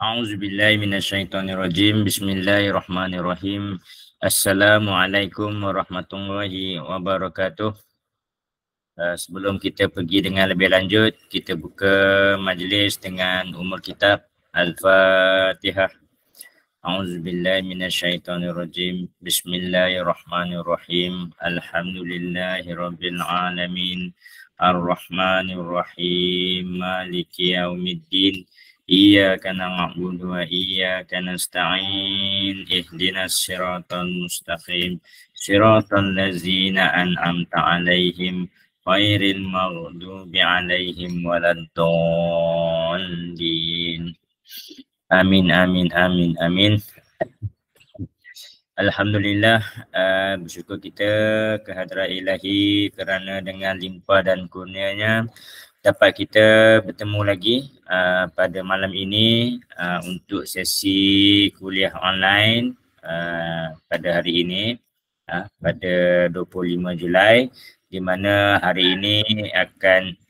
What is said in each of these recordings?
A'udzubillahi minasyaitonirrajim. Bismillahirrahmanirrahim. Assalamualaikum warahmatullahi wabarakatuh. Sebelum kita pergi dengan lebih lanjut, kita buka majlis dengan umur kitab Al-Fatihah. A'udzubillahi minasyaitonirrajim. Bismillahirrahmanirrahim. Alhamdulillahirabbil alamin. Ar-Rahmanir-Rahim. Maliki yaumiddin. Iyyaka na'budu wa iyyaka nasta'in. Ihdinas siratal mustaqim. Siratal ladzina an'amta 'alaihim ghairil maghdubi 'alaihim waladdallin. Amin, amin, amin, amin. Alhamdulillah, bersyukur kita kehadrat ilahi kerana dengan limpah dan kurnianya dapat kita bertemu lagi pada malam ini untuk sesi kuliah online pada hari ini pada 25 Julai, di mana hari ini akan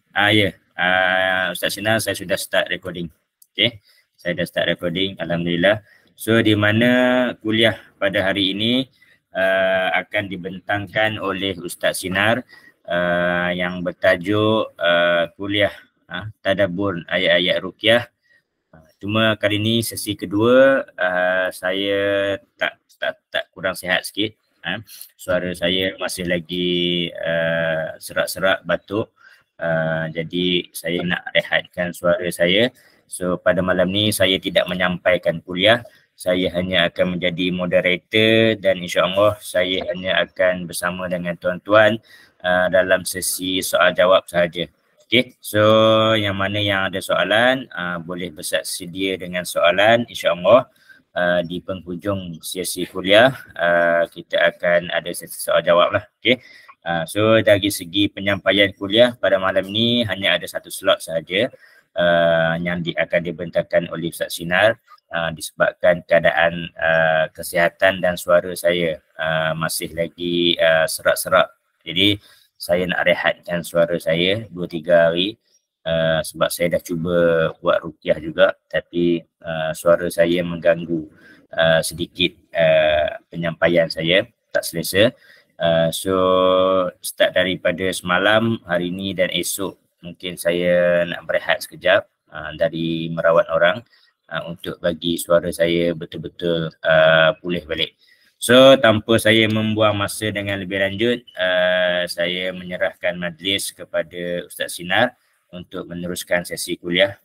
Ustaz Sinar, saya sudah start recording. Okey, saya dah start recording, alhamdulillah. So di mana kuliah pada hari ini akan dibentangkan oleh Ustaz Sinar yang bertajuk kuliah tadabbur ayat-ayat ruqyah. Cuma kali ini sesi kedua saya tak kurang sihat sikit. Suara saya masih lagi serak-serak batuk. Jadi saya nak rehatkan suara saya. So pada malam ni saya tidak menyampaikan kuliah. Saya hanya akan menjadi moderator dan insya-Allah saya hanya akan bersama dengan tuan-tuan dalam sesi soal jawab sahaja. Okey, so yang mana yang ada soalan boleh bersedia dengan soalan, insya-Allah di penghujung sesi kuliah kita akan ada sesi soal jawab lah. Okey. So dari segi penyampaian kuliah pada malam ni hanya ada satu slot sahaja yang akan dibentangkan oleh Ustaz Sinar. Disebabkan keadaan kesihatan dan suara saya masih lagi serak-serak. Jadi saya nak rehatkan suara saya 2-3 hari sebab saya dah cuba buat ruqyah juga, tapi suara saya mengganggu sedikit penyampaian saya, tak selesa. So start daripada semalam, hari ini dan esok mungkin saya nak berehat sekejap dari merawat orang untuk bagi suara saya betul-betul pulih balik. So tanpa saya membuang masa dengan lebih lanjut, saya menyerahkan majlis kepada Ustaz Sinar untuk meneruskan sesi kuliah.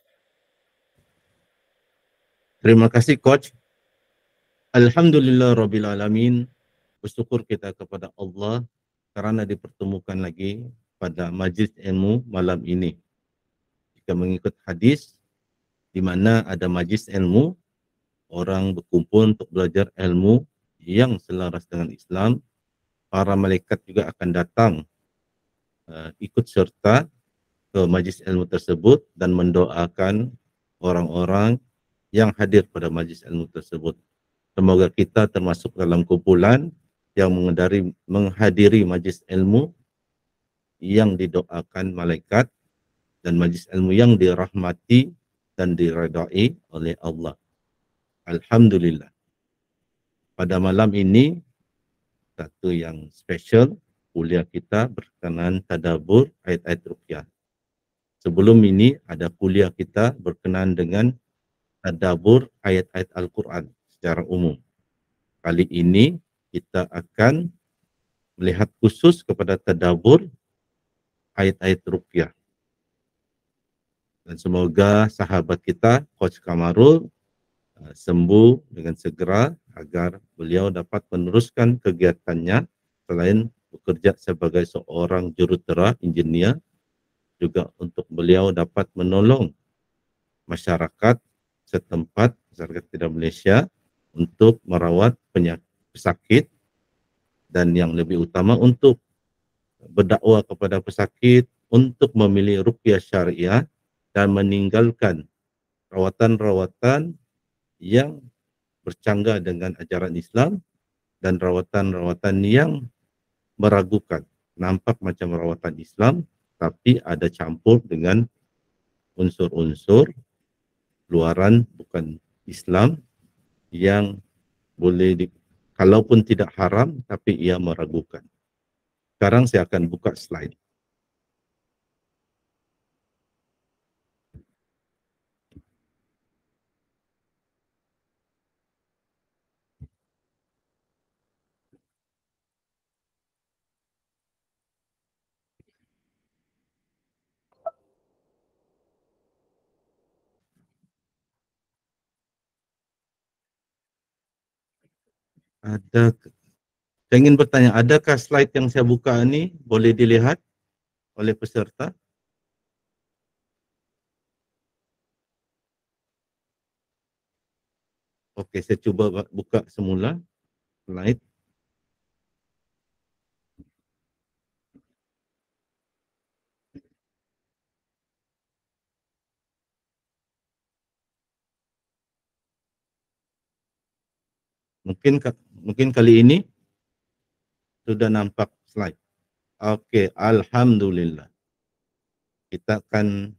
Terima kasih Coach. Alhamdulillah Rabbil Alamin. Bersyukur kita kepada Allah kerana dipertemukan lagi pada majlis ilmu malam ini. Jika mengikut hadis, di mana ada majlis ilmu, orang berkumpul untuk belajar ilmu yang selaras dengan Islam, para malaikat juga akan datang ikut serta ke majlis ilmu tersebut dan mendoakan orang-orang yang hadir pada majlis ilmu tersebut. Semoga kita termasuk dalam kumpulan yang menghadiri majlis ilmu yang didoakan malaikat dan majlis ilmu yang dirahmati dan diredai oleh Allah. Alhamdulillah. Pada malam ini, satu yang special, kuliah kita berkenaan tadabbur ayat-ayat ruqyah. Sebelum ini ada kuliah kita berkenaan dengan tadabbur ayat-ayat Al-Quran secara umum. Kali ini kita akan melihat khusus kepada tadabbur ayat-ayat ruqyah. Dan semoga sahabat kita, Coach Kamarul, sembuh dengan segera agar beliau dapat meneruskan kegiatannya selain bekerja sebagai seorang jurutera engineer, juga untuk beliau dapat menolong masyarakat setempat, masyarakat di Malaysia untuk merawat pesakit dan yang lebih utama untuk berdakwah kepada pesakit untuk memilih ruqyah syariah dan meninggalkan rawatan-rawatan yang bercanggah dengan ajaran Islam dan rawatan-rawatan yang meragukan. Nampak macam rawatan Islam tapi ada campur dengan unsur-unsur luaran bukan Islam yang boleh kalaupun tidak haram tapi ia meragukan. Sekarang saya akan buka slide. Saya ingin bertanya, adakah slide yang saya buka ini boleh dilihat oleh peserta? Okey, saya cuba buka semula slide. Mungkin kali ini sudah nampak slide. Okey, alhamdulillah. Kita akan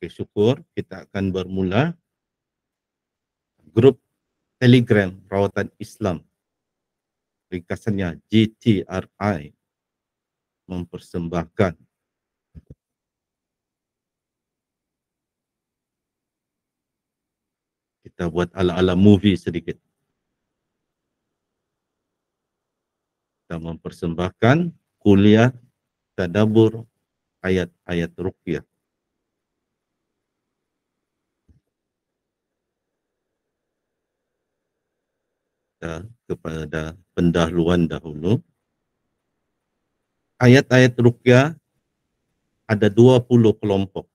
syukur kita akan bermula grup Telegram Rawatan Islam. Ringkasannya GTRI mempersembahkan kita buat ala-ala movie sedikit. Kita mempersembahkan kuliah tadabbur ayat-ayat ruqyah. Kepada pendahuluan dahulu. Ayat-ayat ruqyah ada 20 kelompok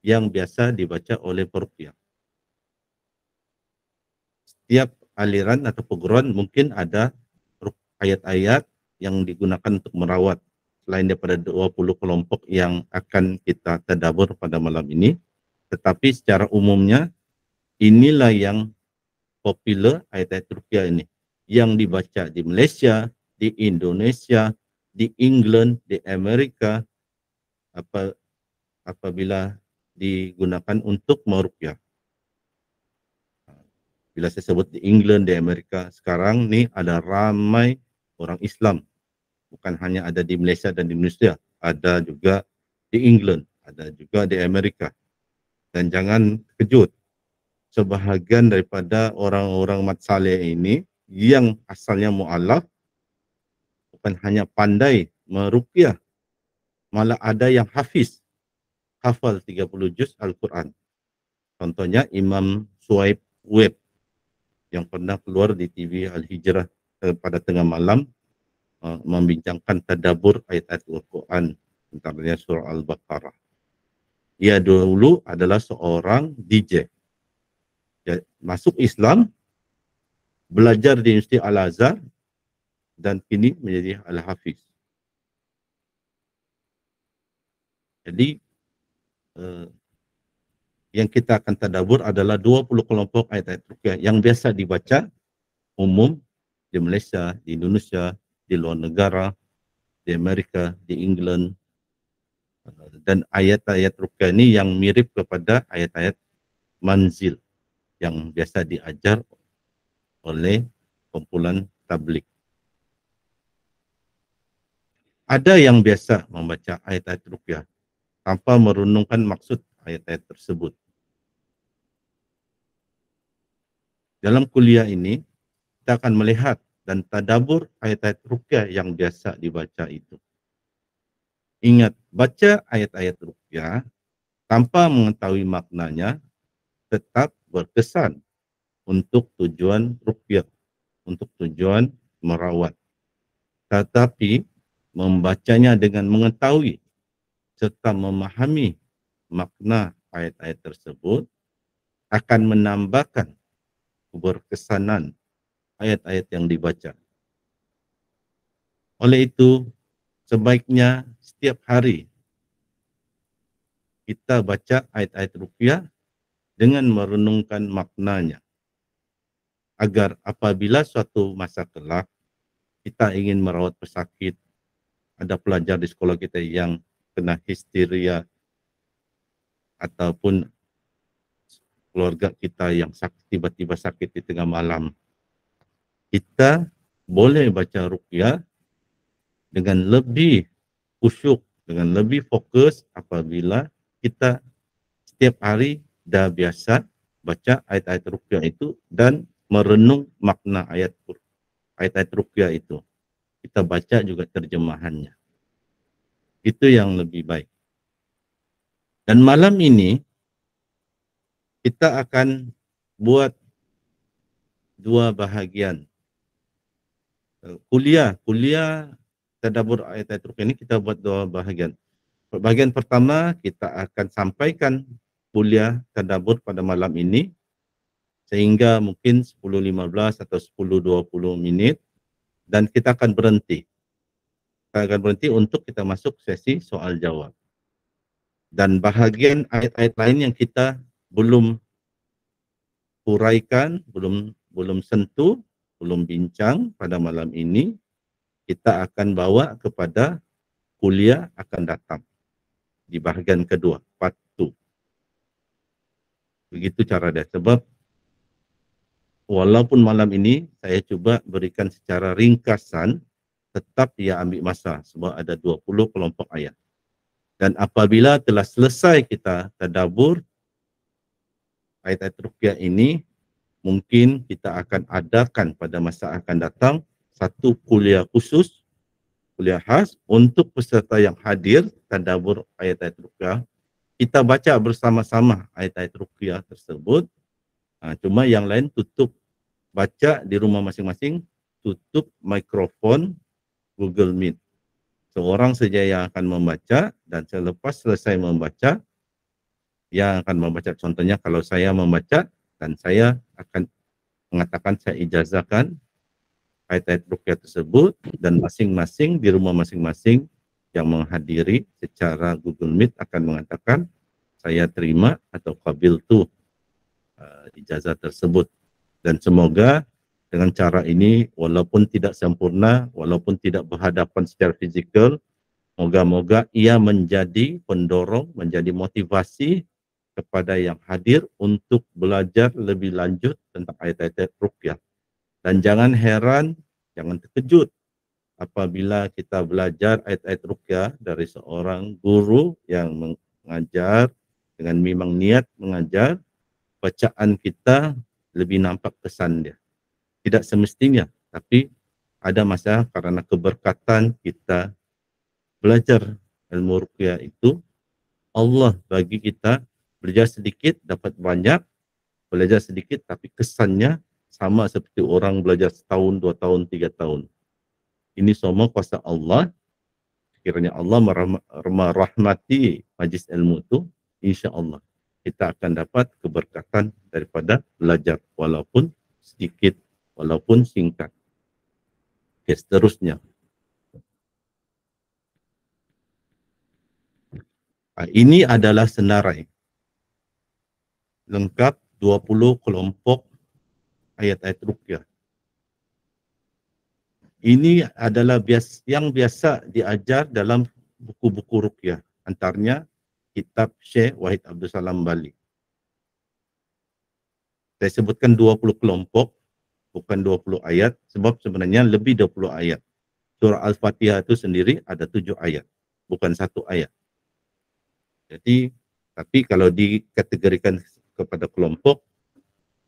yang biasa dibaca oleh peruqyah. Setiap aliran atau perguruan mungkin ada ayat-ayat yang digunakan untuk merawat selain daripada 20 kelompok yang akan kita tadabbur pada malam ini. Tetapi secara umumnya inilah yang popular ayat-ayat ruqyah ini yang dibaca di Malaysia, di Indonesia, di England, di Amerika apabila digunakan untuk meruqyah. Bila saya sebut di England, di Amerika, sekarang ni ada ramai orang Islam. Bukan hanya ada di Malaysia dan di Indonesia, ada juga di England, ada juga di Amerika. Dan jangan kejut, sebahagian daripada orang-orang mat saleh ini yang asalnya mu'alaf bukan hanya pandai meruqyah, malah ada yang hafal 30 juz Al-Quran. Contohnya Imam Suhaib Web yang pernah keluar di TV Al-Hijrah pada tengah malam membincangkan tadabbur ayat-ayat Al-Quran, antaranya surah Al-Baqarah. Ia dulu adalah seorang DJ. Dia masuk Islam, belajar di Universiti Al-Azhar dan kini menjadi Al-Hafiz. Jadi yang kita akan tadabbur adalah 20 kelompok ayat-ayat ruqyah yang biasa dibaca umum di Malaysia, di Indonesia, di luar negara, di Amerika, di England. Dan ayat-ayat ruqyah ini yang mirip kepada ayat-ayat manzil yang biasa diajar oleh kumpulan tabligh. Ada yang biasa membaca ayat-ayat ruqyah tanpa merenungkan maksud ayat-ayat tersebut. Dalam kuliah ini, kita akan melihat dan tadabbur ayat-ayat ruqyah yang biasa dibaca itu. Ingat, baca ayat-ayat ruqyah tanpa mengetahui maknanya tetap berkesan untuk tujuan ruqyah, untuk tujuan merawat. Tetapi membacanya dengan mengetahui serta memahami makna ayat-ayat tersebut akan menambahkan keberkesanan ayat-ayat yang dibaca. Oleh itu, sebaiknya setiap hari kita baca ayat-ayat ruqyah dengan merenungkan maknanya. Agar apabila suatu masa kelak kita ingin merawat pesakit, ada pelajar di sekolah kita yang kena histeria ataupun keluarga kita yang tiba-tiba sakit di tengah malam, kita boleh baca ruqyah dengan lebih khusyuk, dengan lebih fokus apabila kita setiap hari dah biasa baca ayat-ayat ruqyah itu dan merenung makna ayat-ayat ruqyah itu. Kita baca juga terjemahannya. Itu yang lebih baik. Dan malam ini kita akan buat dua bahagian. Kuliah tadabbur ayat-ayat ruqyah ini kita buat dua bahagian. Bahagian pertama kita akan sampaikan kuliah tadabbur pada malam ini sehingga mungkin 10-15 atau 10-20 menit dan kita akan berhenti. Kita akan berhenti untuk kita masuk sesi soal jawab. Dan bahagian ayat-ayat lain yang kita belum uraikan, belum sentuh, belum bincang pada malam ini, kita akan bawa kepada kuliah akan datang di bahagian kedua, part 2. Begitu cara dia. Sebab walaupun malam ini saya cuba berikan secara ringkasan, tetap dia ambil masa sebab ada 20 kelompok ayat. Dan apabila telah selesai kita tadabbur ayat-ayat ruqyah ini, mungkin kita akan adakan pada masa akan datang satu kuliah khusus, kuliah khas untuk peserta yang hadir tadabbur ayat-ayat ruqyah. Kita baca bersama-sama ayat-ayat ruqyah tersebut. Cuma yang lain tutup baca di rumah masing-masing, tutup mikrofon Google Meet. Seorang saja yang akan membaca dan selepas selesai membaca, yang akan membaca, contohnya kalau saya membaca dan saya akan mengatakan saya ijazahkan ayat-ayat ruqyah tersebut dan masing-masing di rumah masing-masing yang menghadiri secara Google Meet akan mengatakan saya terima atau qabiltu ijazah tersebut. Dan semoga dengan cara ini walaupun tidak sempurna, walaupun tidak berhadapan secara fizikal, moga-moga ia menjadi pendorong, menjadi motivasi kepada yang hadir untuk belajar lebih lanjut tentang ayat-ayat ruqyah. Dan jangan heran, jangan terkejut apabila kita belajar ayat-ayat ruqyah dari seorang guru yang mengajar dengan memang niat mengajar, bacaan kita lebih nampak kesan dia. Tidak semestinya, tapi ada masa karena keberkatan kita belajar ilmu ruqyah itu, Allah bagi kita belajar sedikit dapat banyak, belajar sedikit tapi kesannya sama seperti orang belajar setahun, 2 tahun, 3 tahun. Ini semua kuasa Allah. Kiranya Allah merahmati majlis ilmu itu, insya Allah kita akan dapat keberkatan daripada belajar walaupun sedikit, walaupun singkat. Oke, seterusnya. Ini adalah senarai lengkap 20 kelompok ayat-ayat ruqyah. Ini adalah yang biasa diajar dalam buku-buku ruqyah. Antaranya kitab Syekh Wahid Abdul Salam Bali. Saya sebutkan 20 kelompok, bukan 20 ayat, sebab sebenarnya lebih 20 ayat. Surah Al-Fatihah itu sendiri ada 7 ayat, bukan 1 ayat. Jadi, tapi kalau dikategorikan kepada kelompok,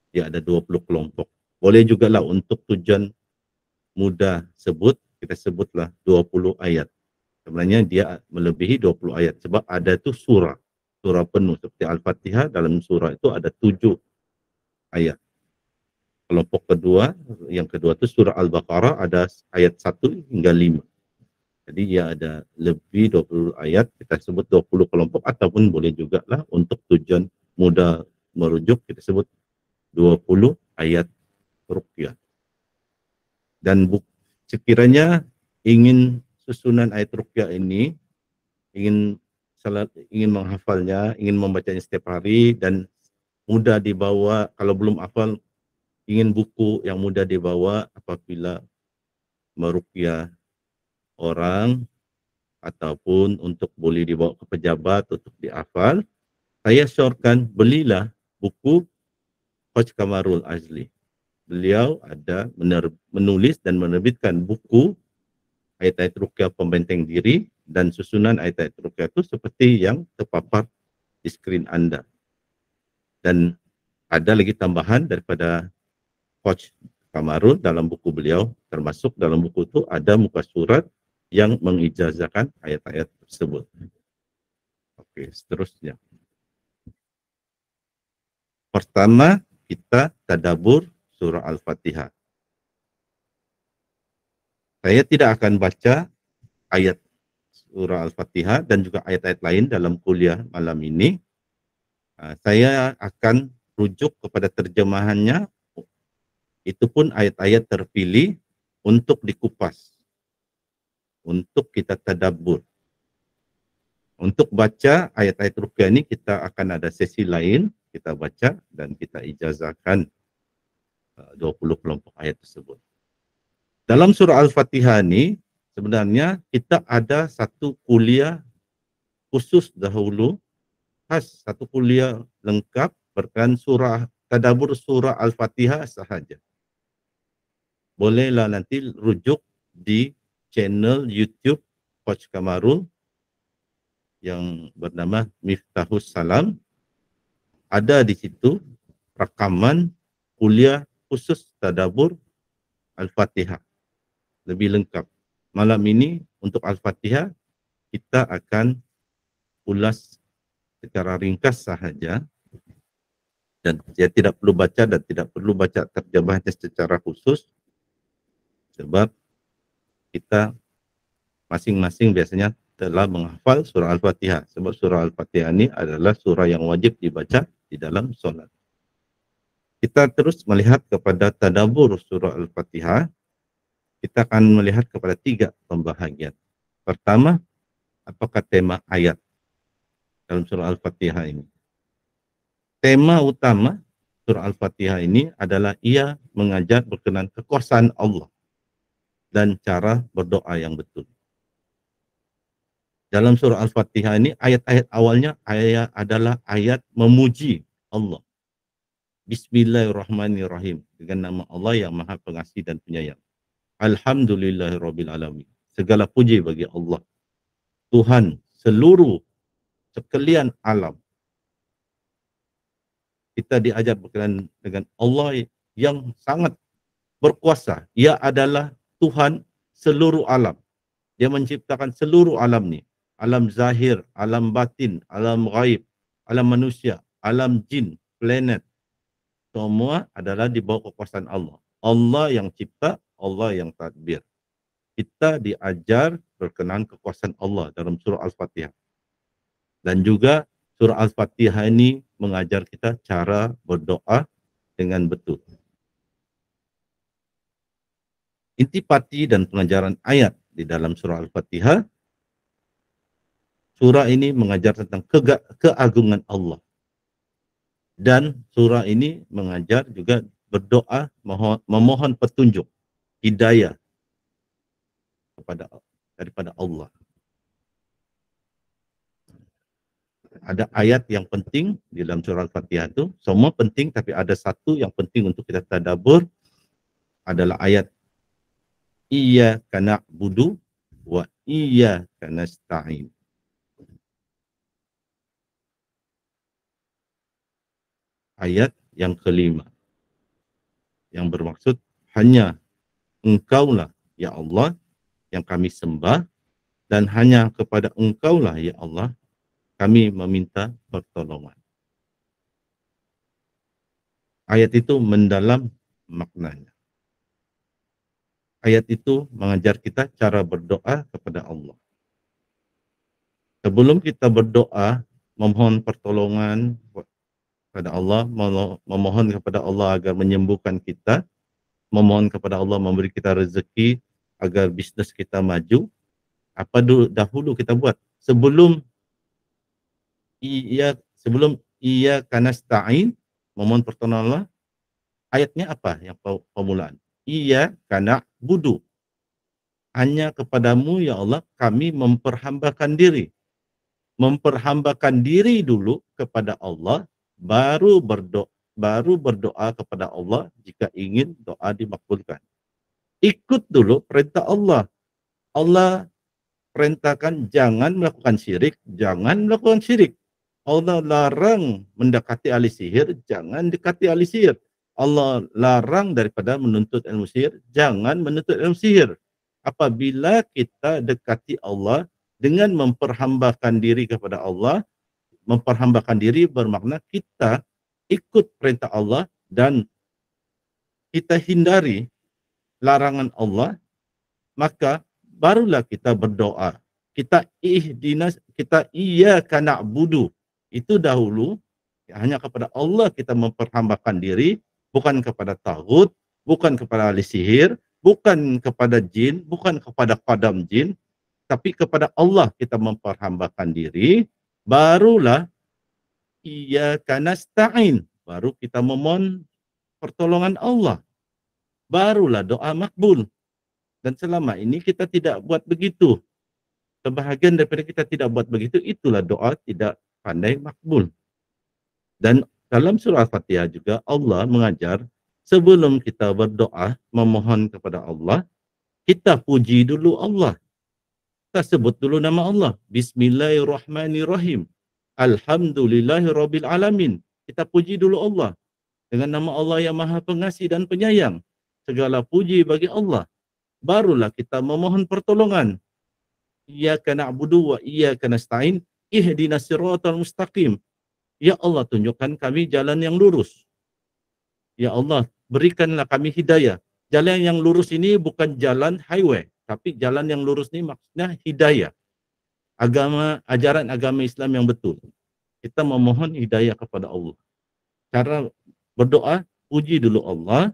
dia ada 20 kelompok. Boleh juga lah untuk tujuan mudah sebut, kita sebutlah 20 ayat. Sebenarnya dia melebihi 20 ayat, sebab ada tu surah penuh. Seperti Al-Fatihah, dalam surah itu ada 7 ayat. Kelompok kedua, yang kedua itu surah Al-Baqarah ada ayat 1 hingga 5. Jadi dia ada lebih 20 ayat, kita sebut 20 kelompok ataupun boleh juga lah untuk tujuan mudah merujuk kita sebut 20 ayat ruqyah. Dan sekiranya ingin susunan ayat ruqyah ini, ingin menghafalnya, ingin membacanya setiap hari dan mudah dibawa, kalau belum hafal, ingin buku yang mudah dibawa apabila meruqyah orang ataupun untuk boleh dibawa ke pejabat untuk dihafal, saya syorkan belilah buku Coach Kamarul Azli. Beliau ada menulis dan menerbitkan buku ayat-ayat ruqyah pembenteng diri, dan susunan ayat-ayat ruqyah itu seperti yang terpapar di skrin Anda. Dan ada lagi tambahan daripada Coach Kamarul dalam buku beliau, termasuk dalam buku itu ada muka surat yang mengijazahkan ayat-ayat tersebut. Oke, seterusnya. Pertama, kita tadabbur surah Al-Fatihah. Saya tidak akan baca ayat surah Al-Fatihah dan juga ayat-ayat lain dalam kuliah malam ini. Saya akan rujuk kepada terjemahannya, itu pun ayat-ayat terpilih untuk dikupas, untuk kita tadabbur. Untuk baca ayat-ayat ruqyah ini kita akan ada sesi lain, kita baca dan kita ijazahkan 20 kelompok ayat tersebut. Dalam surah Al-Fatihah ini sebenarnya kita ada satu kuliah khusus dahulu, khas, satu kuliah lengkap berkaitan surah tadabbur surah Al-Fatihah sahaja. Bolehlah nanti rujuk di channel YouTube Coach Kamarul yang bernama Miftahus Salam. Ada di situ rekaman kuliah khusus tadabbur Al-Fatihah lebih lengkap. Malam ini untuk Al-Fatihah kita akan ulas secara ringkas sahaja, dan saya tidak perlu baca dan tidak perlu baca terjemahnya secara khusus, sebab kita masing-masing biasanya telah menghafal surah Al-Fatihah, sebab surah Al-Fatihah ini adalah surah yang wajib dibaca di dalam solat. Kita terus melihat kepada tadabbur surah Al-Fatihah. Kita akan melihat kepada 3 pembahagian. Pertama, apakah tema ayat dalam surah Al-Fatihah ini? Tema utama surah Al-Fatihah ini adalah ia mengajar berkenaan kekuasaan Allah dan cara berdoa yang betul. Dalam surah Al-Fatihah ini ayat-ayat awalnya adalah ayat memuji Allah. Bismillahirrahmanirrahim, dengan nama Allah yang Maha Pengasih dan Penyayang. Alhamdulillahirabbil alamin. Segala puji bagi Allah, Tuhan seluruh sekalian alam. Kita diajar berkenaan dengan Allah yang sangat berkuasa. Ia adalah Tuhan seluruh alam. Dia menciptakan seluruh alam ni. Alam zahir, alam batin, alam ghaib, alam manusia, alam jin, planet. Semua adalah di bawah kekuasaan Allah. Allah yang cipta, Allah yang tadbir. Kita diajar berkenaan kekuasaan Allah dalam surah Al-Fatihah. Dan juga surah Al-Fatihah ini mengajar kita cara berdoa dengan betul. Intipati dan pengajaran ayat di dalam surah Al-Fatihah. Surah ini mengajar tentang keagungan Allah. Dan surah ini mengajar juga berdoa, memohon petunjuk, hidayah daripada Allah. Ada ayat yang penting di dalam surah Al-Fatihah itu, semua penting, tapi ada satu yang penting untuk kita tadabbur, adalah ayat Iyyaka na'budu wa iyyaka nasta'in. Ayat yang kelima, yang bermaksud hanya Engkaulah ya Allah yang kami sembah, dan hanya kepada Engkaulah ya Allah kami meminta pertolongan. Ayat itu mendalam maknanya. Ayat itu mengajar kita cara berdoa kepada Allah. Sebelum kita berdoa, memohon pertolongan kepada Allah, memohon kepada Allah agar menyembuhkan kita, memohon kepada Allah memberi kita rezeki agar bisnes kita maju. Apa dahulu kita buat? Sebelum iyyaka nasta'in, memohon pertolongan Allah, ayatnya apa yang permulaan? Iyyaka na'budu. Hanya kepadamu ya Allah kami memperhambakan diri. Memperhambakan diri dulu kepada Allah, baru berdoa kepada Allah jika ingin doa dimakbulkan. Ikut dulu perintah Allah. Allah perintahkan jangan melakukan syirik, jangan melakukan syirik. Allah larang mendekati ahli sihir, jangan dekati ahli sihir. Allah larang daripada menuntut ilmu sihir, jangan menuntut ilmu sihir. Apabila kita dekati Allah dengan memperhambakan diri kepada Allah, memperhambakan diri bermakna kita ikut perintah Allah dan kita hindari larangan Allah, maka barulah kita berdoa. Kita iyyaka na'budu. Itu dahulu hanya kepada Allah kita memperhambakan diri, bukan kepada taghut, bukan kepada ahli sihir, bukan kepada jin, bukan kepada qadam jin, tapi kepada Allah kita memperhambakan diri. Barulah iyyaka nasta'in, baru kita memohon pertolongan Allah. Barulah doa makbul. Dan selama ini kita tidak buat begitu. Sebahagian daripada kita tidak buat begitu, itulah doa tidak pandai makbul. Dan dalam surah Al-Fatihah juga Allah mengajar sebelum kita berdoa memohon kepada Allah, kita puji dulu Allah. Kita sebut dulu nama Allah. Bismillahirrahmanirrahim. Alhamdulillahirabbil alamin. Kita puji dulu Allah dengan nama Allah yang Maha Pengasih dan Penyayang. Segala puji bagi Allah. Barulah kita memohon pertolongan. Iyyaka na'budu wa iyyaka nasta'in. Ihdinas siratal mustaqim. Ya Allah, tunjukkan kami jalan yang lurus. Ya Allah, berikanlah kami hidayah. Jalan yang lurus ini bukan jalan highway, tapi jalan yang lurus ini maksudnya hidayah. Ajaran agama Islam yang betul. Kita memohon hidayah kepada Allah. Cara berdoa, puji dulu Allah,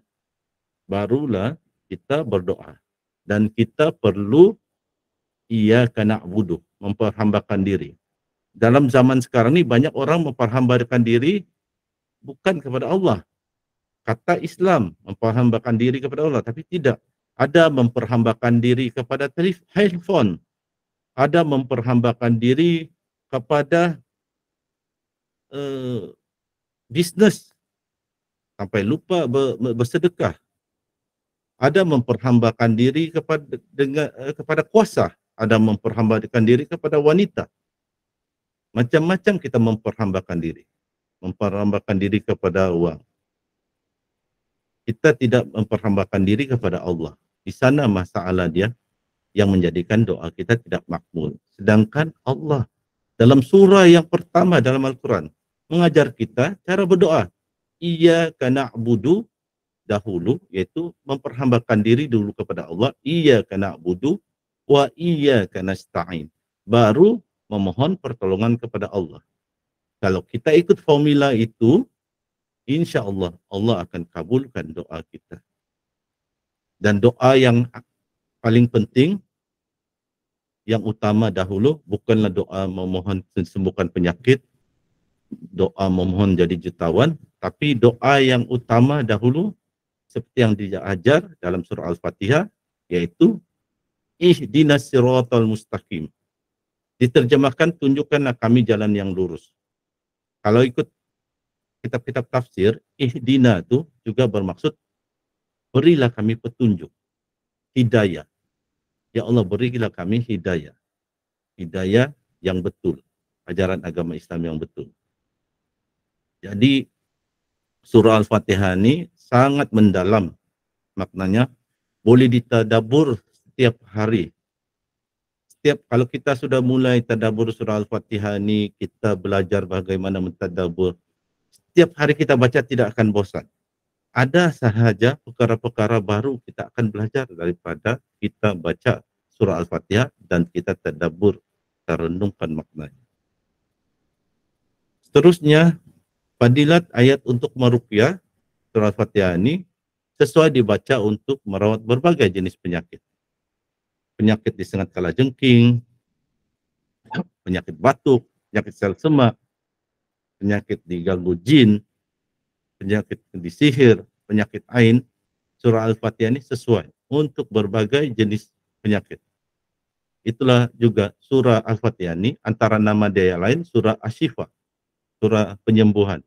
barulah kita berdoa. Dan kita perlu iyyaka na'budu, memperhambakan diri. Dalam zaman sekarang ini banyak orang memperhambakan diri bukan kepada Allah. Kata Islam memperhambakan diri kepada Allah, tapi tidak. Ada memperhambakan diri kepada handphone. Ada memperhambakan diri kepada bisnes sampai lupa bersedekah. Ada memperhambakan diri kepada kuasa, ada memperhambakan diri kepada wanita. Macam-macam kita memperhambakan diri kepada uang. Kita tidak memperhambakan diri kepada Allah. Di sana masalah dia yang menjadikan doa kita tidak makbul. Sedangkan Allah dalam surah yang pertama dalam Al-Quran mengajar kita cara berdoa. Iyyaka na'budu dahulu, yaitu memperhambakan diri dulu kepada Allah. Iyyaka na'budu wa iyyaka nasta'in. Baru memohon pertolongan kepada Allah. Kalau kita ikut formula itu, insya Allah, Allah akan kabulkan doa kita. Dan doa yang paling penting, yang utama dahulu, bukanlah doa memohon sembuhkan penyakit, doa memohon jadi jutawan, tapi doa yang utama dahulu, seperti yang diajar dalam surah Al-Fatihah, yaitu ihdinas siratal mustaqim. Diterjemahkan, tunjukkanlah kami jalan yang lurus. Kalau ikut kitab-kitab tafsir, ihdina itu juga bermaksud berilah kami petunjuk, hidayah. Ya Allah, berilah kami hidayah. Hidayah yang betul, ajaran agama Islam yang betul. Jadi surah Al-Fatihah ini sangat mendalam maknanya, boleh ditadabur setiap hari. Kalau kita sudah mulai tadabbur surah Al-Fatihah ini, kita belajar bagaimana mentadabbur. Setiap hari kita baca tidak akan bosan. Ada sahaja perkara-perkara baru kita akan belajar daripada kita baca surah Al-Fatihah dan kita tadabbur, kita renungkan maknanya. Seterusnya, fadilat ayat untuk meruqyah surah Al-Fatihah ini sesuai dibaca untuk merawat berbagai jenis penyakit. Penyakit disengat kalajengking, penyakit batuk, penyakit sel semak, penyakit diganggu jin, penyakit disihir, penyakit ain. Surah Al-Fatihah ini sesuai untuk berbagai jenis penyakit. Itulah juga surah Al-Fatihah ini antara nama dia yang lain surah Asy-Syifa, surah penyembuhan.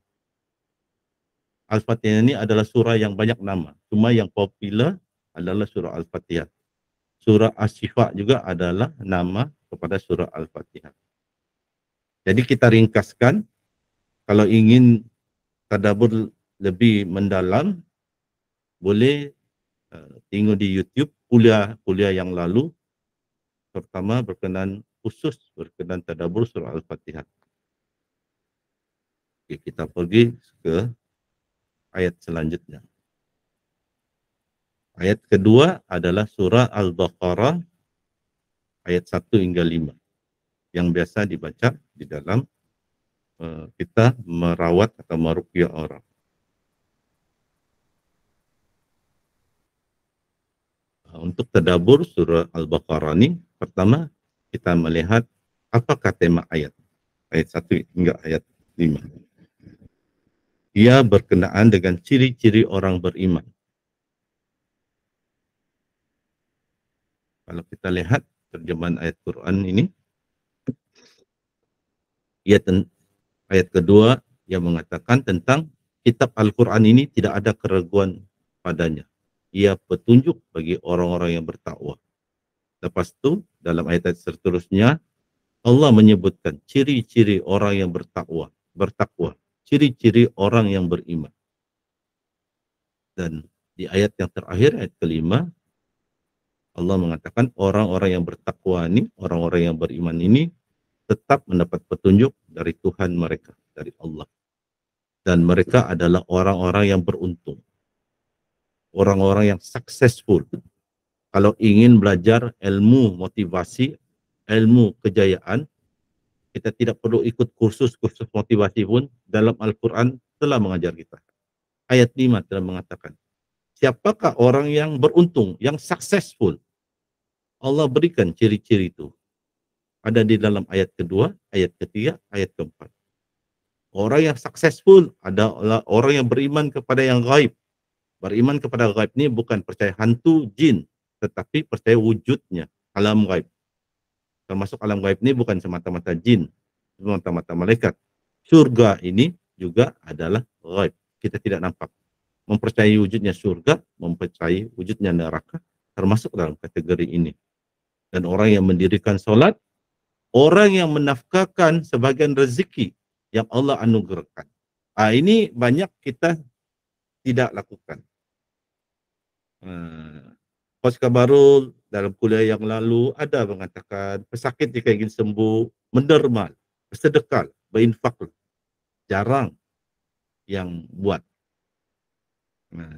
Al-Fatihah ini adalah surah yang banyak nama. Cuma yang popular adalah surah Al-Fatihah. Surah Asy-Syifa juga adalah nama kepada surah Al-Fatihah. Jadi kita ringkaskan, kalau ingin tadabbur lebih mendalam, boleh tengok di YouTube kuliah yang lalu, pertama khusus berkenan tadabbur surah Al-Fatihah. Oke, kita pergi ke ayat selanjutnya. Ayat kedua adalah surah Al-Baqarah ayat 1 hingga 5 yang biasa dibaca di dalam kita merawat atau meruqyah orang. Untuk tadabbur surah Al-Baqarah ini, pertama kita melihat apakah tema ayat 1 hingga ayat 5. Ia berkenaan dengan ciri-ciri orang beriman. Kalau kita lihat terjemahan ayat Quran ini, ayat kedua yang mengatakan tentang kitab Al-Quran ini tidak ada keraguan padanya. Ia petunjuk bagi orang-orang yang bertakwa. Lepas itu dalam ayat seterusnya Allah menyebutkan ciri-ciri orang yang bertakwa, ciri-ciri orang yang beriman. Dan di ayat yang terakhir, ayat kelima, Allah mengatakan orang-orang yang bertakwa ini, orang-orang yang beriman ini tetap mendapat petunjuk dari Tuhan mereka, dari Allah. Dan mereka adalah orang-orang yang beruntung. Orang-orang yang successful. Kalau ingin belajar ilmu motivasi, ilmu kejayaan, kita tidak perlu ikut kursus-kursus motivasi pun, dalam Al-Quran telah mengajar kita. Ayat 5 telah mengatakan, siapakah orang yang beruntung, yang successful? Allah berikan ciri-ciri itu. Ada di dalam ayat kedua, ayat ketiga, ayat keempat. Orang yang successful adalah orang yang beriman kepada yang gaib. Beriman kepada gaib ini bukan percaya hantu, jin, tetapi percaya wujudnya, alam gaib. Termasuk alam gaib ini bukan semata-mata jin, semata-mata malaikat. Surga ini juga adalah gaib. Kita tidak nampak. Mempercayai wujudnya surga, mempercayai wujudnya neraka, termasuk dalam kategori ini. Dan orang yang mendirikan solat, orang yang menafkahkan sebagian rezeki yang Allah anugerahkan. Ini banyak kita tidak lakukan. Coach Kabarul dalam kuliah yang lalu ada mengatakan pesakit jika ingin sembuh, menderma, bersedekah, berinfak. Jarang yang buat.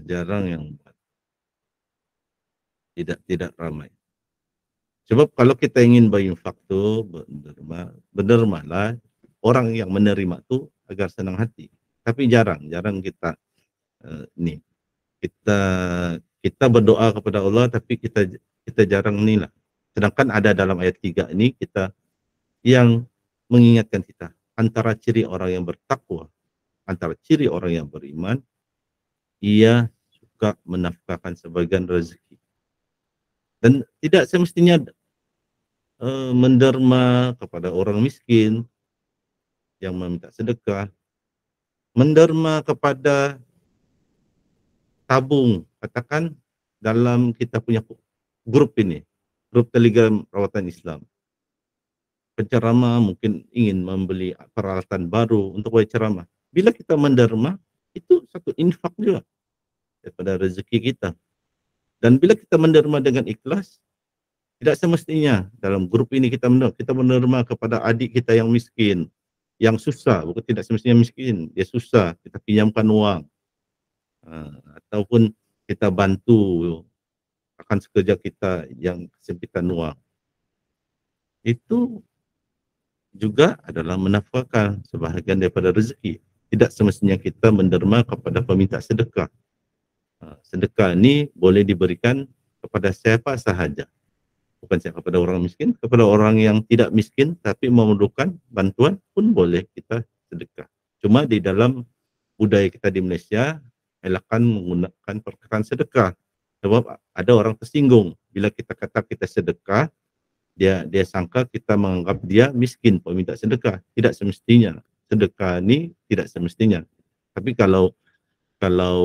Jarang yang buat. Tidak ramai. Sebab kalau kita ingin berinfak tu berdermalah, orang yang menerima tu agar senang hati. Tapi jarang kita kita berdoa kepada Allah, tapi kita jarang inilah. Sedangkan ada dalam ayat 3 ini kita yang mengingatkan kita antara ciri orang yang bertakwa, antara ciri orang yang beriman, ia suka menafkahkan sebagian rezeki. Dan tidak semestinya menderma kepada orang miskin yang meminta sedekah, menderma kepada tabung, katakan dalam kita punya grup ini, grup Telegram Rawatan Islam. Penceramah mungkin ingin membeli peralatan baru untuk berceramah. Bila kita menderma, itu satu infak juga daripada rezeki kita. Dan bila kita menderma dengan ikhlas, tidak semestinya dalam grup ini kita menerima kepada adik kita yang miskin, yang susah, bukan tidak semestinya miskin, dia susah, kita pinjamkan uang, ataupun kita bantu akan sekejap kita yang kesempitan uang. Itu juga adalah menafkahkan sebahagian daripada rezeki. Tidak semestinya kita menderma kepada peminta sedekah. Sedekah ini boleh diberikan kepada siapa sahaja. Bukan saja kepada orang miskin, kepada orang yang tidak miskin tapi memerlukan bantuan pun boleh kita sedekah. Cuma di dalam budaya kita di Malaysia, elakkan menggunakan perkataan sedekah. Sebab ada orang tersinggung bila kita kata kita sedekah, dia sangka kita menganggap dia miskin peminta sedekah. Tidak semestinya. Sedekah ini tidak semestinya. Tapi kalau kalau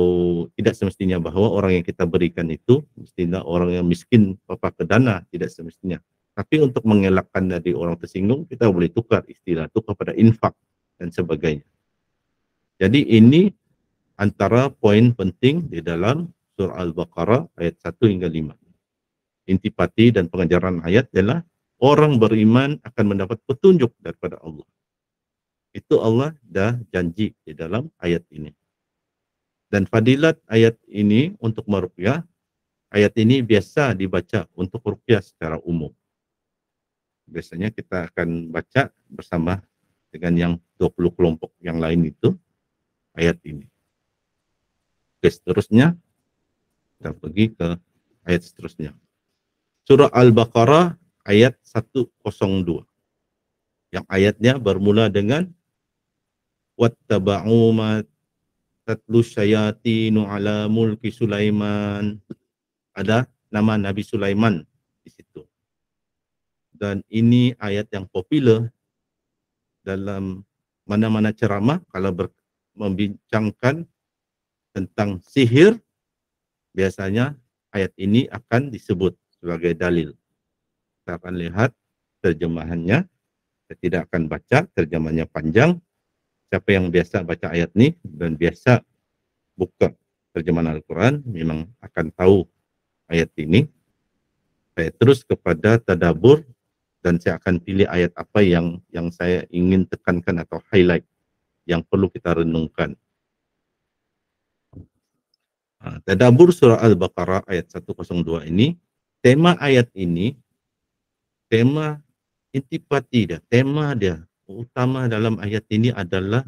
tidak semestinya bahwa orang yang kita berikan itu mestinya orang yang miskin apa ke dana, tidak semestinya. Tapi untuk mengelakkan dari orang tersinggung, kita boleh tukar istilah itu kepada infak dan sebagainya. Jadi ini antara poin penting di dalam surah Al-Baqarah ayat 1 hingga 5. Intipati dan pengajaran ayat adalah orang beriman akan mendapat petunjuk daripada Allah. Itu Allah dah janji di dalam ayat ini. Dan fadilat ayat ini untuk meruqyah, ayat ini biasa dibaca untuk ruqyah secara umum. Biasanya kita akan baca bersama dengan yang 20 kelompok yang lain itu ayat ini. Oke, seterusnya kita pergi ke ayat seterusnya. Surah Al-Baqarah ayat 102. Yang ayatnya bermula dengan wattaba'u ma tatlu syayatinu ala mulki Sulaiman. Ada nama Nabi Sulaiman di situ. Dan ini ayat yang populer dalam mana-mana ceramah kalau membincangkan tentang sihir, biasanya ayat ini akan disebut sebagai dalil. Kita akan lihat terjemahannya. Saya tidak akan baca, terjemahannya panjang. Siapa yang biasa baca ayat ini dan biasa buka terjemahan Al-Quran memang akan tahu ayat ini. Saya terus kepada tadabbur dan saya akan pilih ayat apa yang saya ingin tekankan atau highlight yang perlu kita renungkan. Tadabbur surah Al-Baqarah ayat 102 ini, tema ayat ini, tema intipati dia, tema dia utama dalam ayat ini adalah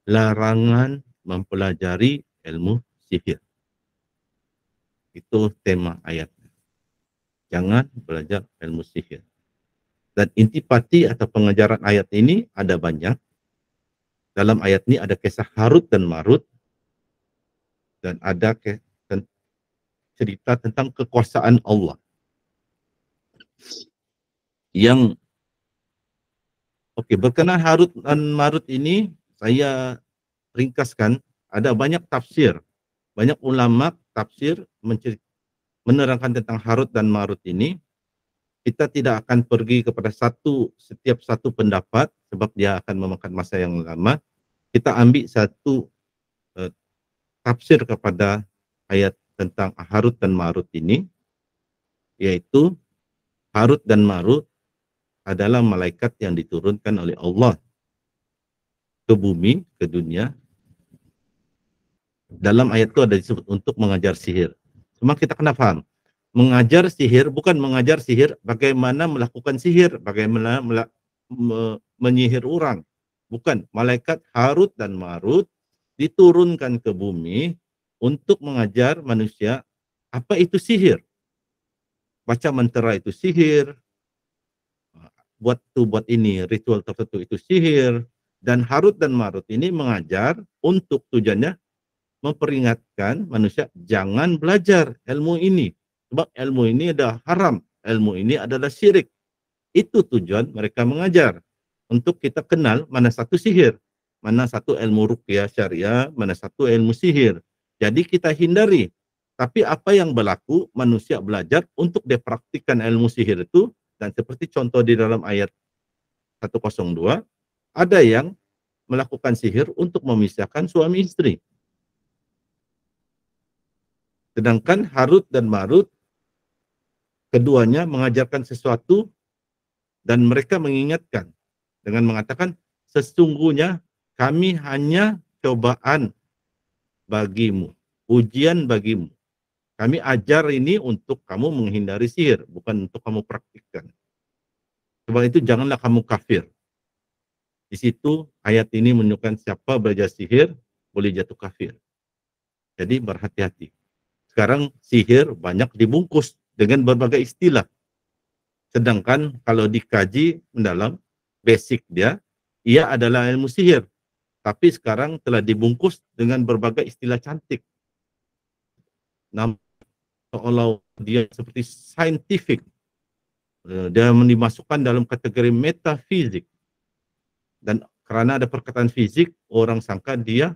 larangan mempelajari ilmu sihir. Itu tema ayatnya. Jangan belajar ilmu sihir. Dan intipati atau pengajaran ayat ini ada banyak. Dalam ayat ini ada kisah Harut dan Marut. Dan ada cerita tentang kekuasaan Allah. Yang berkenaan Harut dan Marut ini saya ringkaskan, ada banyak tafsir. Banyak ulama tafsir menerangkan tentang Harut dan Marut ini. Kita tidak akan pergi kepada setiap satu pendapat sebab dia akan memakan masa yang lama. Kita ambil satu tafsir kepada ayat tentang Harut dan Marut ini, yaitu Harut dan Marut adalah malaikat yang diturunkan oleh Allah ke bumi, ke dunia. Dalam ayat itu ada disebut untuk mengajar sihir. Cuma kita kena paham, mengajar sihir bukan mengajar sihir bagaimana melakukan sihir, bagaimana menyihir orang. Bukan, malaikat Harut dan Marut diturunkan ke bumi untuk mengajar manusia apa itu sihir. Baca mantra itu sihir, buat ini ritual tertentu itu sihir. Dan Harut dan Marut ini mengajar untuk tujuannya memperingatkan manusia jangan belajar ilmu ini. Sebab ilmu ini adalah haram, ilmu ini adalah syirik. Itu tujuan mereka mengajar. Untuk kita kenal mana satu sihir, mana satu ilmu ruqyah syariah, mana satu ilmu sihir. Jadi kita hindari. Tapi apa yang berlaku, manusia belajar untuk dipraktikkan ilmu sihir itu. Dan seperti contoh di dalam ayat 102, ada yang melakukan sihir untuk memisahkan suami istri. Sedangkan Harut dan Marut, keduanya mengajarkan sesuatu dan mereka mengingatkan dengan mengatakan, sesungguhnya kami hanya cobaan bagimu, ujian bagimu. Kami ajar ini untuk kamu menghindari sihir, bukan untuk kamu praktikkan. Sebab itu janganlah kamu kafir. Di situ ayat ini menunjukkan siapa belajar sihir boleh jatuh kafir. Jadi berhati-hati. Sekarang sihir banyak dibungkus dengan berbagai istilah. Sedangkan kalau dikaji mendalam, basic dia, ia adalah ilmu sihir. Tapi sekarang telah dibungkus dengan berbagai istilah cantik. Seolah dia seperti scientific. Dia dimasukkan dalam kategori metafizik. Dan karena ada perkataan fizik, orang sangka dia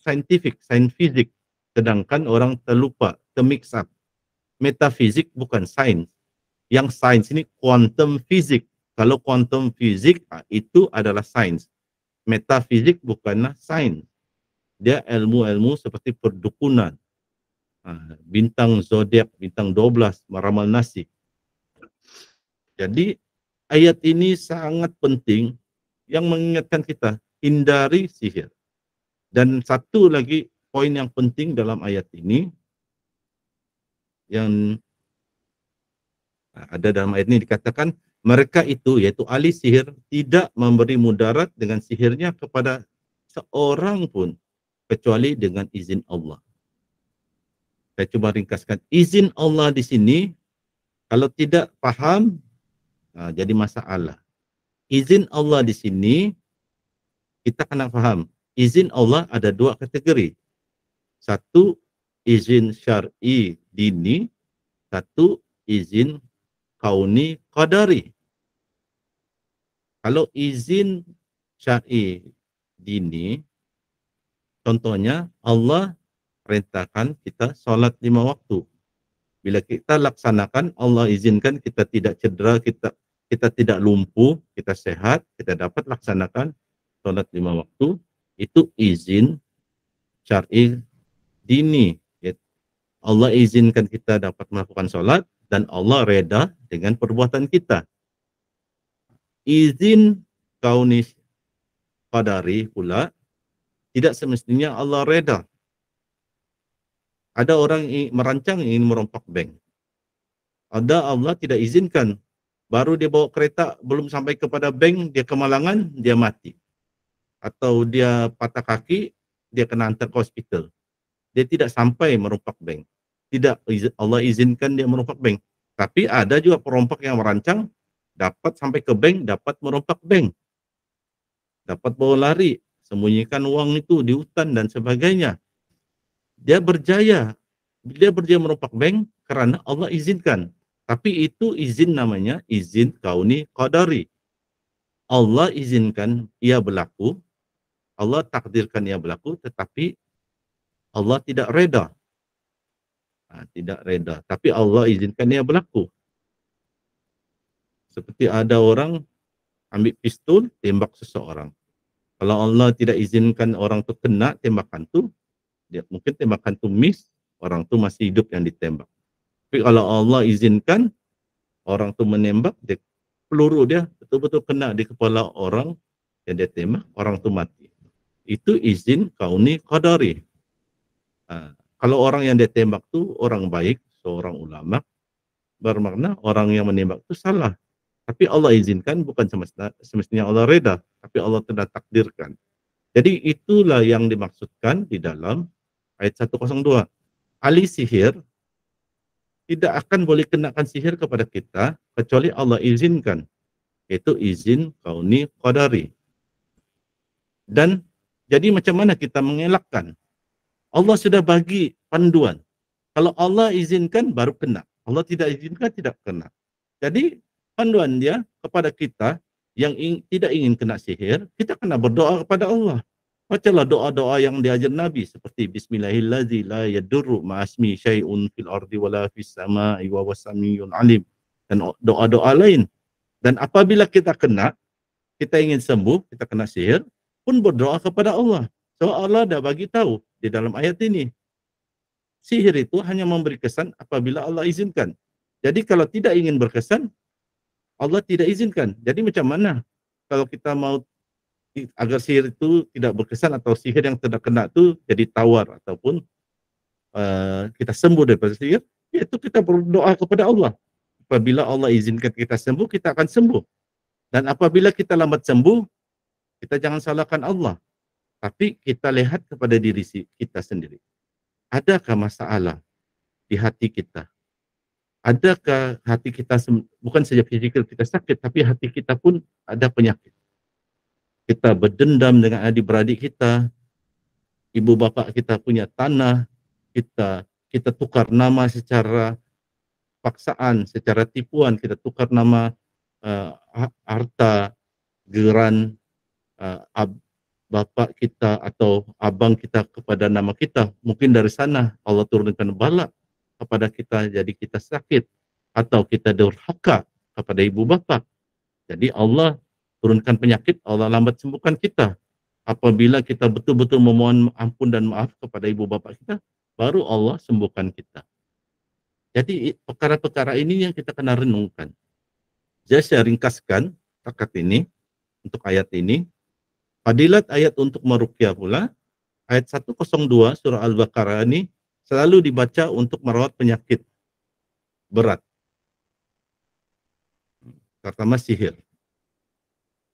scientific, sains fisik. Sedangkan orang terlupa, termix up. Metafisik bukan sains. Yang sains ini quantum fisik. Kalau quantum fisik itu adalah sains. Metafisik bukanlah sains. Dia ilmu-ilmu seperti perdukunan. Bintang zodiak, bintang 12, meramal nasib. Jadi ayat ini sangat penting yang mengingatkan kita hindari sihir. Dan satu lagi poin yang penting dalam ayat ini yang ada dalam ayat ini dikatakan mereka itu yaitu ahli sihir tidak memberi mudarat dengan sihirnya kepada seorang pun kecuali dengan izin Allah. Saya coba ringkaskan izin Allah di sini kalau tidak paham jadi masalah. Izin Allah di sini kita kena faham. Izin Allah ada dua kategori. Satu izin syar'i dini, satu izin kauni qadari. Kalau izin syar'i dini, contohnya Allah perintahkan kita solat 5 waktu. Bila kita laksanakan, Allah izinkan kita tidak cedera, kita tidak lumpuh, kita sehat, kita dapat laksanakan solat 5 waktu. Itu izin syar'i dini. Allah izinkan kita dapat melakukan solat dan Allah reda dengan perbuatan kita. Izin kauni qadari pula tidak semestinya Allah reda. Ada orang merancang ingin merompak bank. Ada Allah tidak izinkan. Baru dia bawa kereta, belum sampai kepada bank, dia kemalangan, dia mati. Atau dia patah kaki, dia kena hantar ke hospital. Dia tidak sampai merompak bank. Tidak Allah izinkan dia merompak bank. Tapi ada juga perompak yang merancang, dapat sampai ke bank, dapat merompak bank. Dapat bawa lari, sembunyikan uang itu di hutan dan sebagainya. Dia berjaya merompak bank karena Allah izinkan. Tapi itu izin namanya izin kauni qadari. Allah izinkan ia berlaku, Allah takdirkan ia berlaku, tetapi Allah tidak reda. Tidak reda, tapi Allah izinkan ia berlaku. Seperti ada orang ambil pistol, tembak seseorang. Kalau Allah tidak izinkan orang itu kena tembakan itu, dia mungkin tembakan itu miss, orang itu masih hidup yang ditembak. Tapi kalau Allah izinkan orang itu menembak, peluru dia betul-betul kena di kepala orang yang dia tembak, orang itu mati. Itu izin kauni qadari. Kalau orang yang dia tembak itu orang baik, seorang ulama, bermakna orang yang menembak itu salah. Tapi Allah izinkan, bukan semestinya Allah reda, tapi Allah telah takdirkan. Jadi itulah yang dimaksudkan di dalam ayat 102. Ahli sihir tidak akan boleh kenakan sihir kepada kita kecuali Allah izinkan, yaitu izin kauni qadari. Dan jadi macam mana kita mengelakkan? Allah sudah bagi panduan. Kalau Allah izinkan baru kena. Allah tidak izinkan tidak kena. Jadi panduan dia kepada kita yang tidak ingin kena sihir, kita kena berdoa kepada Allah. Bacalah doa-doa yang diajar Nabi seperti Bismillahirrahmanirrahim la yadurru ma'asmi syai'un fil ardi wala fis sama'i wa wasamiyyun alim, dan doa-doa lain. Dan apabila kita kena, kita ingin sembuh, kita kena sihir, pun berdoa kepada Allah. So Allah dah bagi tahu di dalam ayat ini. Sihir itu hanya memberi kesan apabila Allah izinkan. Jadi kalau tidak ingin berkesan, Allah tidak izinkan. Jadi macam mana kalau kita mau agar sihir itu tidak berkesan atau sihir yang tidak kena itu jadi tawar ataupun kita sembuh daripada sihir, yaitu kita berdoa kepada Allah. Apabila Allah izinkan kita sembuh, kita akan sembuh. Dan apabila kita lambat sembuh, kita jangan salahkan Allah. Tapi kita lihat kepada diri kita sendiri. Adakah masalah di hati kita? Adakah hati kita, bukan saja fizikal kita sakit, tapi hati kita pun ada penyakit. Kita berdendam dengan adik-beradik kita, ibu bapa kita punya tanah, kita tukar nama secara paksaan, secara tipuan, kita tukar nama harta, geran, bapak kita atau abang kita kepada nama kita, mungkin dari sana Allah turunkan bala kepada kita, jadi kita sakit, atau kita durhaka kepada ibu bapa. Jadi Allah turunkan penyakit, Allah lambat sembuhkan kita. Apabila kita betul-betul memohon ampun dan maaf kepada ibu bapa kita, baru Allah sembuhkan kita. Jadi perkara-perkara ini yang kita kena renungkan. Jadi saya ringkaskan takat ini untuk ayat ini. Fadilat ayat untuk meruqyah pula, ayat 102 surah Al-Baqarah ini selalu dibaca untuk merawat penyakit berat, terutama sihir.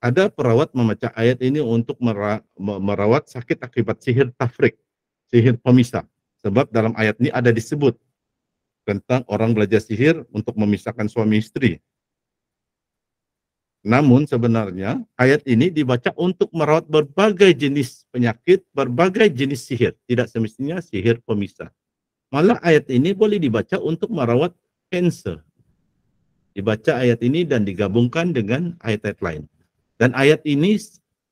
Ada perawat membaca ayat ini untuk merawat sakit akibat sihir tafrik, sihir pemisah. Sebab dalam ayat ini ada disebut tentang orang belajar sihir untuk memisahkan suami istri. Namun sebenarnya ayat ini dibaca untuk merawat berbagai jenis penyakit, berbagai jenis sihir. Tidak semestinya sihir pemisah. Malah ayat ini boleh dibaca untuk merawat kanser. Dibaca ayat ini dan digabungkan dengan ayat-ayat lain. Dan ayat ini,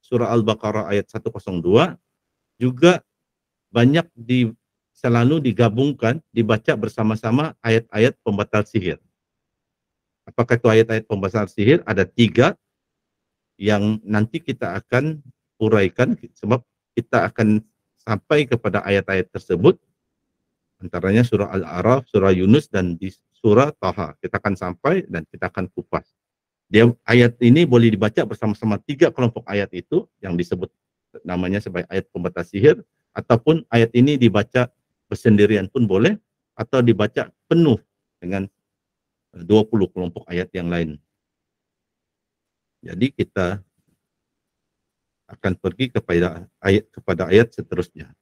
surah Al-Baqarah ayat 102, juga banyak selalu digabungkan, dibaca bersama-sama ayat-ayat pembatal sihir. Apakah itu ayat-ayat pembatal sihir? Ada 3 yang nanti kita akan uraikan, sebab kita akan sampai kepada ayat-ayat tersebut. Antaranya surah Al-A'raf, surah Yunus, dan di surah Taha. Kita akan sampai dan kita akan kupas. Ayat ini boleh dibaca bersama-sama 3 kelompok ayat itu yang disebut namanya sebagai ayat pembatal sihir, ataupun ayat ini dibaca bersendirian pun boleh, atau dibaca penuh dengan 20 kelompok ayat yang lain. Jadi kita akan pergi kepada ayat seterusnya.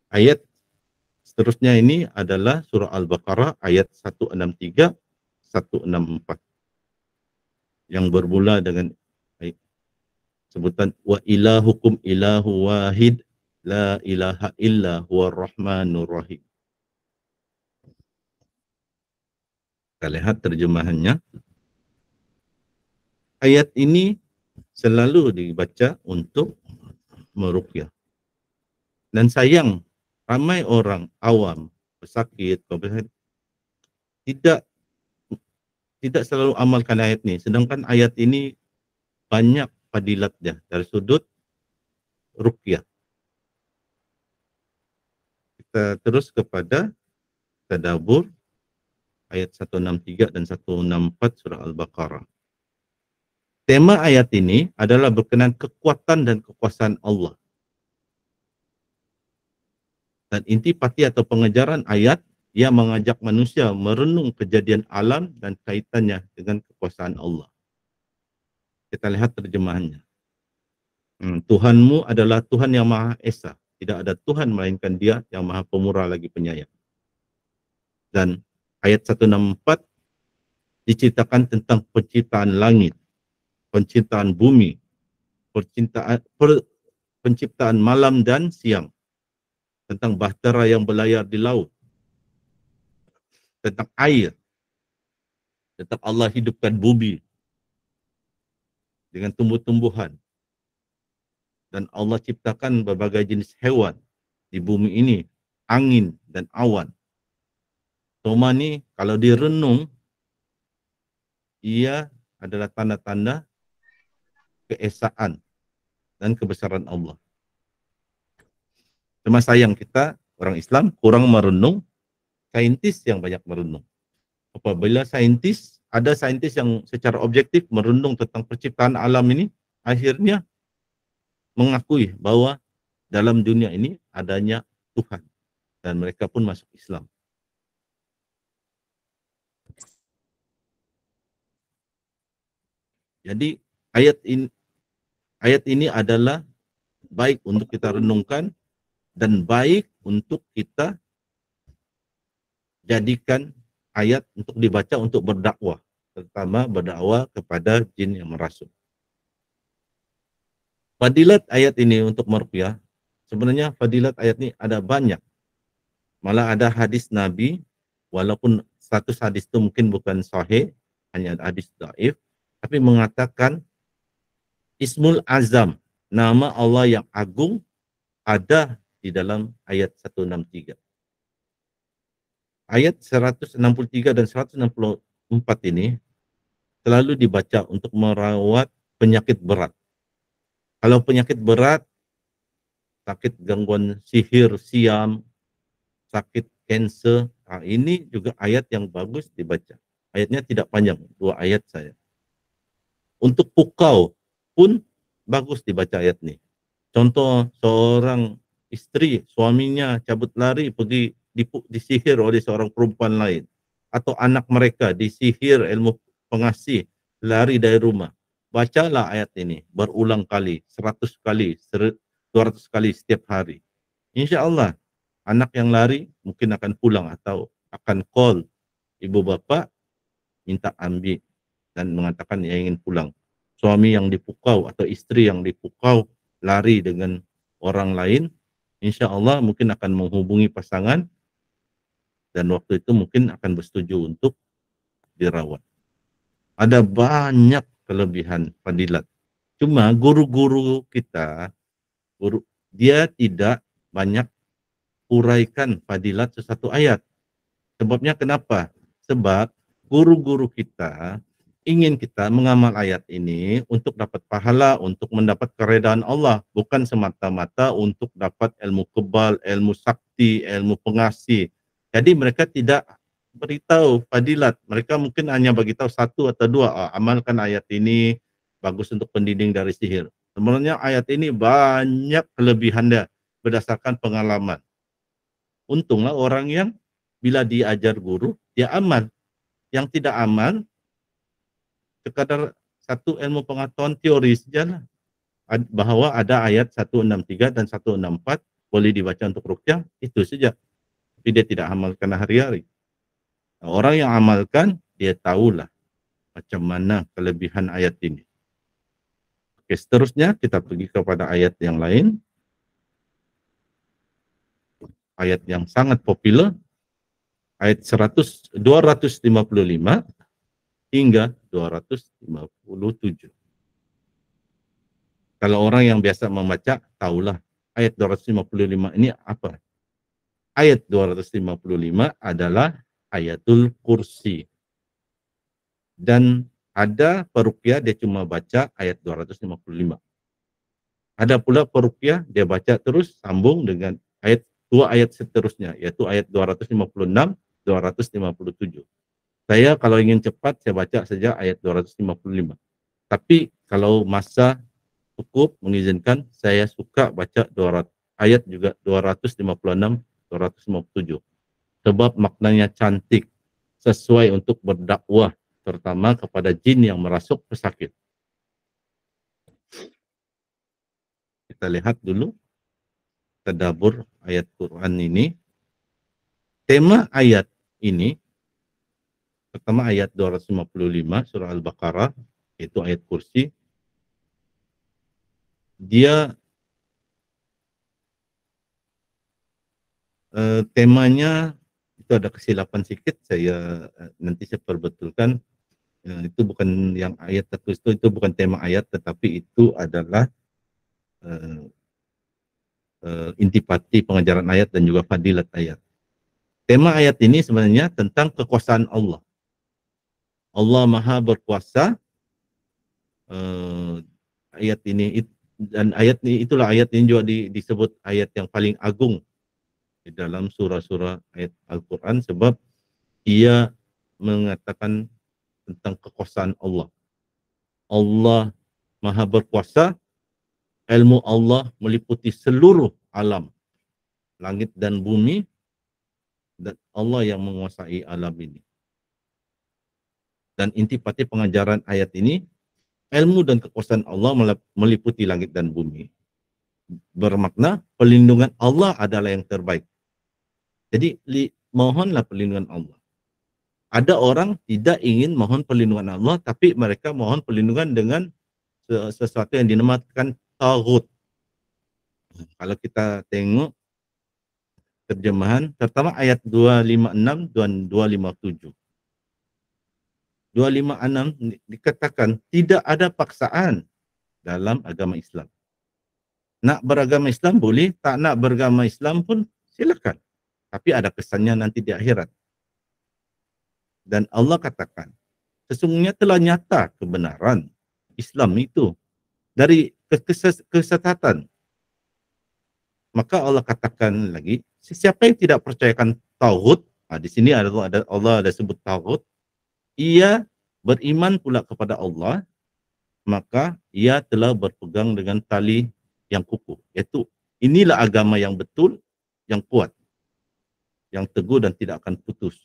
Ayat seterusnya ini adalah surah Al-Baqarah ayat 163, 164 yang bermula dengan sebutan wa ilahukum ilahu wahid la ilaha illa huwa rahmanur rahim. Kita lihat terjemahannya. Ayat ini selalu dibaca untuk meruqyah. Dan sayang, ramai orang awam, pesakit, tidak selalu amalkan ayat ini. Sedangkan ayat ini banyak fadilatnya dari sudut ruqyah. Kita terus kepada tadabbur ayat 163 dan 164 surah Al-Baqarah. Tema ayat ini adalah berkenaan kekuatan dan kekuasaan Allah. Dan intipati atau pengejaran ayat yang mengajak manusia merenung kejadian alam dan kaitannya dengan kekuasaan Allah. Kita lihat terjemahannya. Tuhanmu adalah Tuhan yang Maha Esa. Tidak ada Tuhan melainkan Dia yang Maha Pemurah lagi Penyayang. Dan ayat 164 diceritakan tentang penciptaan langit, penciptaan bumi, penciptaan malam dan siang, tentang bahtera yang berlayar di laut, tentang air, tentang Allah hidupkan bumi dengan tumbuh-tumbuhan, dan Allah ciptakan berbagai jenis hewan di bumi ini, angin dan awan. Semua ini kalau direnung, ia adalah tanda-tanda keesaan dan kebesaran Allah. Cuma sayang kita, orang Islam, kurang merenung, saintis yang banyak merenung. Apabila ada saintis yang secara objektif merenung tentang penciptaan alam ini, akhirnya mengakui bahwa dalam dunia ini adanya Tuhan. Dan mereka pun masuk Islam. Jadi ayat ini adalah baik untuk kita renungkan dan baik untuk kita jadikan ayat untuk dibaca untuk berdakwah, terutama berdakwah kepada jin yang merasuk. Fadilat ayat ini untuk meruqyah, sebenarnya fadilat ayat ini ada banyak. Malah ada hadis Nabi, walaupun status hadis itu mungkin bukan sahih, hanya hadis dhaif, tapi mengatakan Ismul Azam, nama Allah yang agung, ada di dalam ayat 163. Ayat 163 dan 164 ini selalu dibaca untuk merawat penyakit berat. Kalau penyakit berat, sakit gangguan sihir, siam, sakit kanser, nah ini juga ayat yang bagus dibaca. Ayatnya tidak panjang, 2 ayat saya. Untuk pukau pun bagus dibaca ayat ini. Contoh, seorang istri, suaminya cabut lari pergi disihir oleh seorang perempuan lain. Atau anak mereka disihir ilmu pengasih, lari dari rumah. Bacalah ayat ini berulang kali, 100 kali, 200 kali setiap hari. Insya Allah, anak yang lari mungkin akan pulang atau akan call ibu bapak, minta ambil dan mengatakan ia ingin pulang. Suami yang dipukau atau istri yang dipukau lari dengan orang lain, insya Allah mungkin akan menghubungi pasangan dan waktu itu mungkin akan bersetuju untuk dirawat. Ada banyak kelebihan fadilat. Cuma guru-guru kita, dia tidak banyak uraikan fadilat sesatu ayat. Sebabnya kenapa? Sebab guru-guru kita ingin kita mengamal ayat ini untuk dapat pahala, untuk mendapat keredaan Allah, bukan semata-mata untuk dapat ilmu kebal, ilmu sakti, ilmu pengasih. Jadi mereka tidak beritahu fadilat. Mereka mungkin hanya beritahu 1 atau 2, amalkan ayat ini, bagus untuk pendinding dari sihir. Sebenarnya ayat ini banyak kelebihan dia berdasarkan pengalaman. Untunglah orang yang bila diajar guru, dia amal. Yang tidak amal, sekadar satu ilmu pengetahuan teori saja bahwa ada ayat 163 dan 164 boleh dibaca untuk ruqyah, itu saja. Tapi dia tidak amalkan hari-hari. Nah, orang yang amalkan, dia tahulah macam mana kelebihan ayat ini. Oke, seterusnya kita pergi kepada ayat yang lain. Ayat yang sangat populer, ayat 255 hingga 257. Kalau orang yang biasa membaca, tahulah ayat 255 ini apa. Ayat 255 adalah ayatul kursi. Dan ada peruqyah dia cuma baca ayat 255. Ada pula peruqyah dia baca terus sambung dengan ayat 2 ayat seterusnya, yaitu ayat 256, 257. Saya kalau ingin cepat, saya baca saja ayat 255. Tapi kalau masa cukup mengizinkan, saya suka baca 200, ayat juga 256, 257. Sebab maknanya cantik, sesuai untuk berdakwah, terutama kepada jin yang merasuk pesakit. Kita lihat dulu tadabbur ayat Quran ini. Tema ayat ini, pertama ayat 255 surah Al-Baqarah, yaitu ayat kursi. Dia temanya itu ada kesilapan sedikit, saya nanti saya perbetulkan. Itu bukan yang ayat tertulis itu bukan tema ayat, tetapi itu adalah intipati pengajaran ayat dan juga fadilat ayat. Tema ayat ini sebenarnya tentang kekuasaan Allah. Allah Maha berkuasa. Ayat ini dan ayat ini, itulah ayat ini juga disebut ayat yang paling agung di dalam surah-surah ayat Al-Quran, sebab ia mengatakan tentang kekuasaan Allah. Allah Maha berkuasa, ilmu Allah meliputi seluruh alam, langit dan bumi, dan Allah yang menguasai alam ini. Dan intipati pengajaran ayat ini, ilmu dan kekuasaan Allah meliputi langit dan bumi. Bermakna perlindungan Allah adalah yang terbaik. Jadi mohonlah perlindungan Allah. Ada orang tidak ingin mohon perlindungan Allah, tapi mereka mohon perlindungan dengan sesuatu yang dinamakan taghut. Kalau kita tengok terjemahan, pertama ayat 256 dan 257. 256 dikatakan tidak ada paksaan dalam agama Islam. Nak beragama Islam boleh, tak nak beragama Islam pun silakan. Tapi ada kesannya nanti di akhirat. Dan Allah katakan, sesungguhnya telah nyata kebenaran Islam itu dari kesesatan. Maka Allah katakan lagi, siapa yang tidak percayakan tauhid, di sini Allah ada sebut tauhid, ia beriman pula kepada Allah, maka ia telah berpegang dengan tali yang kukuh. Iaitu inilah agama yang betul, yang kuat, yang teguh dan tidak akan putus.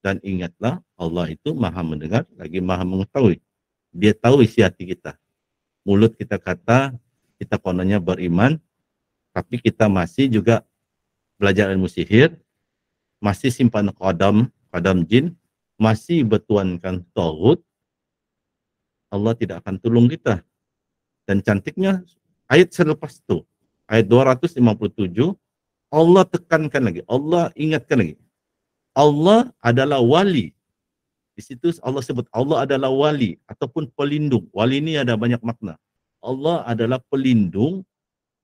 Dan ingatlah, Allah itu maha mendengar, lagi maha mengetahui. Dia tahu isi hati kita. Mulut kita kata, kita kononnya beriman, tapi kita masih juga belajar ilmu sihir, masih simpan qadam jin, masih bertuankan tauhid, Allah tidak akan tolong kita. Dan cantiknya ayat selepas itu, ayat 257, Allah tekankan lagi, Allah ingatkan lagi. Allah adalah wali. Di situ Allah sebut Allah adalah wali ataupun pelindung. Wali ini ada banyak makna. Allah adalah pelindung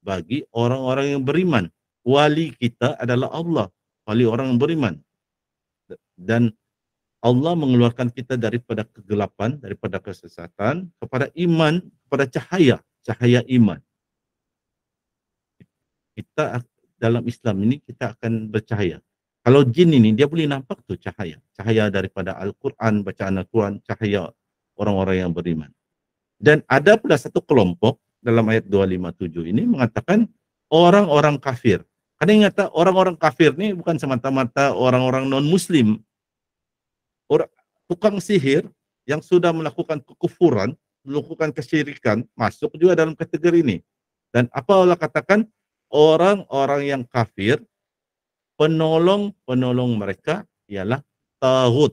bagi orang-orang yang beriman. Wali kita adalah Allah, wali orang yang beriman. Dan Allah mengeluarkan kita daripada kegelapan, daripada kesesatan, kepada iman, kepada cahaya iman. Kita dalam Islam ini kita akan bercahaya. Kalau jin ini dia boleh nampak tuh cahaya daripada Al-Quran, bacaan Al-Quran, cahaya orang-orang yang beriman. Dan ada pula satu kelompok dalam ayat 257 ini mengatakan orang-orang kafir. Karena ingat, orang-orang kafir ini bukan semata-mata orang-orang non-muslim. Tukang sihir yang sudah melakukan kekufuran, melakukan kesyirikan, masuk juga dalam kategori ini. Dan apa Allah katakan? Orang-orang yang kafir, penolong mereka ialah taghut.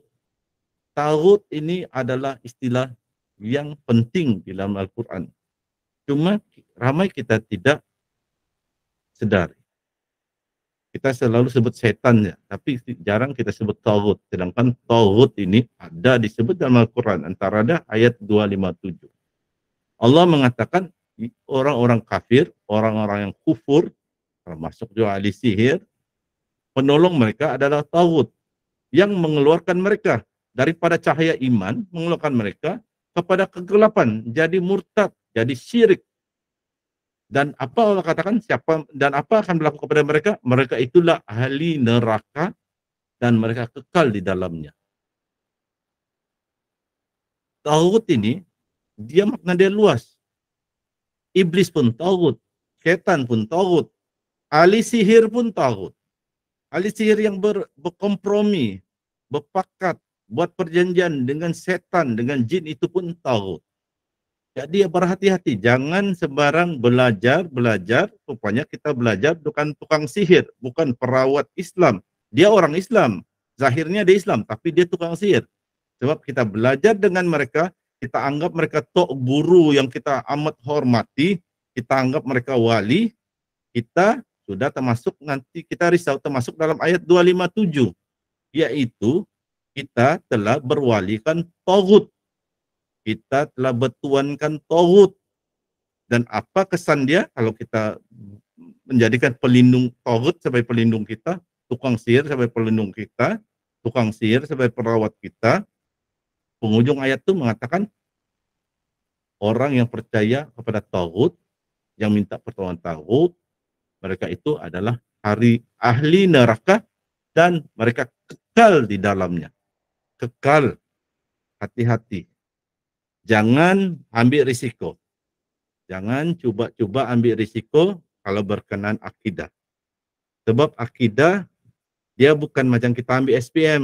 Taghut ini adalah istilah yang penting di dalam Al-Quran. Cuma ramai kita tidak sedar. Kita selalu sebut setan ya, tapi jarang kita sebut taghut. Sedangkan taghut ini ada disebut dalam Al-Quran antara ada ayat 257. Allah mengatakan orang-orang kafir, orang-orang yang kufur, termasuk juga ahli sihir, penolong mereka adalah taghut yang mengeluarkan mereka daripada cahaya iman, mengeluarkan mereka kepada kegelapan, jadi murtad, jadi syirik. Dan apa Allah katakan? Apa akan berlaku kepada mereka? Mereka itulah ahli neraka dan mereka kekal di dalamnya. Taghut ini dia makna dia luas. Iblis pun taghut, setan pun taghut, ahli sihir pun taghut. Ahli sihir yang berkompromi, berpakat, buat perjanjian dengan setan, dengan jin itu pun taghut. Jadi berhati-hati, jangan sembarang belajar, rupanya kita belajar bukan tukang sihir, bukan perawat Islam. Dia orang Islam, zahirnya dia Islam, tapi dia tukang sihir. Sebab kita belajar dengan mereka, kita anggap mereka tok guru yang kita amat hormati, kita anggap mereka wali, kita sudah termasuk, nanti kita risau termasuk dalam ayat 257, yaitu kita telah berwalikan taghut. Kita telah bertuankan taghut. Dan apa kesan dia kalau kita menjadikan pelindung taghut sebagai pelindung kita, tukang sihir sebagai pelindung kita, tukang sihir sebagai perawat kita? Penghujung ayat itu mengatakan orang yang percaya kepada taghut, yang minta pertolongan taghut, mereka itu adalah ahli neraka dan mereka kekal di dalamnya. Kekal. Hati-hati. Jangan ambil risiko. Jangan cuba-cuba ambil risiko kalau berkenan akidah. Sebab akidah dia bukan macam kita ambil SPM.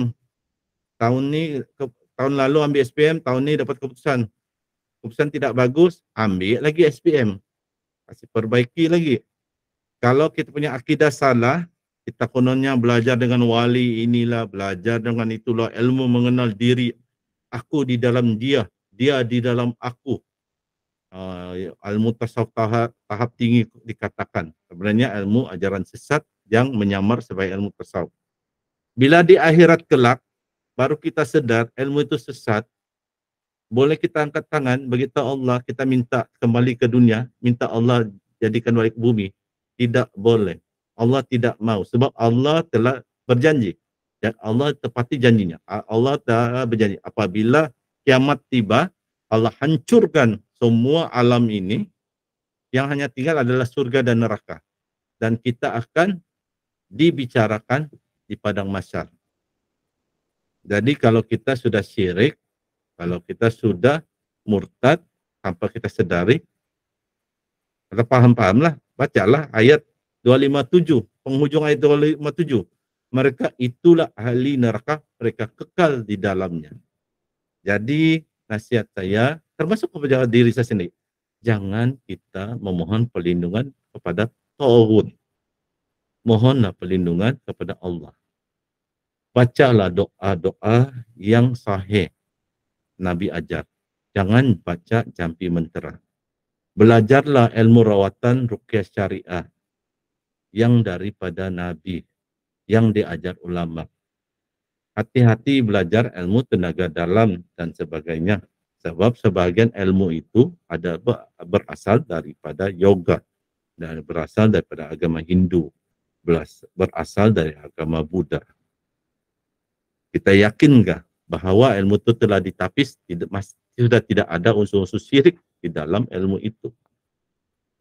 Tahun lalu ambil SPM, tahun ini dapat keputusan. Keputusan tidak bagus, ambil lagi SPM. Kasih perbaiki lagi. Kalau kita punya akidah salah, kita kononnya belajar dengan wali inilah, belajar dengan itulah, ilmu mengenal diri. Aku di dalam dia di dalam aku. Ilmu tasawuf tahap tinggi dikatakan. Sebenarnya ilmu ajaran sesat yang menyamar sebagai ilmu tasawuf. Bila di akhirat kelak, baru kita sedar ilmu itu sesat. Boleh kita angkat tangan, beritahu Allah, kita minta kembali ke dunia, minta Allah jadikan balik ke bumi. Tidak boleh. Allah tidak mau. Sebab Allah telah berjanji. Dan Allah tepati janjinya. Allah telah berjanji. Apabila kiamat tiba, Allah hancurkan semua alam ini. Yang hanya tinggal adalah surga dan neraka. Dan kita akan dibicarakan di padang mahsyar. Jadi kalau kita sudah syirik, kalau kita sudah murtad tanpa kita sedari, kita paham-pahamlah, bacalah ayat 257, penghujung ayat 257. Mereka itulah ahli neraka, mereka kekal di dalamnya. Jadi nasihat saya, termasuk kepada diri saya sendiri, jangan kita memohon perlindungan kepada Tauhid. Mohonlah perlindungan kepada Allah. Bacalah doa-doa yang sahih Nabi ajar. Jangan baca jampi mentera. Belajarlah ilmu rawatan ruqyah syariah yang daripada Nabi, yang diajar ulama. Hati-hati belajar ilmu tenaga dalam dan sebagainya. Sebab sebagian ilmu itu ada berasal daripada yoga dan berasal daripada agama Hindu, berasal dari agama Buddha. Kita yakinkah bahwa ilmu itu telah ditapis, sudah tidak ada unsur-unsur syirik di dalam ilmu itu?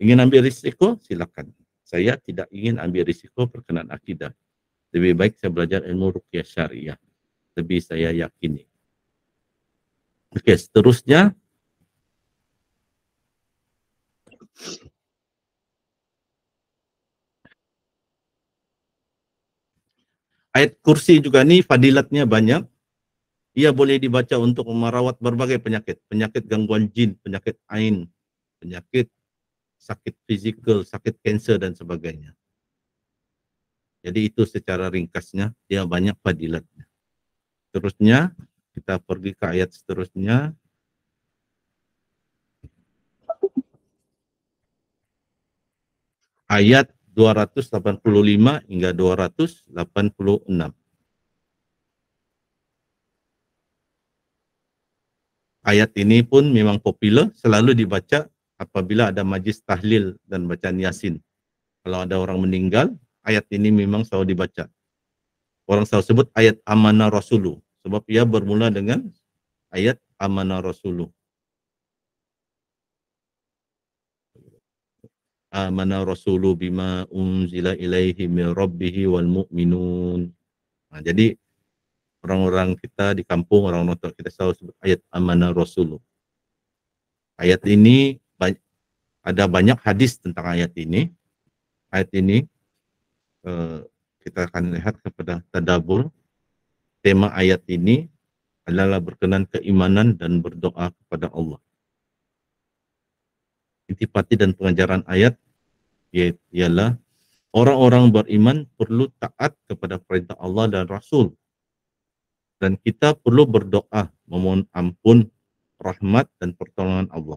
Ingin ambil risiko? Silakan. Saya tidak ingin ambil risiko perkenaan akidah. Lebih baik saya belajar ilmu ruqyah syariah. Lebih saya yakini. Oke, seterusnya. Ayat kursi juga nih fadilatnya banyak. Ia boleh dibaca untuk merawat berbagai penyakit. Penyakit gangguan jin, penyakit ain, penyakit sakit fizikal, sakit kanser dan sebagainya. Jadi itu secara ringkasnya, dia banyak fadilatnya. Terusnya, kita pergi ke ayat seterusnya. Ayat 285 hingga 286. Ayat ini pun memang popular, selalu dibaca apabila ada majlis tahlil dan bacaan Yasin. Kalau ada orang meninggal, ayat ini memang selalu dibaca. Orang selalu sebut ayat amanah rasuluh, sebab ia bermula dengan ayat amanah rasuluh. Amanah rasuluh bima unzila ilaihi min rabbihi wal mu'minun. Nah, jadi orang-orang kita di kampung, orang-orang tua kita selalu sebut ayat amanah rasuluh. Ayat ini ada banyak hadis tentang ayat ini. Ayat ini kita akan lihat kepada tadabbur. Tema ayat ini adalah berkenan keimanan dan berdoa kepada Allah. Intipati dan pengajaran ayat ialah orang-orang beriman perlu taat kepada perintah Allah dan Rasul. Dan kita perlu berdoa memohon ampun, rahmat dan pertolongan Allah.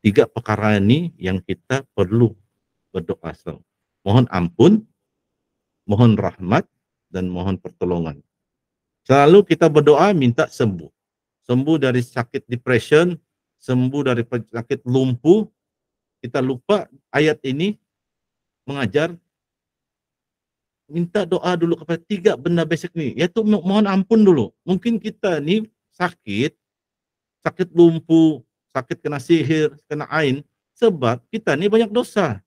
3 perkara ini yang kita perlu berdoa selalu. Mohon ampun, mohon rahmat, dan mohon pertolongan. Selalu kita berdoa minta sembuh. Sembuh dari sakit depression, sembuh dari sakit lumpuh. Kita lupa ayat ini mengajar minta doa dulu kepada 3 benda basic ini, yaitu mohon ampun dulu. Mungkin kita ini sakit lumpuh, sakit kena sihir, kena ain, sebab kita ini banyak dosa.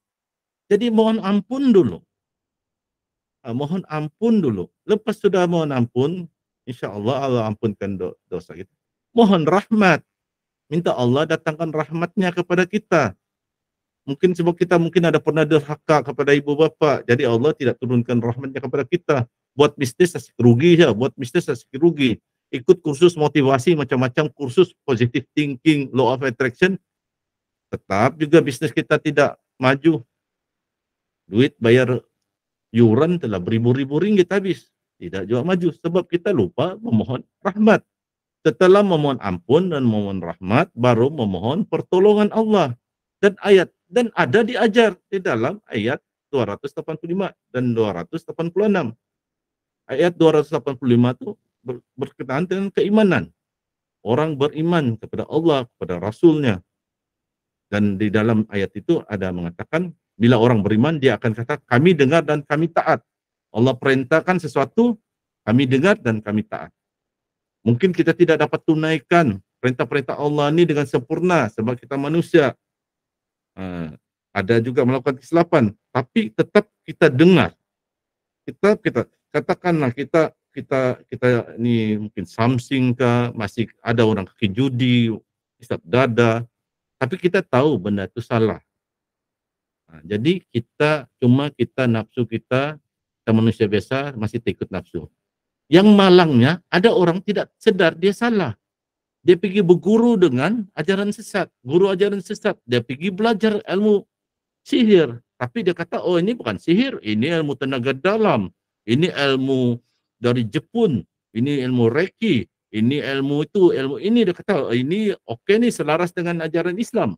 Jadi mohon ampun dulu. Mohon ampun dulu. Lepas sudah mohon ampun, insya Allah Allah ampunkan dosa kita. Mohon rahmat. Minta Allah datangkan rahmatnya kepada kita. Mungkin sebab kita mungkin ada pernah durhaka kepada ibu bapa, jadi Allah tidak turunkan rahmatnya kepada kita. Buat bisnis asik rugi ya, buat bisnis asik rugi. Ikut kursus motivasi macam-macam, kursus positive thinking, law of attraction, tetap juga bisnis kita tidak maju. Duit bayar yuran telah beribu-ribu ringgit habis, tidak juga maju sebab kita lupa memohon rahmat. Setelah memohon ampun dan memohon rahmat, baru memohon pertolongan Allah. Dan ada diajar di dalam ayat 285 dan 286. Ayat 285 itu berkenaan dengan keimanan. orang beriman kepada Allah, kepada Rasulnya. Dan di dalam ayat itu ada mengatakan, bila orang beriman, dia akan kata, kami dengar dan kami taat. Allah perintahkan sesuatu, kami dengar dan kami taat. Mungkin kita tidak dapat tunaikan perintah-perintah Allah ini dengan sempurna sebab kita manusia. Ada juga melakukan kesilapan, tapi tetap kita dengar. Kita katakanlah kita ini mungkin samsing kah, masih ada orang kaki judi, hisap dada, tapi kita tahu benda itu salah. Jadi kita nafsu kita manusia biasa masih ikut nafsu. Yang malangnya ada orang tidak sedar dia salah. Dia pergi berguru dengan ajaran sesat, guru ajaran sesat. Dia pergi belajar ilmu sihir, tapi dia kata, oh ini bukan sihir, ini ilmu tenaga dalam, ini ilmu dari Jepun, ini ilmu Reiki, ini ilmu itu, ilmu ini. Dia kata, oh, ini oke nih, selaras dengan ajaran Islam.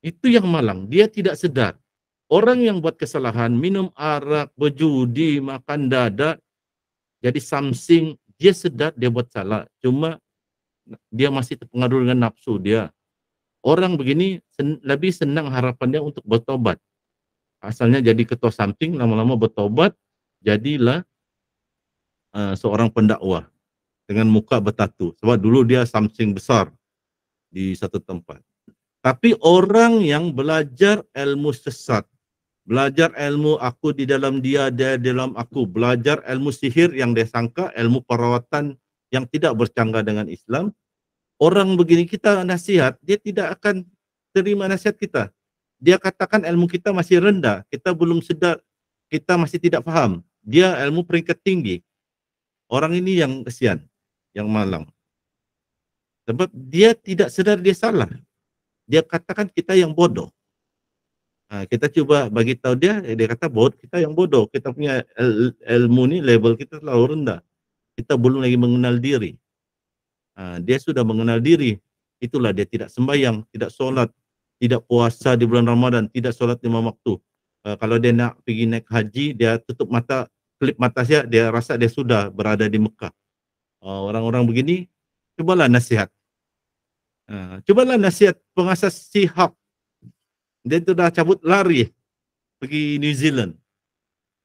Itu yang malang, dia tidak sedar. Orang yang buat kesalahan, minum arak, berjudi, makan dada, jadi samsing, dia sedar dia buat salah. Cuma dia masih terpengaruh dengan nafsu dia. Orang begini lebih senang harapannya untuk bertobat. Asalnya jadi ketua samping, lama-lama bertobat, jadilah seorang pendakwah dengan muka bertatu. Sebab dulu dia samsing besar di satu tempat. Tapi orang yang belajar ilmu sesat, belajar ilmu aku di dalam dia dalam aku, belajar ilmu sihir yang dia sangka, ilmu perawatan yang tidak bercanggah dengan Islam, orang begini kita nasihat, dia tidak akan terima nasihat kita. Dia katakan ilmu kita masih rendah, kita belum sedar, kita masih tidak faham. Dia ilmu peringkat tinggi. Orang ini yang kesian, yang malang. Sebab dia tidak sedar dia salah. Dia katakan kita yang bodoh. Kita coba bagi tahu dia kata bodoh, kita yang bodoh. Kita punya ilmu ni level kita terlalu rendah. Kita belum lagi mengenal diri. Dia sudah mengenal diri, itulah dia tidak sembahyang, tidak solat, tidak puasa di bulan Ramadan, tidak solat 5 waktu. Kalau dia nak pergi naik haji, dia tutup mata, kelip mata dia rasa dia sudah berada di Mekah. Orang-orang begini, cobalah nasihat. Cobalah nasihat pengasas Shihab. Dia tu dah cabut lari pergi New Zealand.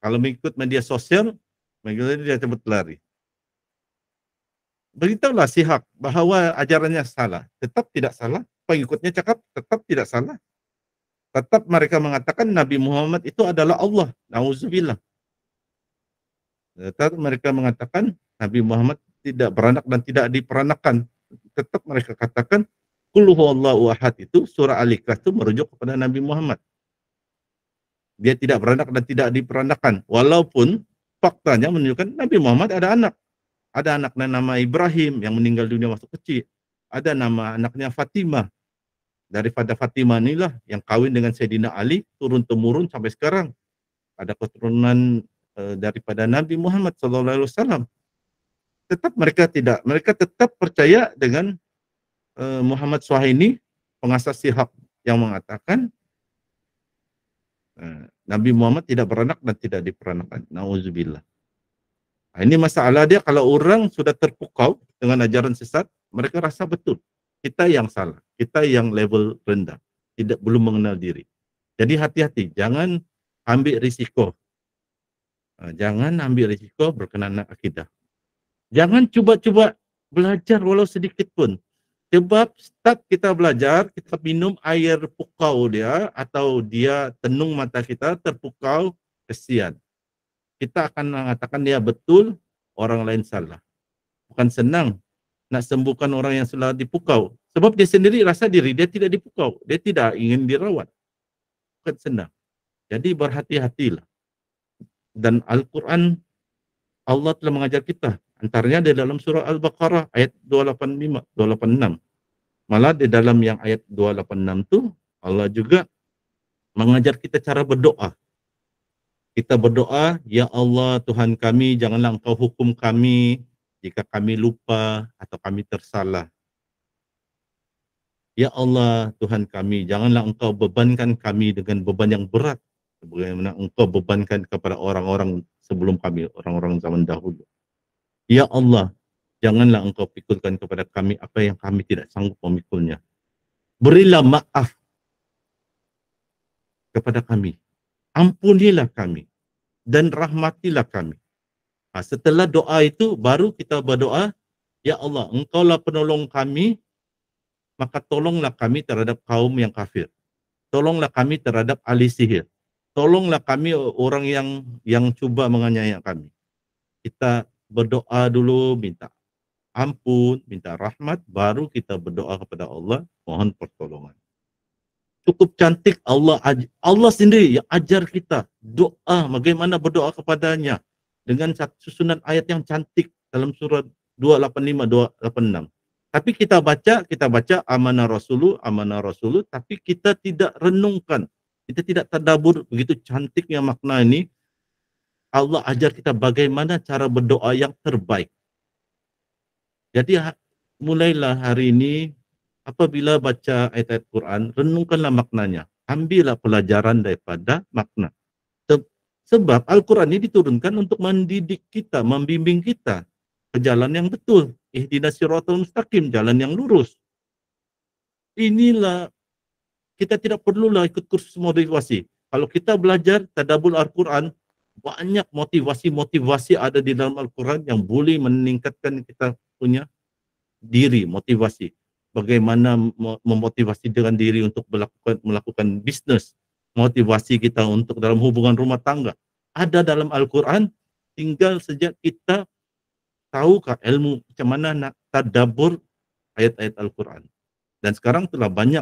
Kalau mengikut media sosial, dia cabut lari. Beritahulah Shihab bahawa ajarannya salah, tetap tidak salah. Pengikutnya cakap tetap tidak salah. Tetap mereka mengatakan Nabi Muhammad itu adalah Allah. Nauzubillah. Tetap mereka mengatakan Nabi Muhammad tidak beranak dan tidak diperanakan. Tetap mereka katakan Qul huwallahu ahad itu surah Al-Ikhlas itu merujuk kepada Nabi Muhammad. Dia tidak beranak dan tidak diperanakan. Walaupun faktanya menunjukkan Nabi Muhammad ada anak. Ada anaknya nama Ibrahim yang meninggal dunia waktu kecil. Ada nama anaknya Fatimah. Daripada Fatimah inilah yang kawin dengan Sayyidina Ali turun-temurun sampai sekarang. Ada keturunan daripada Nabi Muhammad SAW. Tetap mereka tetap percaya dengan Muhammad Suhaimi, pengasas Shihab yang mengatakan Nabi Muhammad tidak beranak dan tidak diperanakan. Nauzubillah. Ini masalah dia, kalau orang sudah terpukau dengan ajaran sesat, mereka rasa betul. Kita yang salah, kita yang level rendah, belum mengenal diri. Jadi hati-hati, jangan ambil risiko. Jangan ambil risiko berkenaan akidah. Jangan cuba-cuba belajar walau sedikit pun. Sebab start kita belajar, kita minum air pukau dia, atau dia tenung mata kita, terpukau, kesian. Kita akan mengatakan dia betul, orang lain salah. Bukan senang nak sembuhkan orang yang salah dipukau. Sebab dia sendiri rasa diri dia tidak dipukau. Dia tidak ingin dirawat. Bukan senang. Jadi berhati-hatilah. Dan Al-Quran, Allah telah mengajar kita. Antaranya di dalam surah Al-Baqarah ayat 285, 286. Malah di dalam yang ayat 286 itu, Allah juga mengajar kita cara berdoa. Kita berdoa, ya Allah Tuhan kami, janganlah Engkau hukum kami jika kami lupa atau kami tersalah. Ya Allah Tuhan kami, janganlah Engkau bebankan kami dengan beban yang berat sebagaimana Engkau bebankan kepada orang-orang sebelum kami, orang-orang zaman dahulu. Ya Allah, Janganlah engkau pikulkan kepada kami apa yang kami tidak sanggup memikulnya. Berilah maaf kepada kami. Ampunilah kami dan rahmatilah kami. Setelah doa itu baru kita berdoa, ya Allah, engkaulah penolong kami, maka tolonglah kami terhadap kaum yang kafir. Tolonglah kami terhadap ahli sihir. Tolonglah kami orang yang cuba menganiaya kami. Kita berdoa dulu, minta ampun, minta rahmat, baru kita berdoa kepada Allah, mohon pertolongan. Cukup cantik Allah sendiri yang ajar kita doa, bagaimana berdoa kepadanya dengan susunan ayat yang cantik dalam surat 285, 286. Tapi kita baca amanah rasulu, tapi kita tidak renungkan, kita tidak tadabbur begitu cantiknya makna ini. Allah ajar kita bagaimana cara berdoa yang terbaik. Jadi mulailah hari ini apabila baca ayat-ayat Quran, renungkanlah maknanya. Ambillah pelajaran daripada makna. Sebab Al-Quran ini diturunkan untuk mendidik kita, membimbing kita ke jalan yang betul. Ihdinas siratal mustaqim, jalan yang lurus. Inilah, kita tidak perlulah ikut kursus motivasi. Kalau kita belajar tadabbur Al-Quran, banyak motivasi-motivasi ada di dalam Al-Quran yang boleh meningkatkan kita punya diri, motivasi. Bagaimana memotivasi dengan diri untuk melakukan bisnis, motivasi kita untuk dalam hubungan rumah tangga. Ada dalam Al-Quran, tinggal sejak kita tahukah ilmu macam mana nak tadabbur ayat-ayat Al-Quran. Dan sekarang telah banyak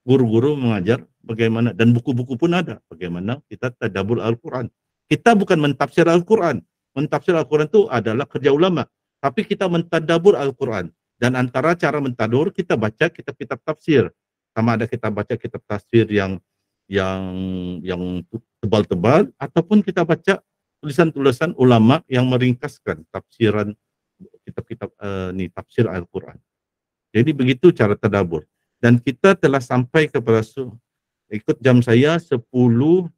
guru-guru mengajar bagaimana, dan buku-buku pun ada, bagaimana kita tadabbur Al-Quran. Kita bukan mentafsir Al-Quran. Mentafsir Al-Quran itu adalah kerja ulama. Tapi kita mentadabbur Al-Quran. Dan antara cara mentadabbur, kita baca kitab-kitab tafsir. Sama ada kita baca kitab tafsir yang tebal-tebal, ataupun kita baca tulisan-tulisan ulama yang meringkaskan tafsiran kitab-kitab tafsir Al-Quran. Jadi begitu cara tadabbur. Dan kita telah sampai kepada ikut jam saya 10:22.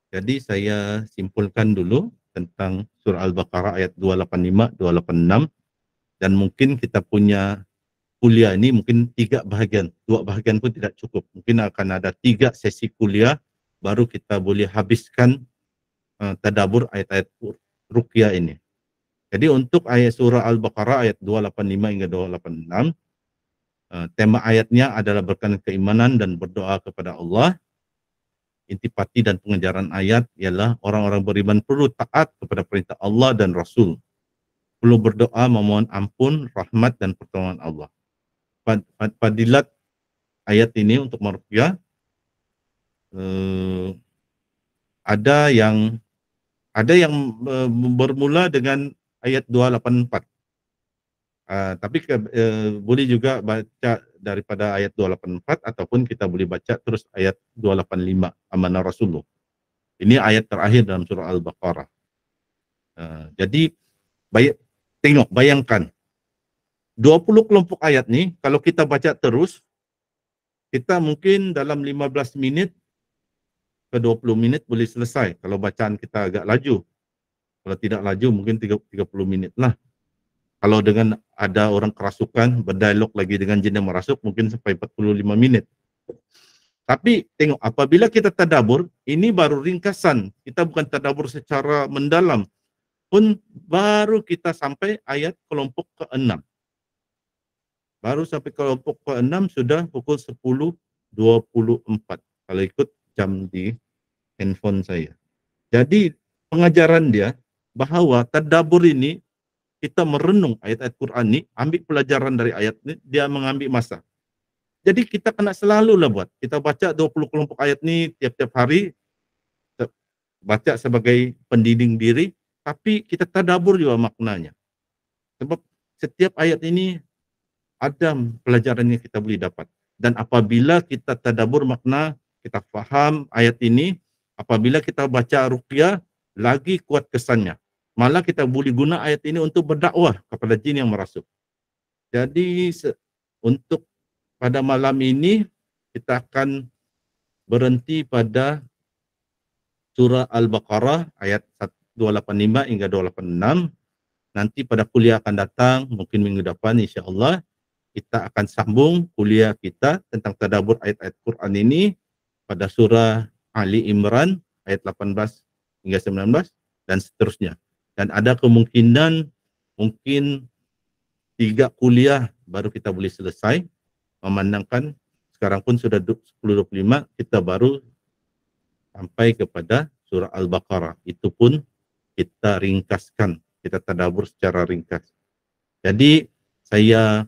Jadi saya simpulkan dulu tentang surah Al-Baqarah ayat 285, 286, dan mungkin kita punya kuliah ini mungkin 3 bahagian, 2 bahagian pun tidak cukup. Mungkin akan ada 3 sesi kuliah baru kita boleh habiskan tadabbur ayat-ayat ruqyah ini. Jadi untuk ayat surah Al-Baqarah ayat 285 hingga 286, tema ayatnya adalah berkaitan keimanan dan berdoa kepada Allah. Intipati dan pengejaran ayat ialah orang-orang beriman perlu taat kepada perintah Allah dan Rasul. Perlu berdoa memohon ampun, rahmat dan pertolongan Allah. Fadilat ayat ini untuk meruqyah, ada yang bermula dengan ayat 284. Tapi boleh juga baca daripada ayat 284 ataupun kita boleh baca terus ayat 285 amanah Rasulullah. Ini ayat terakhir dalam surah Al-Baqarah. Jadi bayangkan 20 kelompok ayat ni kalau kita baca terus, kita mungkin dalam 15 minit ke 20 minit boleh selesai kalau bacaan kita agak laju. Kalau tidak laju mungkin 30 minit lah. Kalau dengan ada orang kerasukan, berdialog lagi dengan jin yang merasuk, mungkin sampai 45 minit. Tapi tengok, apabila kita tadabbur, ini baru ringkasan. Kita bukan tadabbur secara mendalam. Pun baru kita sampai ayat kelompok ke-6. Baru sampai kelompok ke-6 sudah pukul 10.24. Kalau ikut jam di handphone saya. Jadi pengajaran dia bahawa tadabbur ini, kita merenung ayat-ayat Quran ni, ambil pelajaran dari ayat ni, dia mengambil masa. Jadi kita kena selalulah buat. Kita baca 20 kelompok ayat ni tiap-tiap hari, baca sebagai pendinding diri, tapi kita tadabbur juga maknanya. Sebab setiap ayat ini ada pelajaran yang kita boleh dapat. Dan apabila kita tadabbur makna, kita faham ayat ini, apabila kita baca ruqyah, lagi kuat kesannya. Malah kita boleh guna ayat ini untuk berdakwah kepada jin yang merasuk. Jadi untuk pada malam ini kita akan berhenti pada surah Al-Baqarah ayat 285 hingga 286. Nanti pada kuliah akan datang, mungkin minggu depan insya-Allah, kita akan sambung kuliah kita tentang tadabbur ayat-ayat Quran ini pada surah Ali Imran ayat 18 hingga 19 dan seterusnya. Dan ada kemungkinan mungkin 3 kuliah baru kita boleh selesai, memandangkan sekarang pun sudah 10.25, kita baru sampai kepada surah Al-Baqarah. Itu pun kita ringkaskan, kita tadabbur secara ringkas. Jadi saya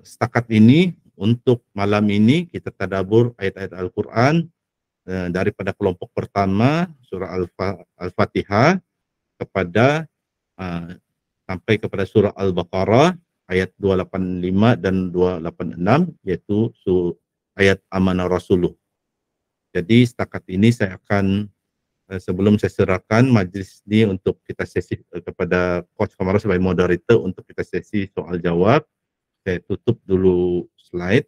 setakat ini untuk malam ini kita tadabbur ayat-ayat Al-Quran daripada kelompok pertama surah Al-Fatihah kepada sampai kepada surah Al-Baqarah ayat 285 dan 286, yaitu ayat amanah Rasuluh. Jadi setakat ini saya akan sebelum saya serahkan majlis ini untuk kita sesi kepada Coach Komarudin sebagai moderator untuk kita sesi soal jawab, saya tutup dulu slide.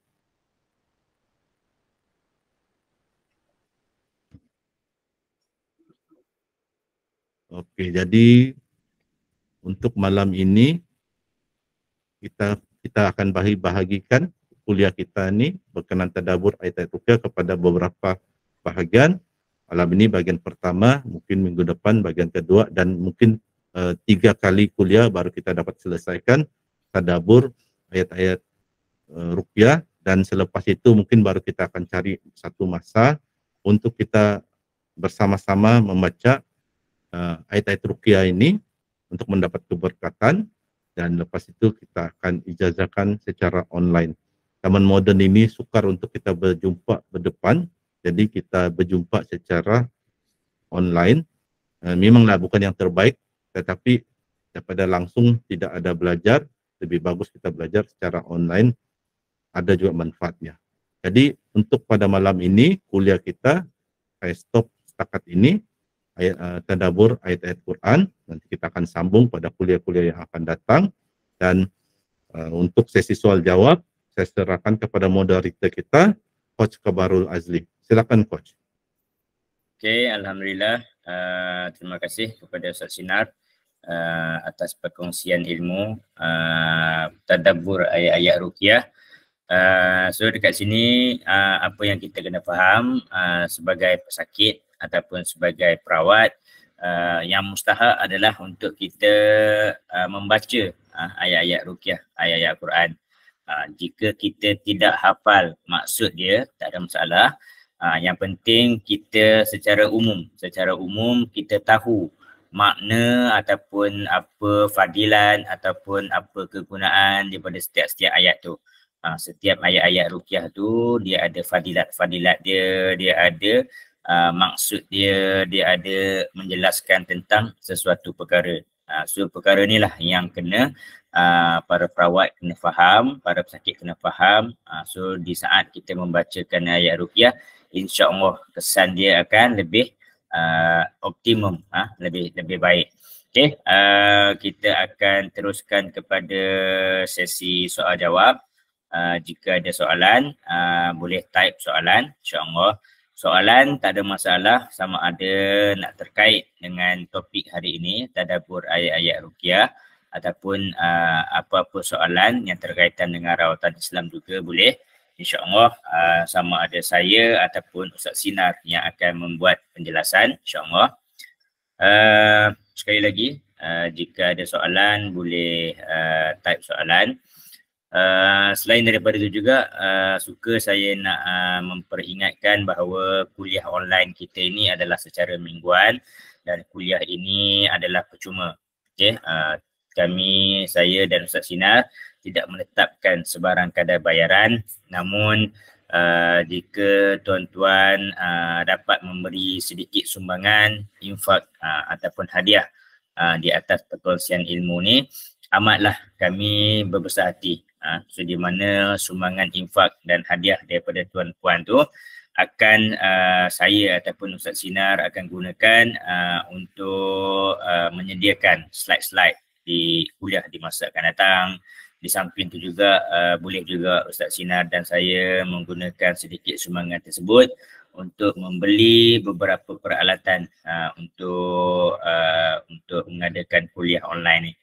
Oke, jadi untuk malam ini kita akan bahagikan kuliah kita ini berkenan tadabbur ayat-ayat ruqyah kepada beberapa bahagian. Malam ini bagian pertama, mungkin minggu depan bagian kedua, dan mungkin 3 kali kuliah baru kita dapat selesaikan tadabbur ayat-ayat ruqyah, dan selepas itu mungkin baru kita akan cari satu masa untuk kita bersama-sama membaca ayat-ayat ruqyah ini untuk mendapat keberkatan, dan lepas itu kita akan ijazahkan secara online. Zaman moden ini sukar untuk kita berjumpa berdepan, jadi kita berjumpa secara online. Memanglah bukan yang terbaik, tetapi daripada langsung tidak ada belajar, lebih bagus kita belajar secara online, ada juga manfaatnya. Jadi untuk pada malam ini kuliah kita saya stop setakat ini, tadabbur ayat-ayat Quran. Nanti kita akan sambung pada kuliah-kuliah yang akan datang, dan untuk sesi soal jawab saya serahkan kepada moderator kita, Coach Kabarul Azli. Silakan Coach. Okey, alhamdulillah. Terima kasih kepada Ustaz Sinar atas perkongsian ilmu tadabbur ayat-ayat ruqyah. So dekat sini apa yang kita kena faham sebagai pesakit ataupun sebagai perawat, yang mustahak adalah untuk kita membaca ayat-ayat ruqyah, ayat-ayat Quran. Jika kita tidak hafal maksud dia, tak ada masalah. Yang penting kita secara umum kita tahu makna ataupun apa fadilan ataupun apa kegunaan daripada setiap ayat tu. Setiap ayat-ayat ruqyah tu dia ada fadilat dia, dia ada maksud dia, dia ada menjelaskan tentang sesuatu perkara. So perkara ni lah yang kena para perawat kena faham, para pesakit kena faham. So di saat kita membacakan ayat ruqyah, insya-Allah kesan dia akan lebih optimum, lebih baik. Okey, kita akan teruskan kepada sesi soal jawab. Jika ada soalan, boleh type soalan, insya-Allah. Soalan tak ada masalah, sama ada nak terkait dengan topik hari ini, tadabbur ayat-ayat ruqyah, ataupun apa-apa soalan yang terkaitan dengan rawatan Islam juga boleh. InsyaAllah sama ada saya ataupun Ustaz Sinar yang akan membuat penjelasan, insyaAllah. Sekali lagi, jika ada soalan boleh type soalan. Selain daripada itu juga suka saya nak memperingatkan bahawa kuliah online kita ini adalah secara mingguan dan kuliah ini adalah percuma. Okay? Kami, saya dan Ustaz Sinar tidak menetapkan sebarang kadar bayaran, namun jika tuan-tuan dapat memberi sedikit sumbangan, infak ataupun hadiah di atas perkongsian ilmu ni, amatlah kami berbesar hati. So di mana sumbangan infak dan hadiah daripada tuan-puan tu akan saya ataupun Ustaz Sinar akan gunakan untuk menyediakan slide-slide di kuliah di masa akan datang. Di samping tu juga boleh juga Ustaz Sinar dan saya menggunakan sedikit sumbangan tersebut untuk membeli beberapa peralatan untuk mengadakan kuliah online ni.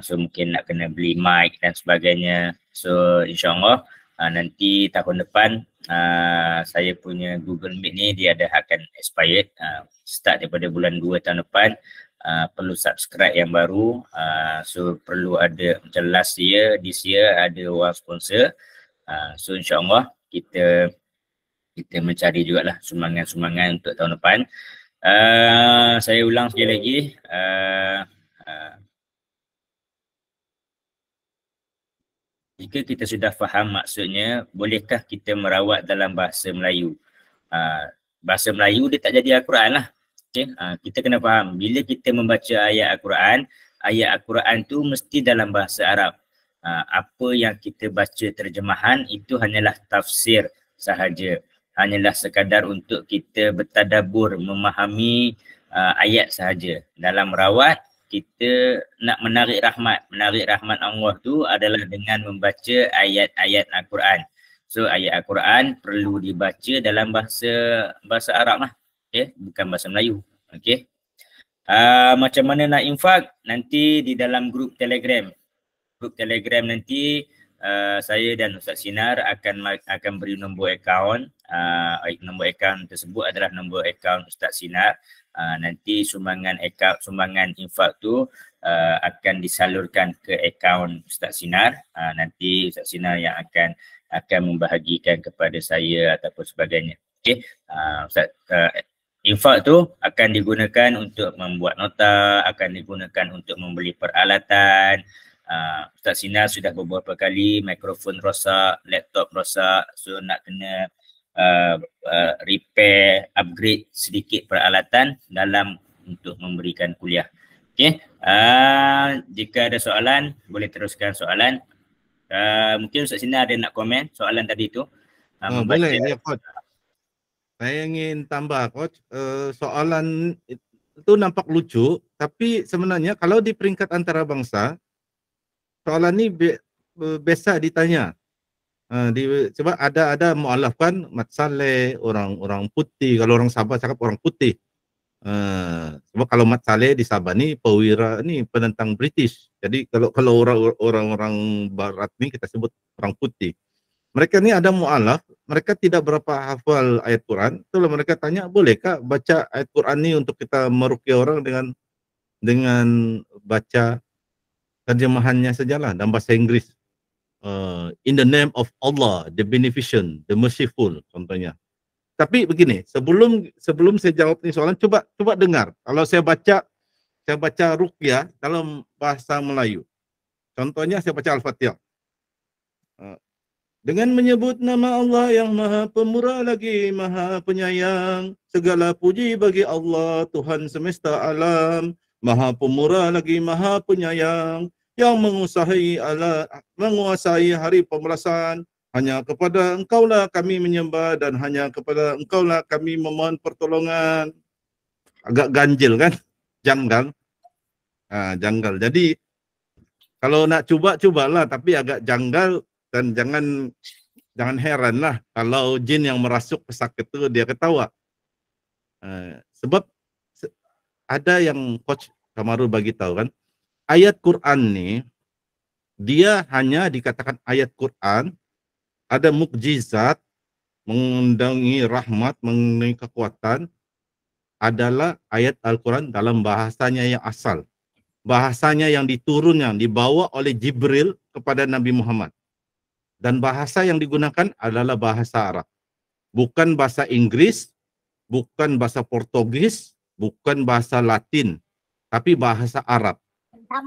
So mungkin nak kena beli mic dan sebagainya. So insyaAllah nanti tahun depan saya punya Google Meet ni dia ada akan expired. Start daripada bulan 2 tahun depan. Perlu subscribe yang baru. So perlu ada macam last year, this year ada orang sponsor. So insyaAllah kita mencari jugalah sumbangan-sumbangan untuk tahun depan. Saya ulang sekali lagi. Jika kita sudah faham maksudnya, bolehkah kita merawat dalam bahasa Melayu? Bahasa Melayu dia tak jadi Al-Quran lah. Okay? Kita kena faham, bila kita membaca ayat Al-Quran tu mesti dalam bahasa Arab. Apa yang kita baca terjemahan itu hanyalah tafsir sahaja. Hanyalah sekadar untuk kita bertadabur, memahami ayat sahaja. Dalam merawat, kita nak menarik rahmat. Menarik rahmat Allah tu adalah dengan membaca ayat-ayat Al-Quran. So ayat Al-Quran perlu dibaca dalam bahasa Arab lah. Okay? Bukan bahasa Melayu. Okay? Macam mana nak infak? Nanti di dalam grup Telegram. Grup Telegram nanti saya dan Ustaz Sinar akan beri nombor akaun. Nombor akaun tersebut adalah nombor akaun Ustaz Sinar. Nanti sumbangan infak tu akan disalurkan ke akaun Ustaz Sinar. Nanti Ustaz Sinar yang akan membahagikan kepada saya ataupun sebagainya. Okey. Infak tu akan digunakan untuk membuat nota, akan digunakan untuk membeli peralatan. Ustaz Sinar sudah beberapa kali mikrofon rosak, laptop rosak, so nak kena repair, upgrade sedikit peralatan dalam untuk memberikan kuliah. Okey. Jika ada soalan, boleh teruskan soalan. Mungkin Ustaz Sinar ada nak komen soalan tadi tu. Boleh ya Coach. Saya ingin tambah Coach, soalan itu nampak lucu, tapi sebenarnya kalau di peringkat antarabangsa soalan ni biasa ditanya. Sebab ada mu'alaf kan, Mat Saleh, orang putih. Kalau orang Sabah cakap orang putih. Sebab kalau Mat Saleh di Sabah ni pewira ni penentang British. Jadi kalau orang-orang barat ni kita sebut orang putih. Mereka ni ada mu'alaf, mereka tidak berapa hafal ayat Quran. Itulah mereka tanya, bolehkah baca ayat Quran ni untuk kita meruqyah orang dengan baca terjemahannya sajalah dalam bahasa Inggris. In the name of Allah, the beneficent, the merciful, contohnya. Tapi begini, sebelum saya jawab ini soalan, coba dengar. Kalau saya baca ruqyah dalam bahasa Melayu. Contohnya saya baca Al-Fatihah. Dengan menyebut nama Allah yang Maha Pemurah lagi Maha Penyayang, segala puji bagi Allah Tuhan semesta alam, Maha Pemurah lagi Maha Penyayang, yang menguasai hari pembalasan. Hanya kepada Engkaulah kami menyembah dan hanya kepada Engkaulah kami memohon pertolongan. Agak ganjil kan? Janggal. Janggal. Jadi kalau nak cubalah, tapi agak janggal. Dan jangan heran lah kalau jin yang merasuk pesakit itu dia ketawa. Sebab ada yang Coach Kamarul bagi tahu kan, ayat Quran ni dia hanya dikatakan ayat Quran, ada mukjizat, mengundangi rahmat, mengenai kekuatan, adalah ayat Al-Quran dalam bahasanya yang asal. Bahasanya yang diturunnya, dibawa oleh Jibril kepada Nabi Muhammad. Dan bahasa yang digunakan adalah bahasa Arab. Bukan bahasa Inggris, bukan bahasa Portugis, bukan bahasa Latin, tapi bahasa Arab.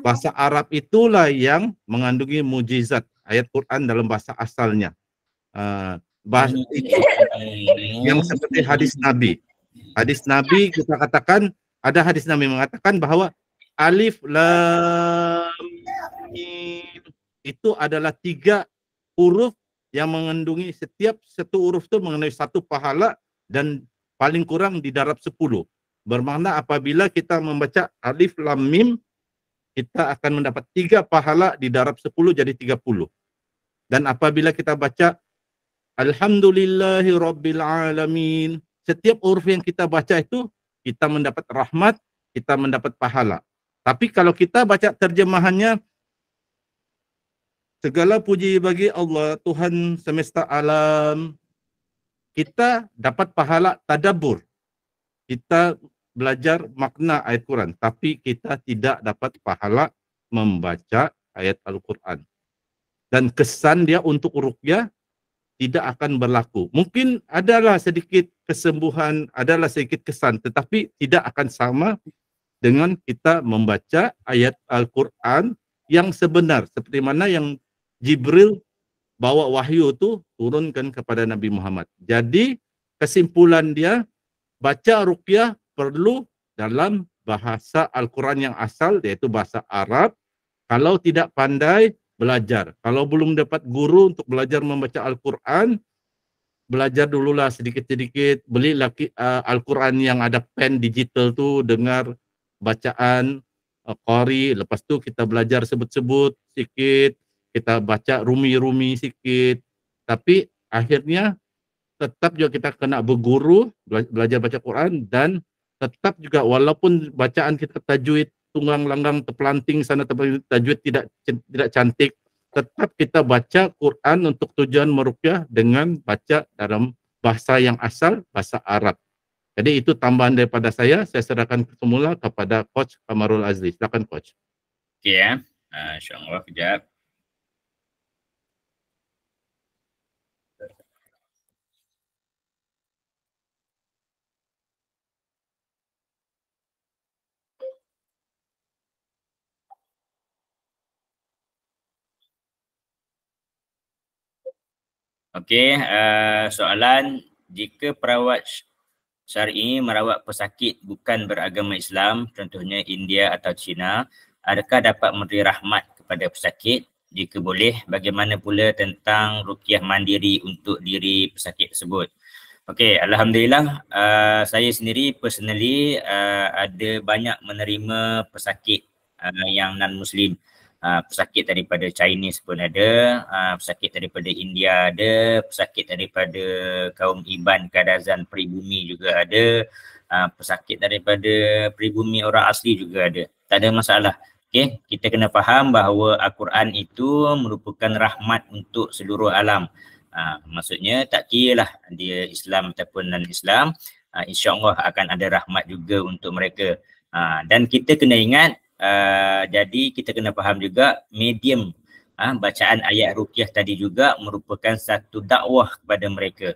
Bahasa Arab itulah yang mengandungi mukjizat ayat Quran dalam bahasa asalnya. Bahasa itu yang seperti hadis Nabi. Hadis Nabi kita katakan, ada hadis Nabi mengatakan bahwa alif lam mim itu adalah 3 huruf yang mengandungi, setiap satu huruf itu mengenai 1 pahala dan paling kurang didarab 10. Bermakna apabila kita membaca alif lam mim, kita akan mendapat 3 pahala didarab 10 jadi 30. Dan apabila kita baca Alhamdulillahi Rabbil Alamin. Setiap huruf yang kita baca itu, kita mendapat rahmat, kita mendapat pahala. Tapi kalau kita baca terjemahannya, segala puji bagi Allah, Tuhan semesta alam, kita dapat pahala tadabbur. Kita belajar makna ayat Quran, tapi kita tidak dapat pahala membaca ayat Al-Quran. Dan kesan dia untuk ruqyah tidak akan berlaku. Mungkin adalah sedikit kesembuhan, adalah sedikit kesan, tetapi tidak akan sama dengan kita membaca ayat Al-Quran yang sebenar, seperti mana yang Jibril bawa wahyu itu turunkan kepada Nabi Muhammad. Jadi kesimpulan dia, baca ruqyah perlu dalam bahasa Al-Quran yang asal, yaitu bahasa Arab. Kalau tidak pandai, belajar. Kalau belum dapat guru untuk belajar membaca Al-Quran, belajar dululah sedikit-sedikit, beli Al-Quran yang ada pen digital tuh, dengar bacaan qari, lepas tu kita belajar sebut-sebut sedikit, kita baca rumi-rumi sedikit, tapi akhirnya tetap juga kita kena berguru, belajar baca Quran, dan tetap juga walaupun bacaan kita tajwid tunggang langgang terpelanting sana tajwid tidak cantik, tetap kita baca Quran untuk tujuan meruqyah dengan baca dalam bahasa yang asal, bahasa Arab. Jadi itu tambahan daripada saya serahkan semula kepada Coach Kamarul Azli. Silakan Coach. Okey ya. InsyaAllah kejap. Okey, soalan, jika perawat syar'i merawat pesakit bukan beragama Islam, contohnya India atau China, adakah dapat memberi rahmat kepada pesakit? Jika boleh, bagaimana pula tentang ruqyah mandiri untuk diri pesakit tersebut? Okey, alhamdulillah, saya sendiri personally ada banyak menerima pesakit yang non-Muslim. Pesakit daripada Chinese pun ada, pesakit daripada India ada, pesakit daripada kaum Iban, Kadazan, Peribumi juga ada, pesakit daripada peribumi orang asli juga ada. Tak ada masalah. Okay? Kita kena faham bahawa Al-Quran itu merupakan rahmat untuk seluruh alam. Maksudnya tak kira lah dia Islam ataupun non-Islam, insyaAllah akan ada rahmat juga untuk mereka. Dan kita kena ingat, jadi kita kena faham juga medium bacaan ayat ruqyah tadi juga merupakan satu dakwah kepada mereka,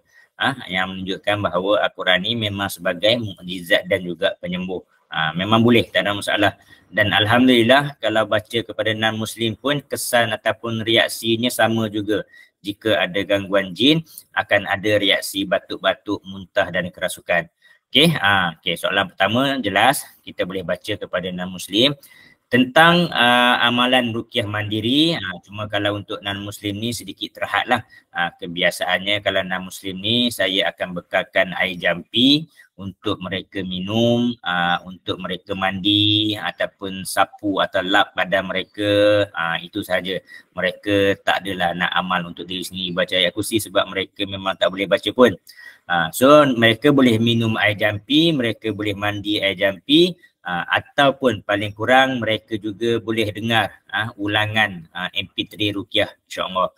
yang menunjukkan bahawa Al-Quran ini memang sebagai mukjizat dan juga penyembuh. Memang boleh, tak ada masalah. Dan alhamdulillah kalau baca kepada non-Muslim pun kesan ataupun reaksinya sama juga. Jika ada gangguan jin, akan ada reaksi batuk-batuk, muntah dan kerasukan. Okey, soalan pertama jelas kita boleh baca kepada non-Muslim tentang amalan ruqyah mandiri. Cuma kalau untuk non-Muslim ni sedikit terhad lah. Kebiasaannya kalau non-Muslim ni saya akan bekalkan air jampi untuk mereka minum, untuk mereka mandi ataupun sapu atau lap badan mereka. Itu saja. Mereka tak adalah nak amal untuk diri sendiri baca ayat kursi sebab mereka memang tak boleh baca pun. So mereka boleh minum air jampi, mereka boleh mandi air jampi, ataupun paling kurang mereka juga boleh dengar ulangan MP3 ruqyah, insyaAllah.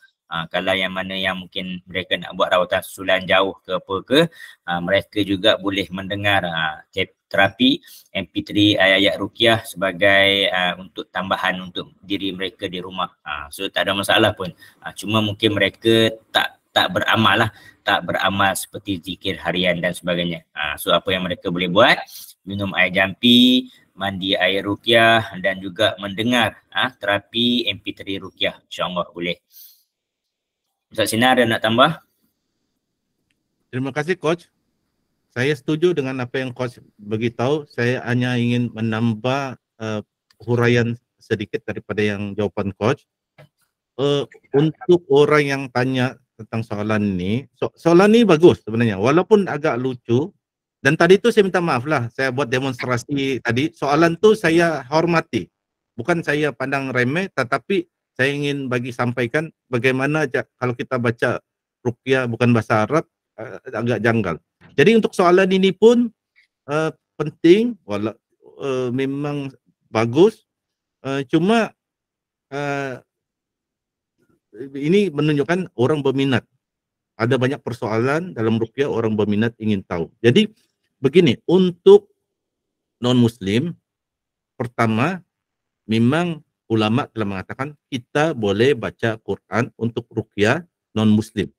Kalau yang mana yang mungkin mereka nak buat rawatan susulan jauh ke apa ke, mereka juga boleh mendengar terapi MP3 ayat-ayat ruqyah sebagai untuk tambahan untuk diri mereka di rumah. So tak ada masalah pun. Cuma mungkin mereka tak beramal lah, tak beramal seperti zikir harian dan sebagainya. So apa yang mereka boleh buat, minum air jampi, mandi air ruqyah dan juga mendengar terapi MP3 ruqyah, insyaAllah boleh. Ustaz Sinar ada nak tambah? Terima kasih Coach. Saya setuju dengan apa yang Coach beritahu. Saya hanya ingin menambah huraian sedikit daripada yang jawapan Coach. Untuk orang yang tanya tentang soalan ini, soalan ini bagus sebenarnya, walaupun agak lucu. Dan tadi tu saya minta maaf lah, saya buat demonstrasi tadi, soalan tu saya hormati. Bukan saya pandang remeh, tetapi saya ingin bagi sampaikan bagaimana kalau kita baca ruqyah bukan bahasa Arab agak janggal. Jadi untuk soalan ini pun penting, memang bagus, cuma ini menunjukkan orang berminat. Ada banyak persoalan dalam ruqyah, orang berminat ingin tahu. Jadi begini, untuk non-muslim, pertama memang ulama telah mengatakan kita boleh baca Quran untuk ruqyah non-muslim.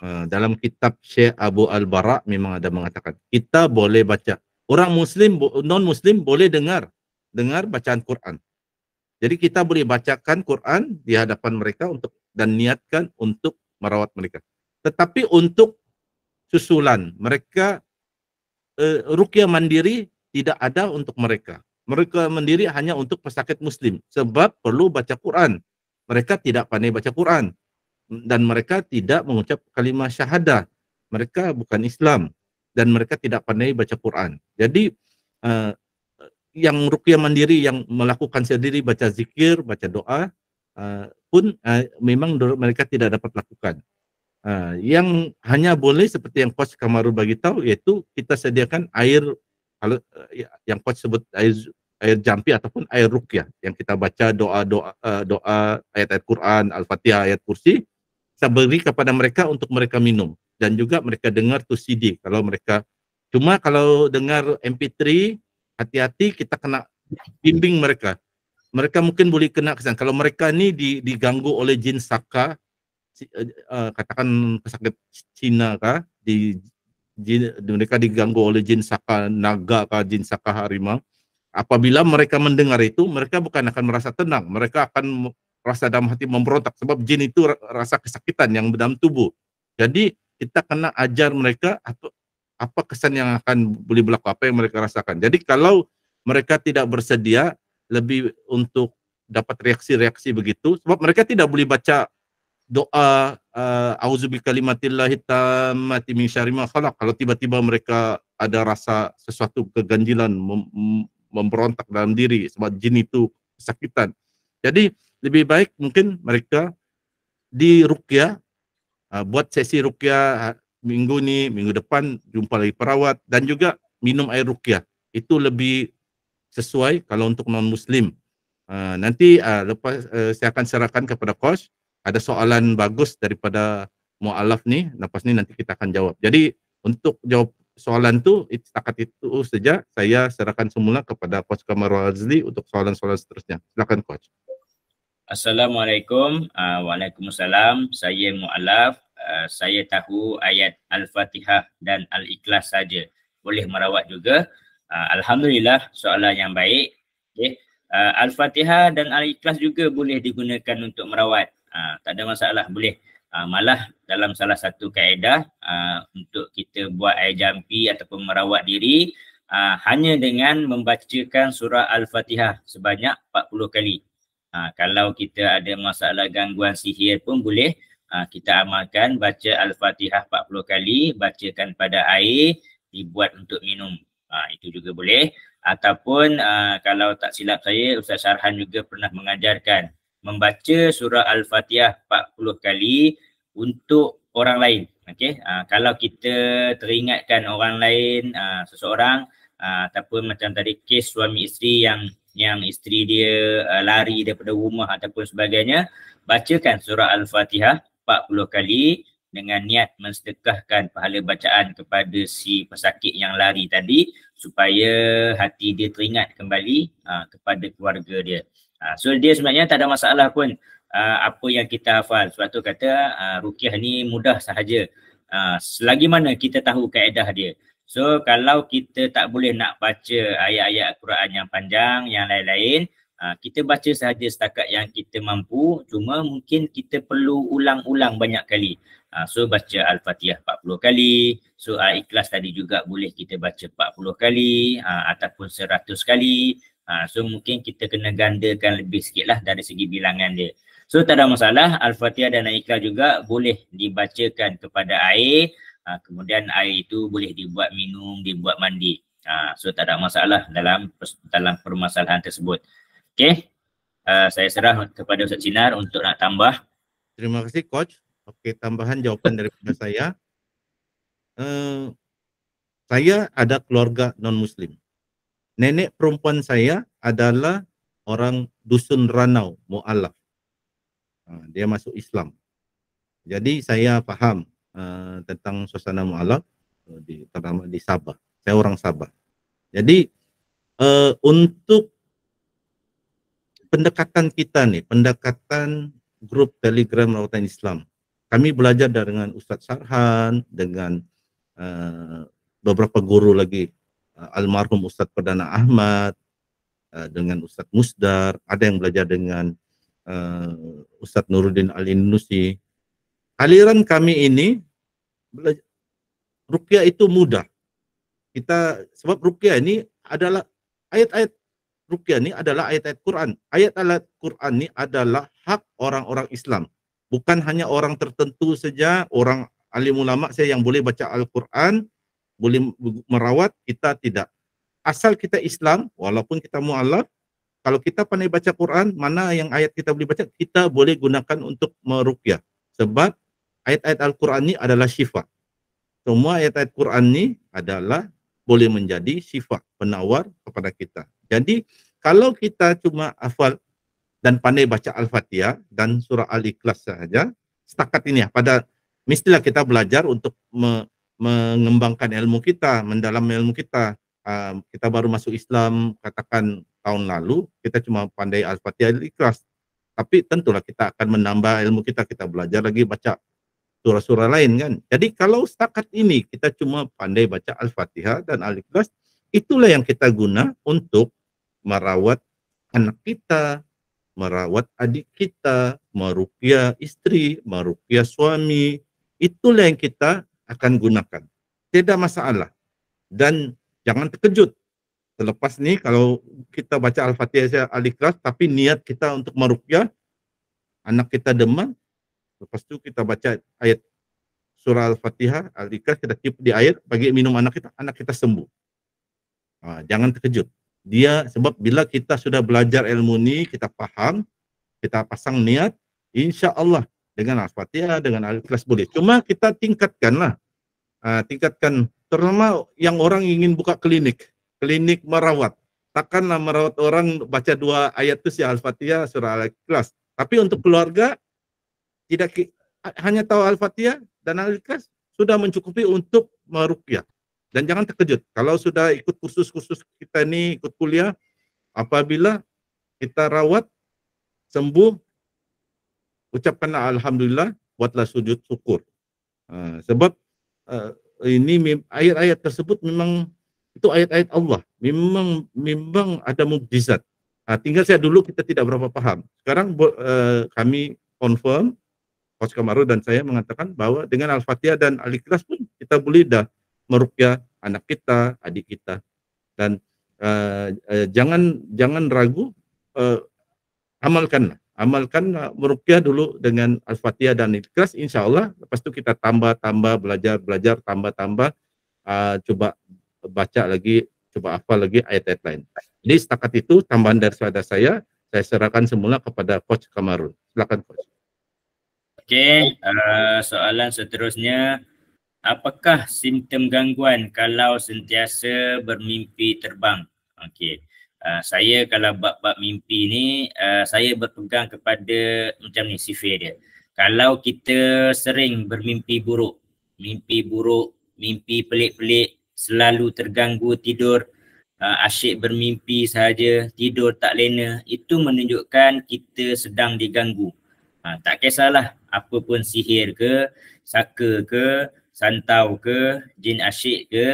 Dalam kitab Syekh Abu Al-Bara memang ada mengatakan kita boleh baca. Orang muslim, non-muslim boleh dengar bacaan Quran. Jadi kita boleh bacakan Quran di hadapan mereka dan niatkan untuk merawat mereka. Tetapi untuk susulan mereka, ruqyah mandiri tidak ada untuk mereka. Mereka mandiri hanya untuk pesakit muslim sebab perlu baca Quran. Mereka tidak pandai baca Quran dan mereka tidak mengucap kalimah syahadah. Mereka bukan Islam dan mereka tidak pandai baca Quran. Jadi yang ruqyah mandiri yang melakukan sendiri baca zikir, baca doa pun memang mereka tidak dapat lakukan. Yang hanya boleh seperti yang Coach Kamarul bagi tahu, yaitu kita sediakan air, kalau yang Coach sebut air jampi ataupun air ruqyah yang kita baca doa ayat-ayat Quran, Al-Fatihah, ayat kursi, kita beri kepada mereka untuk mereka minum dan juga mereka dengar tu CD kalau mereka. Cuma kalau dengar MP3, hati-hati, kita kena bimbing mereka. Mereka mungkin boleh kena kesan. Kalau mereka ni diganggu oleh jin saka, katakan pesakit Cina kah, mereka diganggu oleh jin saka naga kah, jin saka harimau. Apabila mereka mendengar itu, mereka bukan akan merasa tenang. Mereka akan rasa dalam hati memberontak sebab jin itu rasa kesakitan yang dalam tubuh. Jadi kita kena ajar mereka apa kesan yang akan boleh berlaku, apa yang mereka rasakan. Jadi kalau mereka tidak bersedia lebih untuk dapat reaksi-reaksi begitu, sebab mereka tidak boleh baca doa auzubikallimatillahi tammati min syarri ma khalaq. Kalau tiba-tiba mereka ada rasa sesuatu keganjilan memberontak dalam diri sebab jin itu kesakitan. Jadi lebih baik mungkin mereka di ruqyah, buat sesi ruqyah minggu ni, minggu depan jumpa lagi perawat dan juga minum air ruqyah. Itu lebih sesuai kalau untuk non-muslim. Nanti lepas saya akan serahkan kepada Coach. Ada soalan bagus daripada mu'alaf ni, lepas ni nanti kita akan jawab. Jadi untuk jawab soalan tu, setakat itu saja. Saya serahkan semula kepada Coach Kamarul Azli untuk soalan-soalan seterusnya. Silakan Coach. Assalamualaikum. Waalaikumsalam. Saya mu'alaf. Saya tahu ayat Al-Fatihah dan Al-Ikhlas saja. Boleh merawat juga. Alhamdulillah, soalan yang baik. Okay. Al-Fatihah dan Al-Ikhlas juga boleh digunakan untuk merawat. Tak ada masalah, boleh. Malah dalam salah satu kaedah untuk kita buat air jampi ataupun merawat diri, hanya dengan membacakan surah Al-Fatihah sebanyak 40 kali. Kalau kita ada masalah gangguan sihir pun boleh kita amalkan baca Al-Fatihah 40 kali, bacakan pada air, dibuat untuk minum. Itu juga boleh. Ataupun kalau tak silap saya, Ustaz Syarhan juga pernah mengajarkan membaca surah Al-Fatihah 40 kali untuk orang lain. Okay? Kalau kita teringatkan orang lain, seseorang, ataupun macam tadi kes suami isteri yang isteri dia lari daripada rumah ataupun sebagainya, bacakan surah Al-Fatihah 40 kali dengan niat mensedekahkan pahala bacaan kepada si pesakit yang lari tadi supaya hati dia teringat kembali kepada keluarga dia. So dia sebenarnya tak ada masalah pun apa yang kita hafal. Sebab tu kata ruqyah ni mudah sahaja selagi mana kita tahu kaedah dia. So kalau kita tak boleh nak baca ayat-ayat Al-Quran yang panjang, yang lain-lain, kita baca sahaja setakat yang kita mampu, cuma mungkin kita perlu ulang-ulang banyak kali. So baca Al-Fatihah 40 kali, so Ikhlas tadi juga boleh kita baca 40 kali ataupun 100 kali. So mungkin kita kena gandakan lebih sikit lah dari segi bilangan dia. So tak ada masalah, Al-Fatihah dan Ikhlas juga boleh dibacakan kepada air, kemudian air itu boleh dibuat minum, dibuat mandi. So tak ada masalah dalam permasalahan tersebut. Okay, saya serah kepada Ustaz Sinar untuk nak tambah. Terima kasih Coach. Oke, tambahan jawaban daripada saya. Saya ada keluarga non-muslim. Nenek perempuan saya adalah orang dusun Ranau, mu'alaf. Dia masuk Islam. Jadi saya paham tentang suasana mu'alaf, terutama di Sabah. Saya orang Sabah. Jadi untuk pendekatan kita nih, pendekatan grup Telegram Rawatan Islam, kami belajar dengan Ustadz Sarhan, dengan beberapa guru lagi, almarhum Ustadz Perdana Ahmad, dengan Ustadz Musdar, ada yang belajar dengan Ustadz Nuruddin Al-Indusi. Aliran kami ini, ruqyah itu mudah. Sebab ruqyah ini adalah ayat-ayat ruqyah ini adalah ayat-ayat Quran. Ayat-ayat Quran ini adalah hak orang-orang Islam. Bukan hanya orang tertentu saja, orang alim ulama saya yang boleh baca Al-Quran, boleh merawat, kita tidak. Asal kita Islam, walaupun kita mu'alaf, kalau kita pandai baca Quran, mana yang ayat kita boleh baca, kita boleh gunakan untuk meruqyah. Sebab ayat-ayat Al-Quran ini adalah syifa. Semua ayat-ayat Quran ini adalah boleh menjadi syifa, penawar kepada kita. Jadi kalau kita cuma hafal dan pandai baca Al-Fatihah dan surah Al-Ikhlas saja, setakat ini ya, mestilah kita belajar untuk mengembangkan ilmu kita, mendalam ilmu kita. Kita baru masuk Islam katakan tahun lalu, kita cuma pandai Al-Fatihah, Al-Ikhlas. Tapi tentulah kita akan menambah ilmu kita belajar lagi baca surah-surah lain kan. Jadi kalau setakat ini kita cuma pandai baca Al-Fatihah dan Al-Ikhlas, itulah yang kita guna untuk merawat anak kita, merawat adik kita, meruqyah istri, meruqyah suami. Itulah yang kita akan gunakan. Tidak masalah. Dan jangan terkejut. Selepas ini kalau kita baca Al-Fatihah, Al-Ikhlas, tapi niat kita untuk meruqyah, anak kita demam, lepas itu kita baca ayat surah Al-Fatihah, Al-Ikhlas, kita tiup di air, bagi minum anak kita sembuh. Jangan terkejut. Sebab bila kita sudah belajar ilmu ini, kita paham, kita pasang niat, insya Allah dengan Al-Fatihah, dengan Al-Ikhlas boleh. Cuma kita tingkatkanlah, tingkatkan, terutama yang orang ingin buka klinik merawat. Takkanlah merawat orang baca 2 ayat itu si Al-Fatihah, surah Al-Ikhlas. Tapi untuk keluarga, tidak hanya tahu Al-Fatihah dan Al-Ikhlas sudah mencukupi untuk meruqyah. Dan jangan terkejut, kalau sudah ikut kursus-kursus kita ini, ikut kuliah, apabila kita rawat, sembuh, ucapkanlah Alhamdulillah, buatlah sujud syukur. Sebab ini ayat-ayat tersebut memang itu ayat-ayat Allah, memang ada mukjizat. Tinggal saya dulu kita tidak berapa paham. Sekarang kami confirm, Coach Kamarul dan saya mengatakan bahwa dengan Al-Fatihah dan Al-Ikhlas pun kita boleh dah meruqyah anak kita, adik kita. Dan jangan ragu, amalkan meruqyah dulu dengan Al-Fatihah dan Al-Ikhlas, insya Allah. Lepas itu kita tambah belajar, tambah, coba baca lagi, coba hafal lagi ayat-ayat lain. Jadi setakat itu tambahan dari saya serahkan semula kepada Coach Kamarul. Silakan Coach. Okey, soalan seterusnya, apakah simptom gangguan kalau sentiasa bermimpi terbang? Okey, saya kalau bab-bab mimpi ni, saya berpegang kepada macam ni sifir dia. Kalau kita sering bermimpi buruk, mimpi pelik-pelik, selalu terganggu tidur, asyik bermimpi sahaja, tidur tak lena, itu menunjukkan kita sedang diganggu. Tak kisahlah apa pun sihir ke, saka ke, santau ke, jin asyik ke,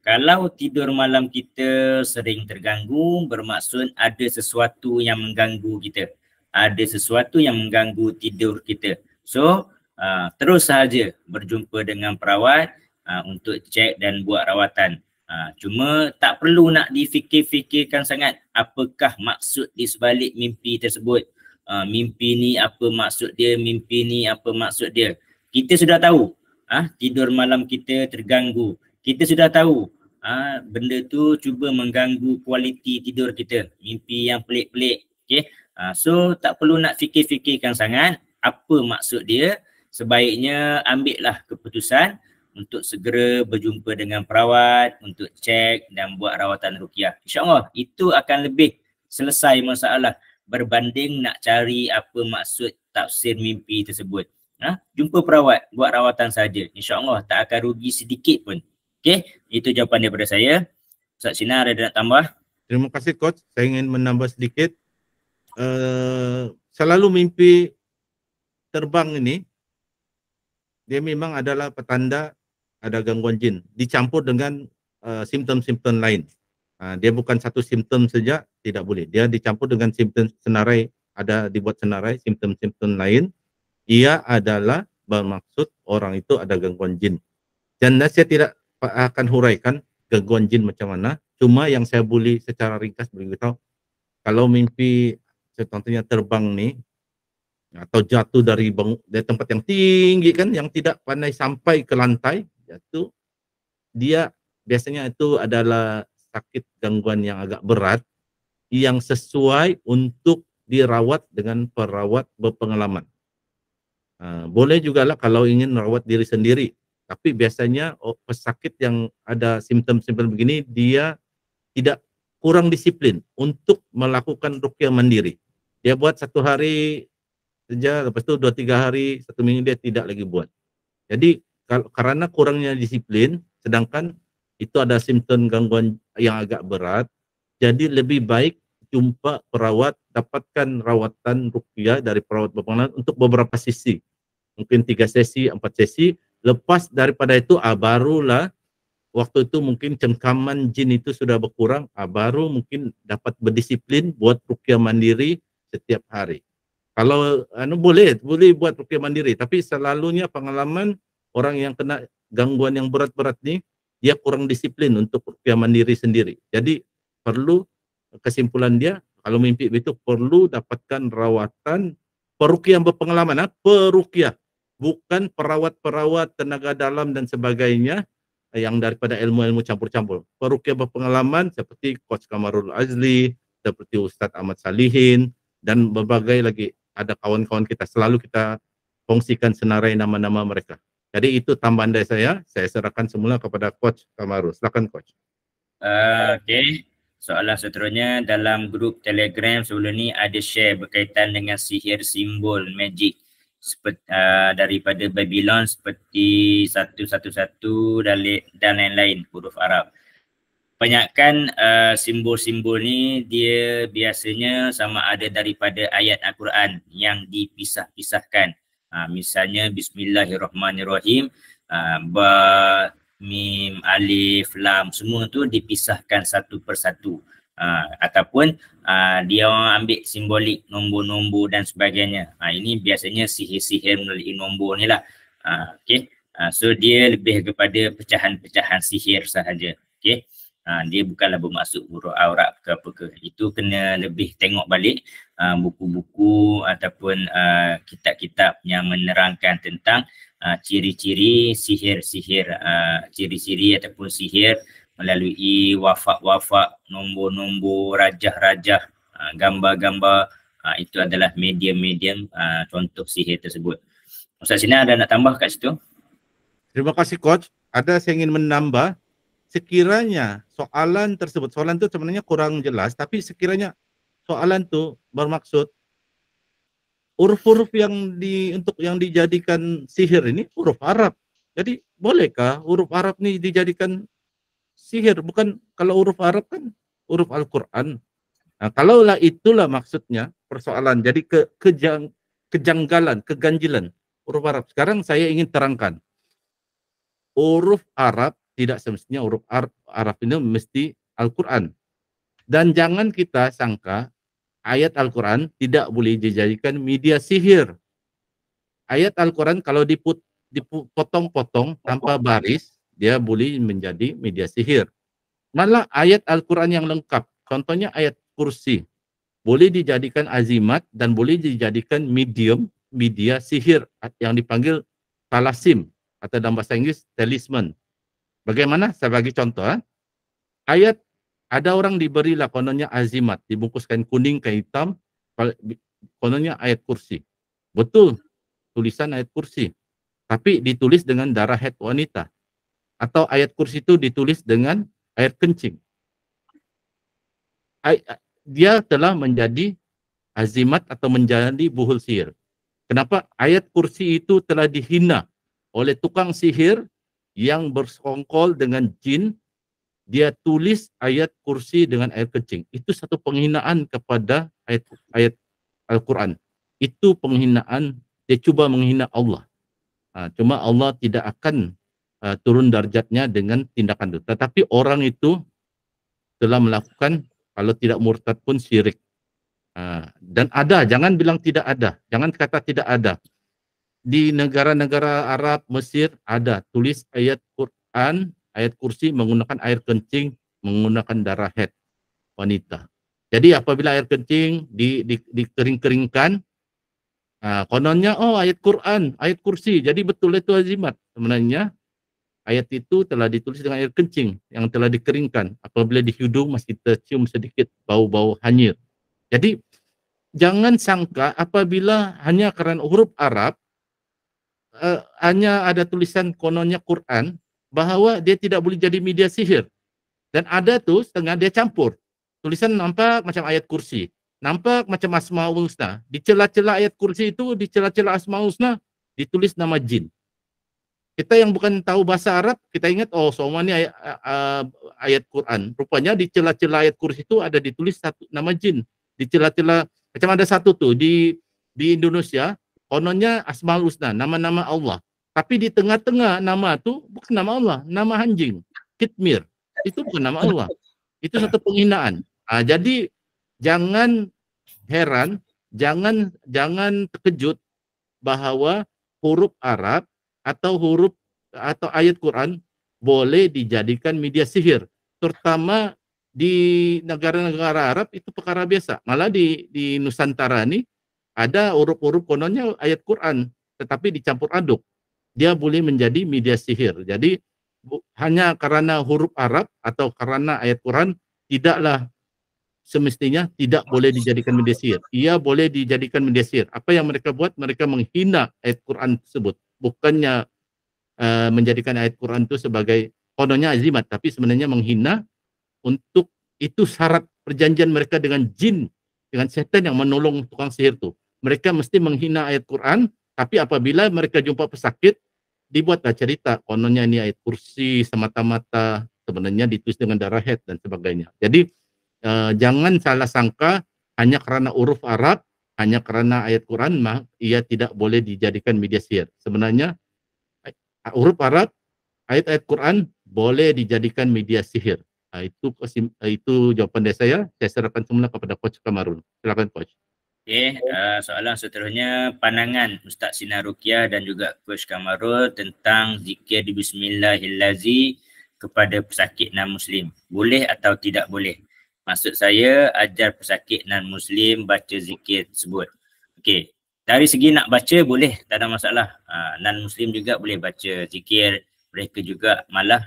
kalau tidur malam kita sering terganggu, bermaksud ada sesuatu yang mengganggu kita. Ada sesuatu yang mengganggu tidur kita. So, terus sahaja berjumpa dengan perawat untuk cek dan buat rawatan. Cuma tak perlu nak difikir-fikirkan sangat apakah maksud di sebalik mimpi tersebut. Mimpi ni apa maksud dia, mimpi ni apa maksud dia. Kita sudah tahu tidur malam kita terganggu. Kita sudah tahu benda tu cuba mengganggu kualiti tidur kita. Mimpi yang pelik-pelik. Okay? So tak perlu nak fikir-fikirkan sangat apa maksud dia. sebaiknya ambillah keputusan untuk segera berjumpa dengan perawat untuk cek dan buat rawatan ruqyah. InsyaAllah itu akan lebih selesai masalah berbanding nak cari apa maksud tafsir mimpi tersebut. Jumpa perawat, buat rawatan saja. InsyaAllah tak akan rugi sedikit pun. Okey, itu jawapan daripada saya. Ustaz Sinar ada nak tambah? Terima kasih Coach. Saya ingin menambah sedikit. Selalu mimpi terbang ini, dia memang adalah petanda ada gangguan jin. Dicampur dengan simptom-simptom lain. Dia bukan satu simptom saja, tidak boleh. Dia dicampur dengan simptom senarai, ada dibuat senarai, simptom-simptom lain. Ia adalah bermaksud orang itu ada gangguan jin. Dan saya tidak akan huraikan gangguan jin macam mana. Cuma yang saya boleh secara ringkas beritahu, kalau mimpi contohnya terbang nih, atau jatuh dari tempat yang tinggi kan, yang tidak pandai sampai ke lantai, jatuh, dia biasanya itu adalah sakit gangguan yang agak berat, yang sesuai untuk dirawat dengan perawat berpengalaman. Boleh juga lah kalau ingin merawat diri sendiri, tapi biasanya pesakit yang ada simptom-simptom begini, dia tidak kurang disiplin untuk melakukan ruqyah mandiri. Dia buat 1 hari saja, lepas itu 2-3 hari, 1 minggu dia tidak lagi buat. Jadi karena kurangnya disiplin, sedangkan itu ada simptom gangguan yang agak berat, jadi lebih baik jumpa perawat, dapatkan rawatan ruqyah dari perawat berpengalaman untuk beberapa sesi. Mungkin 3 sesi, 4 sesi. Lepas daripada itu, barulah waktu itu mungkin cengkaman jin itu sudah berkurang, baru mungkin dapat berdisiplin buat ruqyah mandiri setiap hari. Kalau boleh buat ruqyah mandiri, tapi selalunya pengalaman orang yang kena gangguan yang berat-berat ni, dia kurang disiplin untuk ruqyah mandiri sendiri. Jadi perlu, kesimpulan dia, kalau mimpi itu perlu dapatkan rawatan peruqyah yang berpengalaman, peruqyah, bukan perawat-perawat tenaga dalam dan sebagainya yang daripada ilmu-ilmu campur-campur. Peruqyah berpengalaman seperti Coach Kamarul Azli, seperti Ustadz Ahmad Salihin, dan berbagai lagi. Ada kawan-kawan kita, selalu kita kongsikan senarai nama-nama mereka. Jadi itu tambahan dari saya serahkan semula kepada Coach Kamarul. Silakan Coach. Okey. Soalan seterusnya, dalam grup Telegram sebelum ni ada share berkaitan dengan sihir simbol magic daripada Babylon seperti 111 dan lain-lain huruf Arab. Kebanyakan simbol-simbol ni dia biasanya sama ada daripada ayat Al-Quran yang dipisah-pisahkan. Misalnya Bismillahirrahmanirrahim, Ba, Mim, Alif, Lam, semua tu dipisahkan satu persatu. Ataupun dia orang ambil simbolik nombor-nombor dan sebagainya. Ini biasanya sihir-sihir melalui nombor ni lah. Okay. So dia lebih kepada pecahan-pecahan sihir sahaja. Okay. Dia bukanlah bermaksud huruf Arab ke apa ke. Itu kena lebih tengok balik buku-buku ataupun kitab-kitab yang menerangkan tentang ciri-ciri sihir-sihir, ciri-ciri ataupun sihir melalui wafak-wafak, nombor-nombor, rajah-rajah, gambar-gambar. Itu adalah medium-medium contoh sihir tersebut. Ustaz Sinar ada nak tambah kat situ? Terima kasih Coach. Ada saya ingin menambah, sekiranya soalan tersebut, soalan itu sebenarnya kurang jelas, tapi sekiranya soalan itu bermaksud huruf-huruf yang untuk yang dijadikan sihir ini huruf Arab. Jadi bolehkah huruf Arab ini dijadikan sihir? Bukan, kalau huruf Arab kan huruf Al-Quran. Kalaulah itulah maksudnya persoalan, jadi kejanggalan, keganjilan huruf Arab. Sekarang saya ingin terangkan, huruf Arab tidak semestinya huruf Arab ini mesti Al-Quran. Dan jangan kita sangka ayat Al-Quran tidak boleh dijadikan media sihir. Ayat Al-Quran kalau dipotong-potong tanpa baris, dia boleh menjadi media sihir. Malah ayat Al-Quran yang lengkap, contohnya ayat kursi, boleh dijadikan azimat dan boleh dijadikan media sihir yang dipanggil talasim atau dalam bahasa Inggris talisman. Bagaimana? Saya bagi contoh. Ayat, ada orang diberilah kononnya azimat, dibungkus kain kuning, kain hitam, kononnya ayat kursi. Betul, tulisan ayat kursi. tapi ditulis dengan darah haid wanita. Atau ayat kursi itu ditulis dengan air kencing. Dia telah menjadi azimat atau menjadi buhul sihir. Kenapa? Ayat kursi itu telah dihina oleh tukang sihir yang bersekongkol dengan jin. Dia tulis ayat kursi dengan air kencing. Itu satu penghinaan kepada ayat Al-Quran. Itu penghinaan, dia cuba menghina Allah. Cuma Allah tidak akan turun darjatnya dengan tindakan itu. Tetapi orang itu telah melakukan, kalau tidak murtad pun syirik. Dan ada, jangan bilang tidak ada. Jangan kata tidak ada. Di negara-negara Arab, Mesir ada tulis ayat Quran, ayat kursi menggunakan air kencing, menggunakan darah haid wanita. Jadi apabila air kencing dikering-keringkan, kononnya ayat Quran, ayat kursi. Jadi betul itu azimat. Sebenarnya ayat itu telah ditulis dengan air kencing yang telah dikeringkan. Apabila di hidung masih tercium sedikit bau-bau hanyir. Jadi jangan sangka apabila hanya karena huruf Arab, hanya ada tulisan kononnya Quran, bahwa dia tidak boleh jadi media sihir. Dan ada tuh setengah dia campur. Tulisan nampak macam ayat kursi, nampak macam Asmaul Husna. Di celah-celah ayat kursi itu, di celah-celah Asmaul Husna, ditulis nama jin. Kita yang bukan tahu bahasa Arab, kita ingat, semua ini ayat Quran. Rupanya di celah-celah ayat kursi itu ada ditulis satu nama jin. Di celah-celah, macam ada satu tuh, di Indonesia, kononnya Asmaul Husna, nama-nama Allah. Tapi di tengah-tengah nama itu bukan nama Allah, nama anjing, Kitmir. Itu bukan nama Allah. Itu satu penghinaan. Jadi jangan heran, jangan terkejut bahwa huruf Arab atau ayat Quran boleh dijadikan media sihir. Terutama di negara-negara Arab itu perkara biasa. Malah di Nusantara ini ada huruf-huruf kononnya ayat Quran, tetapi dicampur aduk. Dia boleh menjadi media sihir. Jadi hanya karena huruf Arab atau karena ayat Quran tidaklah semestinya tidak boleh dijadikan media sihir. Ia boleh dijadikan media sihir. Apa yang mereka buat? Mereka menghina ayat Quran tersebut. Bukannya menjadikan ayat Quran itu sebagai kononnya azimat, tapi sebenarnya menghina. Untuk itu syarat perjanjian mereka dengan jin, dengan setan yang menolong tukang sihir itu. Mereka mesti menghina ayat Quran. Tapi apabila mereka jumpa pesakit, dibuatlah cerita, kononnya ini ayat kursi semata-mata, sebenarnya ditulis dengan darah haid dan sebagainya. Jadi jangan salah sangka hanya karena huruf Arab, hanya karena ayat Quran, ia tidak boleh dijadikan media sihir. Sebenarnya huruf Arab, ayat-ayat Quran boleh dijadikan media sihir. Itu jawaban dari saya. Saya serahkan semula kepada Coach Kamarul. Silakan Coach. Okey, soalan seterusnya, pandangan Ustaz Sinar Ruqyah dan juga Coach Kamarul tentang zikir di Bismillahirrahmanirrahim kepada pesakit non-Muslim. Boleh atau tidak boleh? Maksud saya, ajar pesakit non-Muslim baca zikir tersebut. Okey, dari segi nak baca boleh, tak ada masalah. Non-Muslim juga boleh baca zikir. Mereka juga malah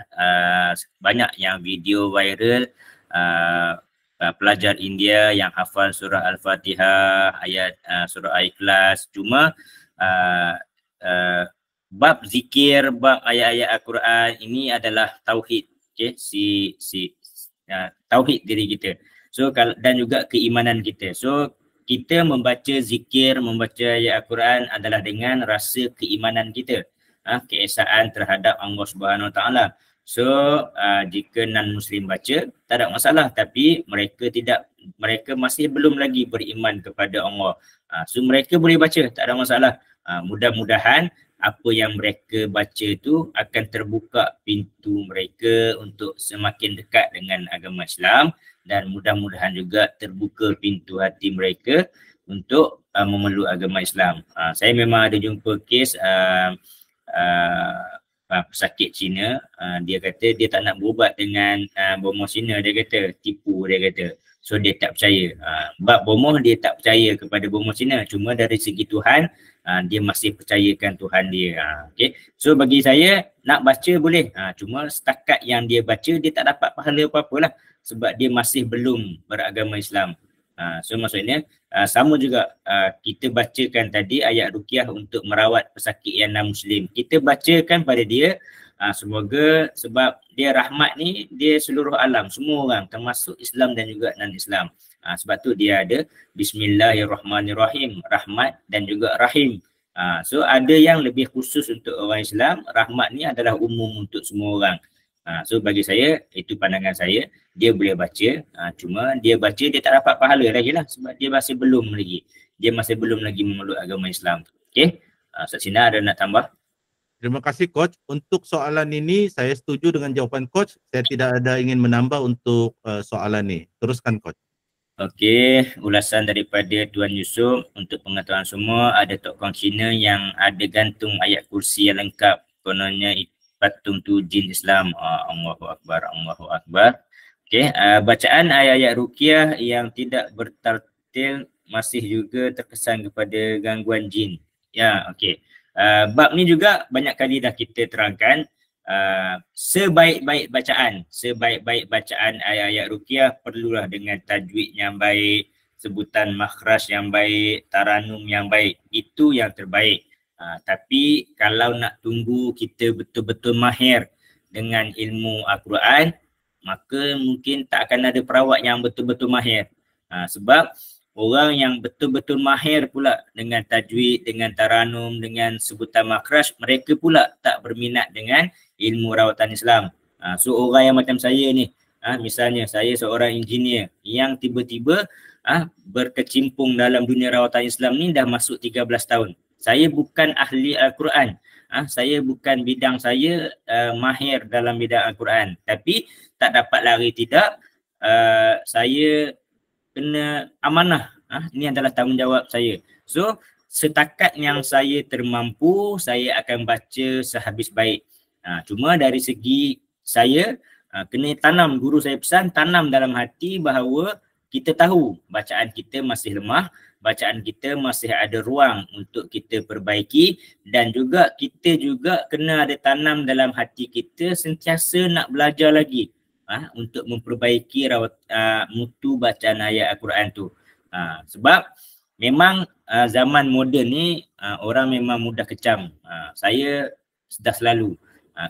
banyak yang video viral, pelajar India yang hafal surah Al-Fatihah, ayat surah Al-Ikhlas. Cuma bab zikir, bab ayat-ayat Al-Quran ini adalah tauhid, okay? Tauhid diri kita. So dan juga keimanan kita. So kita membaca zikir, membaca ayat Al-Quran adalah dengan rasa keimanan kita, keesaan terhadap Allah Subhanahu Wa Taala. So jika non-Muslim baca tak ada masalah, tapi mereka masih belum lagi beriman kepada Allah. So mereka boleh baca, tak ada masalah. Mudah-mudahan apa yang mereka baca itu akan terbuka pintu mereka untuk semakin dekat dengan agama Islam, dan mudah-mudahan juga terbuka pintu hati mereka untuk memeluk agama Islam. Saya memang ada jumpa kes pesakit Cina, dia kata dia tak nak berubat dengan bomoh Cina, dia kata tipu, dia kata. So dia tak percaya. Bab bomoh dia tak percaya kepada bomoh Cina, cuma dari segi Tuhan dia masih percayakan Tuhan dia. Okay. So bagi saya nak baca boleh, cuma setakat yang dia baca dia tak dapat pahala apa-apa lah, sebab dia masih belum beragama Islam. So maksudnya sama juga kita bacakan tadi ayat ruqyah untuk merawat pesakit yang non-Muslim. Kita bacakan pada dia semoga, sebab dia rahmat ni dia seluruh alam, semua orang termasuk Islam dan juga non-Islam. Sebab tu dia ada Bismillahirrahmanirrahim, rahmat dan juga rahim. So ada yang lebih khusus untuk orang Islam, rahmat ni adalah umum untuk semua orang. So bagi saya, itu pandangan saya, dia boleh baca, cuma dia baca dia tak dapat pahala lagi lah sebab dia masih belum lagi memeluk agama Islam. Okay, Ustaz Sina ada nak tambah? Terima kasih Coach. Untuk soalan ini saya setuju dengan jawapan Coach. Saya tidak ada ingin menambah untuk soalan ini. Teruskan Coach. Okey, ulasan daripada Tuan Yusuf. Untuk pengetahuan semua, ada Tok Kong Cina yang ada gantung ayat kursi yang lengkap. Kononnya patung tu jin Islam. Allahu Akbar, Allahu Akbar. Okey, bacaan ayat-ayat ruqyah yang tidak bertartil masih juga terkesan kepada gangguan jin. Ya, okey. Bab ni juga banyak kali dah kita terangkan. Sebaik-baik bacaan ayat-ayat ruqyah perlulah dengan tajwid yang baik, sebutan makhraj yang baik, taranum yang baik. Itu yang terbaik. Tapi kalau nak tunggu kita betul-betul mahir dengan ilmu Al-Quran, maka mungkin tak akan ada perawat yang betul-betul mahir. Sebab orang yang betul-betul mahir pula dengan tajwid, dengan taranum, dengan sebutan makhraj, mereka pula tak berminat dengan ilmu rawatan Islam. So orang yang macam saya ni, misalnya saya seorang engineer yang tiba-tiba berkecimpung dalam dunia rawatan Islam ni dah masuk 13 tahun. Saya bukan ahli Al-Quran. Saya bukan bidang saya mahir dalam bidang Al-Quran. Tapi tak dapat lari tidak, saya kena amanah. Ini adalah tanggungjawab saya. So setakat yang saya termampu, saya akan baca sehabis baik. Cuma dari segi saya kena tanam, guru saya pesan, tanam dalam hati bahawa kita tahu bacaan kita masih lemah, bacaan kita masih ada ruang untuk kita perbaiki, dan juga kita juga kena ada tanam dalam hati kita sentiasa nak belajar lagi untuk memperbaiki mutu bacaan ayat Al-Quran tu. Sebab memang zaman moden ni orang memang mudah kecam. Saya dah selalu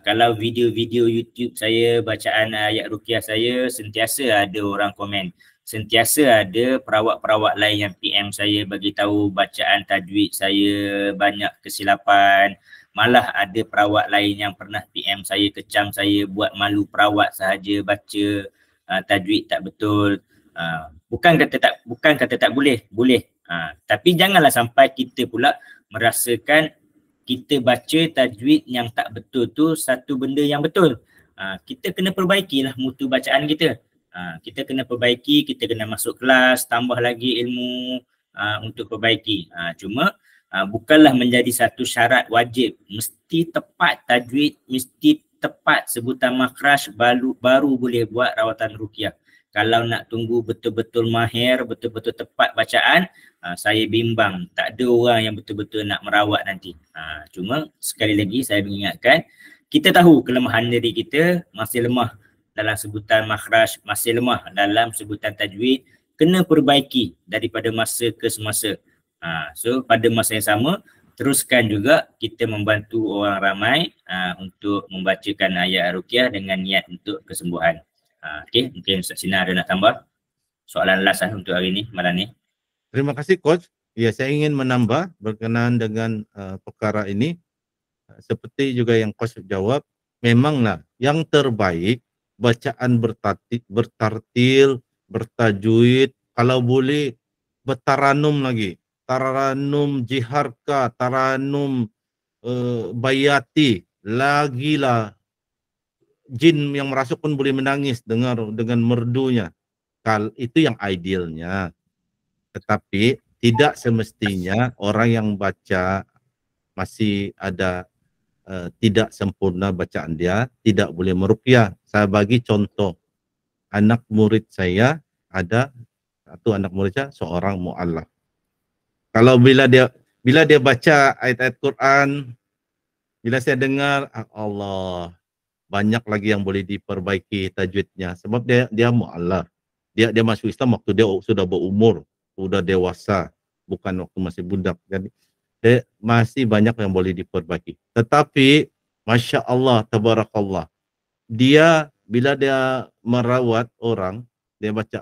kalau video-video YouTube saya, bacaan ayat ruqyah saya, sentiasa ada orang komen. Sentiasa ada perawat-perawat lain yang PM saya bagi tahu bacaan tajwid saya banyak kesilapan. Malah ada perawat lain yang pernah PM saya, kecam saya, buat malu perawat sahaja baca tajwid tak betul. Bukan kata tak boleh, boleh. Tapi janganlah sampai kita pula merasakan kita baca tajwid yang tak betul tu satu benda yang betul. Kita kena perbaikilah mutu bacaan kita. Kita kena perbaiki, kita kena masuk kelas, tambah lagi ilmu untuk perbaiki. Cuma bukanlah menjadi satu syarat wajib. Mesti tepat tajwid, mesti tepat sebutan makhraj, baru boleh buat rawatan ruqyah. Kalau nak tunggu betul-betul mahir, betul-betul tepat bacaan, saya bimbang. Tak ada orang yang betul-betul nak merawat nanti. Cuma sekali lagi saya mengingatkan, kita tahu kelemahan diri kita, masih lemah dalam sebutan makhraj, masih lemah dalam sebutan tajwid, kena perbaiki daripada masa ke semasa. So pada masa yang sama, teruskan juga kita membantu orang ramai untuk membacakan ayat ruqyah dengan niat untuk kesembuhan. Okey, mungkin Ustaz Sina ada nak tambah soalan last untuk hari ni, malam ni. Terima kasih Coach. Ya, saya ingin menambah berkenaan dengan perkara ini. Seperti juga yang Coach jawab, memanglah yang terbaik bacaan bertartil, bertajwid, kalau boleh bertaranum lagi. Taranum jiharka, taranum bayati, lagilah jin yang merasuk pun boleh menangis dengar dengan merdunya. Itu yang idealnya. Tetapi tidak semestinya orang yang baca masih ada tidak sempurna bacaan dia, tidak boleh meruqyah. Saya bagi contoh, anak murid saya ada satu anak murid saya seorang mu'allaf. Kalau bila dia baca ayat-ayat Quran, bila saya dengar, Allah, banyak lagi yang boleh diperbaiki tajwidnya sebab dia mu'allaf. Dia masuk Islam waktu dia sudah berumur, sudah dewasa, bukan waktu masih budak. Jadi masih banyak yang boleh diperbaiki. Tetapi Masya Allah, Tabarakallah, dia bila dia merawat orang, dia baca,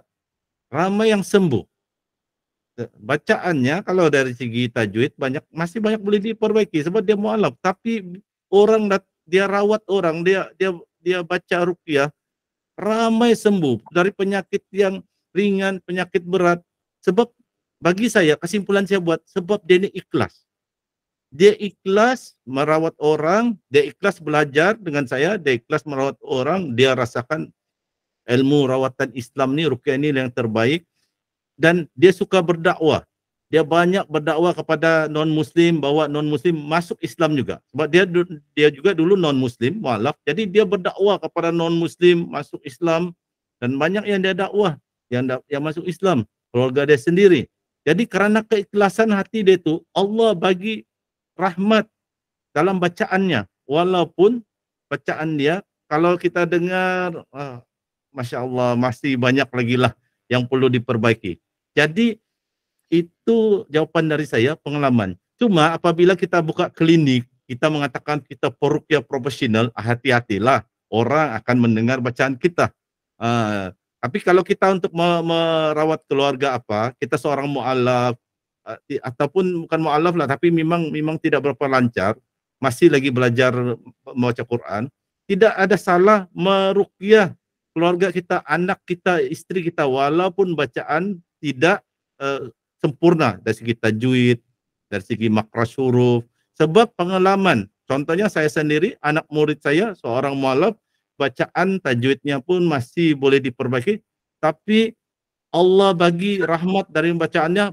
ramai yang sembuh. Bacaannya kalau dari segi tajwid masih banyak boleh diperbaiki sebab dia mualaf. Tapi dia rawat orang, dia baca ruqyah, ramai sembuh dari penyakit yang ringan, penyakit berat. Sebab bagi saya, kesimpulan saya buat, sebab dia ini ikhlas. Dia ikhlas merawat orang, dia ikhlas belajar dengan saya, dia ikhlas merawat orang, dia rasakan ilmu rawatan Islam ni, ruqyah ini yang terbaik, dan dia suka berdakwah. Dia banyak berdakwah kepada non-muslim, bawa non-muslim masuk Islam juga. Sebab dia juga dulu non-muslim, mualaf. Jadi dia berdakwah kepada non-muslim masuk Islam, dan banyak yang dia dakwah yang masuk Islam, keluarga dia sendiri. Jadi kerana keikhlasan hati dia tu, Allah bagi rahmat dalam bacaannya. Walaupun bacaan dia kalau kita dengar, Masya Allah, masih banyak lagi lah yang perlu diperbaiki. Jadi itu jawapan dari saya, pengalaman. Cuma apabila kita buka klinik, kita mengatakan kita peruqyah profesional, hati-hatilah, orang akan mendengar bacaan kita. Tapi kalau kita untuk merawat keluarga kita seorang mu'alaf, ataupun bukan mu'alaf lah, tapi memang tidak berapa lancar, masih lagi belajar membaca Quran, tidak ada salah meruqyah keluarga kita, anak kita, istri kita, walaupun bacaan tidak sempurna dari segi tajwid, dari segi makhraj huruf. Sebab pengalaman, contohnya saya sendiri, anak murid saya seorang mualaf, bacaan tajwidnya pun masih boleh diperbaiki, tapi Allah bagi rahmat dari bacaannya,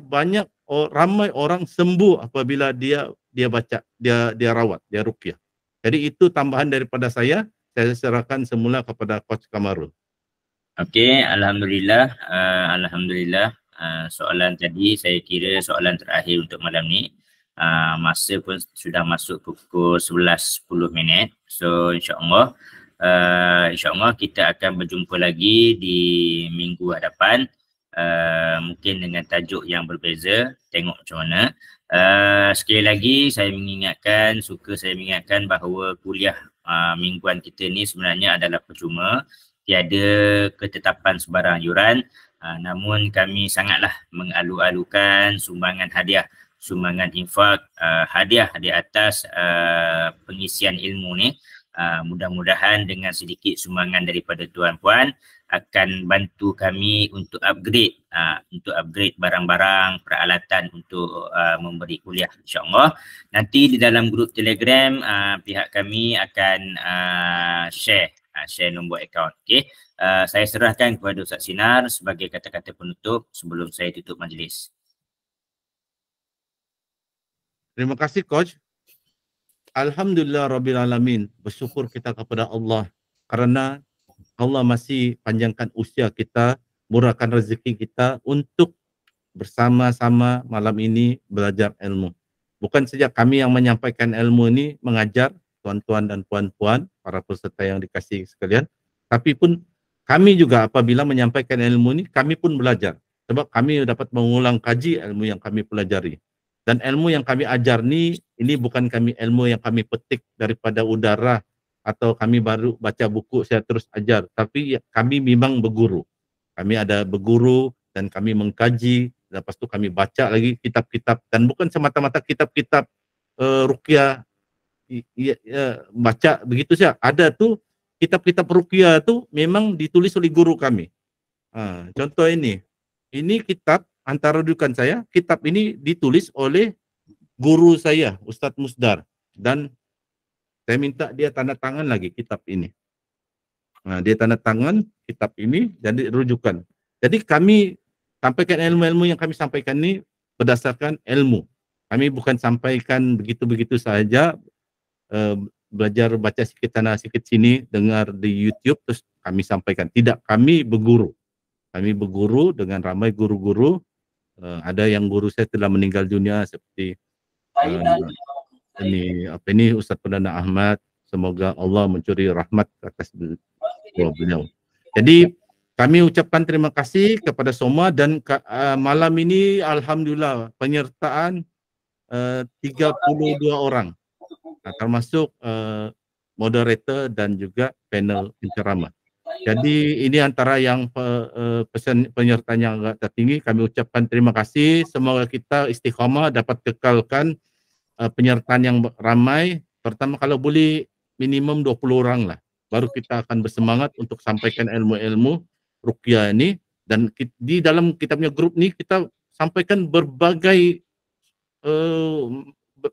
ramai orang sembuh apabila dia baca, dia rawat, dia ruqyah. Jadi itu tambahan daripada saya serahkan semula kepada Coach Kamarul. Okey, alhamdulillah, alhamdulillah. Soalan tadi saya kira soalan terakhir untuk malam ni. Masa pun sudah masuk pukul 11.10. So insya-Allah kita akan berjumpa lagi di minggu hadapan, mungkin dengan tajuk yang berbeza, tengok macam mana. Sekali lagi saya mengingatkan bahawa kuliah mingguan kita ni sebenarnya adalah percuma, tiada ketetapan sebarang yuran. Namun kami sangatlah mengalu-alukan sumbangan hadiah, sumbangan infak, hadiah di atas pengisian ilmu ni. Mudah-mudahan dengan sedikit sumbangan daripada tuan puan akan bantu kami untuk upgrade barang-barang, peralatan untuk memberi kuliah, insya-Allah. Nanti di dalam grup Telegram pihak kami akan share nombor akaun. Okey. Saya serahkan kepada Ustaz Sinar sebagai kata-kata penutup sebelum saya tutup majlis. Terima kasih Coach. Alhamdulillah Rabbil Alamin. Bersyukur kita kepada Allah kerana Allah masih panjangkan usia kita, murahkan rezeki kita untuk bersama-sama malam ini belajar ilmu. Bukan saja kami yang menyampaikan ilmu ini, mengajar tuan-tuan dan puan-puan, para peserta yang dikasihi sekalian, tapi pun kami juga apabila menyampaikan ilmu ini, kami pun belajar. Sebab kami dapat mengulang kaji ilmu yang kami pelajari. Dan ilmu yang kami ajar ini bukan ilmu yang kami petik daripada udara, atau kami baru baca buku saya terus ajar, tapi kami memang berguru. Kami ada berguru dan kami mengkaji, lepas tu kami baca lagi kitab-kitab, dan bukan semata-mata kitab-kitab ruqyah baca begitu saja. Ada tu kitab-kitab ruqyah tu memang ditulis oleh guru kami. Contoh ini kitab antara rujukan saya, kitab ini ditulis oleh guru saya, Ustadz Musdar, dan saya minta dia tanda tangan lagi kitab ini. Dia tanda tangan kitab ini jadi rujukan. Jadi kami sampaikan ilmu-ilmu yang kami sampaikan ini berdasarkan ilmu. Kami bukan sampaikan begitu-begitu saja, belajar baca sikit sana sikit sini, dengar di YouTube terus kami sampaikan. Tidak, kami berguru. Kami berguru dengan ramai guru-guru. Ada yang guru saya telah meninggal dunia seperti Ustaz Perdana Ahmad. Semoga Allah mencuri rahmat atas beliau. Jadi Kami ucapkan terima kasih kepada semua dan malam ini alhamdulillah penyertaan 32 orang, termasuk moderator dan juga panel penceramah. Jadi ini antara yang pesan penyertaan yang agak tertinggi. Kami ucapkan terima kasih. Semoga kita istiqamah dapat kekalkan penyertaan yang ramai. Pertama kalau boleh minimum 20 orang lah. Baru kita akan bersemangat untuk sampaikan ilmu-ilmu ruqyah ini. Dan di dalam kita punya grup ni kita sampaikan berbagai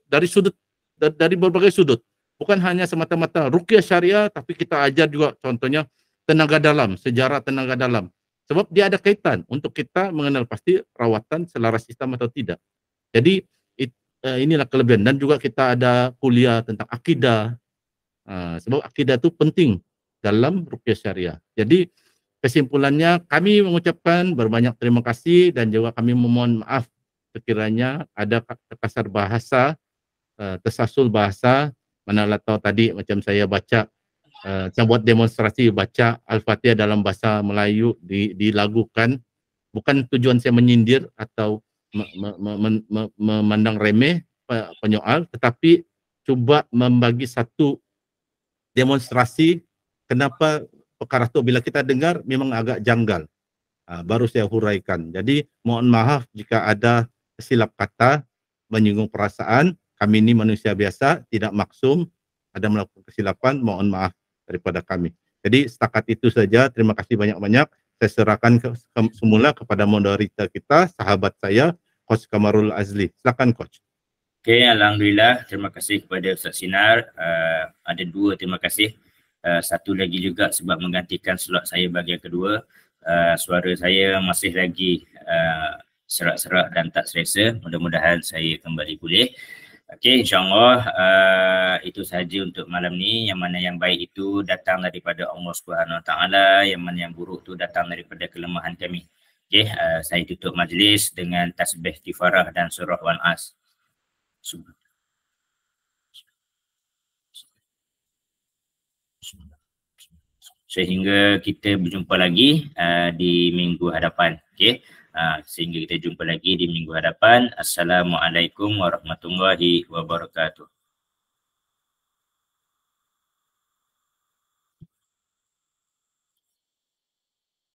dari berbagai sudut. Bukan hanya semata-mata ruqyah syariah, tapi kita ajar juga contohnya tenaga dalam, sejarah tenaga dalam. Sebab dia ada kaitan untuk kita mengenal pasti rawatan selaras Islam atau tidak. Jadi inilah kelebihan. Dan juga kita ada kuliah tentang akidah. Sebab akidah itu penting dalam ruqyah syariah. Jadi kesimpulannya kami mengucapkan berbanyak terima kasih dan juga kami memohon maaf sekiranya ada kasar bahasa, tersasul bahasa, mana tahu tadi macam saya baca saya buat demonstrasi baca Al-Fatihah dalam bahasa Melayu dilagukan, bukan tujuan saya menyindir atau memandang remeh penyoal, tetapi cuba membagi satu demonstrasi kenapa perkara itu bila kita dengar memang agak janggal. Baru saya huraikan. Jadi mohon maaf jika ada silap kata, menyinggung perasaan. Kami ini manusia biasa, tidak maksum, ada melakukan kesilapan, mohon maaf daripada kami. Jadi setakat itu saja. Terima kasih banyak-banyak. Saya serahkan semula kepada moderator kita, sahabat saya, Coach Kamarul Azli. Silakan Coach. Okey, alhamdulillah. Terima kasih kepada Ustaz Sinar. Ada dua terima kasih. Satu lagi juga sebab menggantikan slot saya bahagian kedua. Suara saya masih lagi serak-serak dan tak selesa. Mudah-mudahan saya kembali pulih. Okey, insyaAllah itu sahaja untuk malam ni. Yang mana yang baik itu datang daripada Allah SWT, yang mana yang buruk itu datang daripada kelemahan kami. Okey, saya tutup majlis dengan tasbih kifarah dan surah Wal-As. Sehingga kita berjumpa lagi di minggu hadapan. Okey. Sehingga kita jumpa lagi di minggu hadapan. Assalamualaikum warahmatullahi wabarakatuh.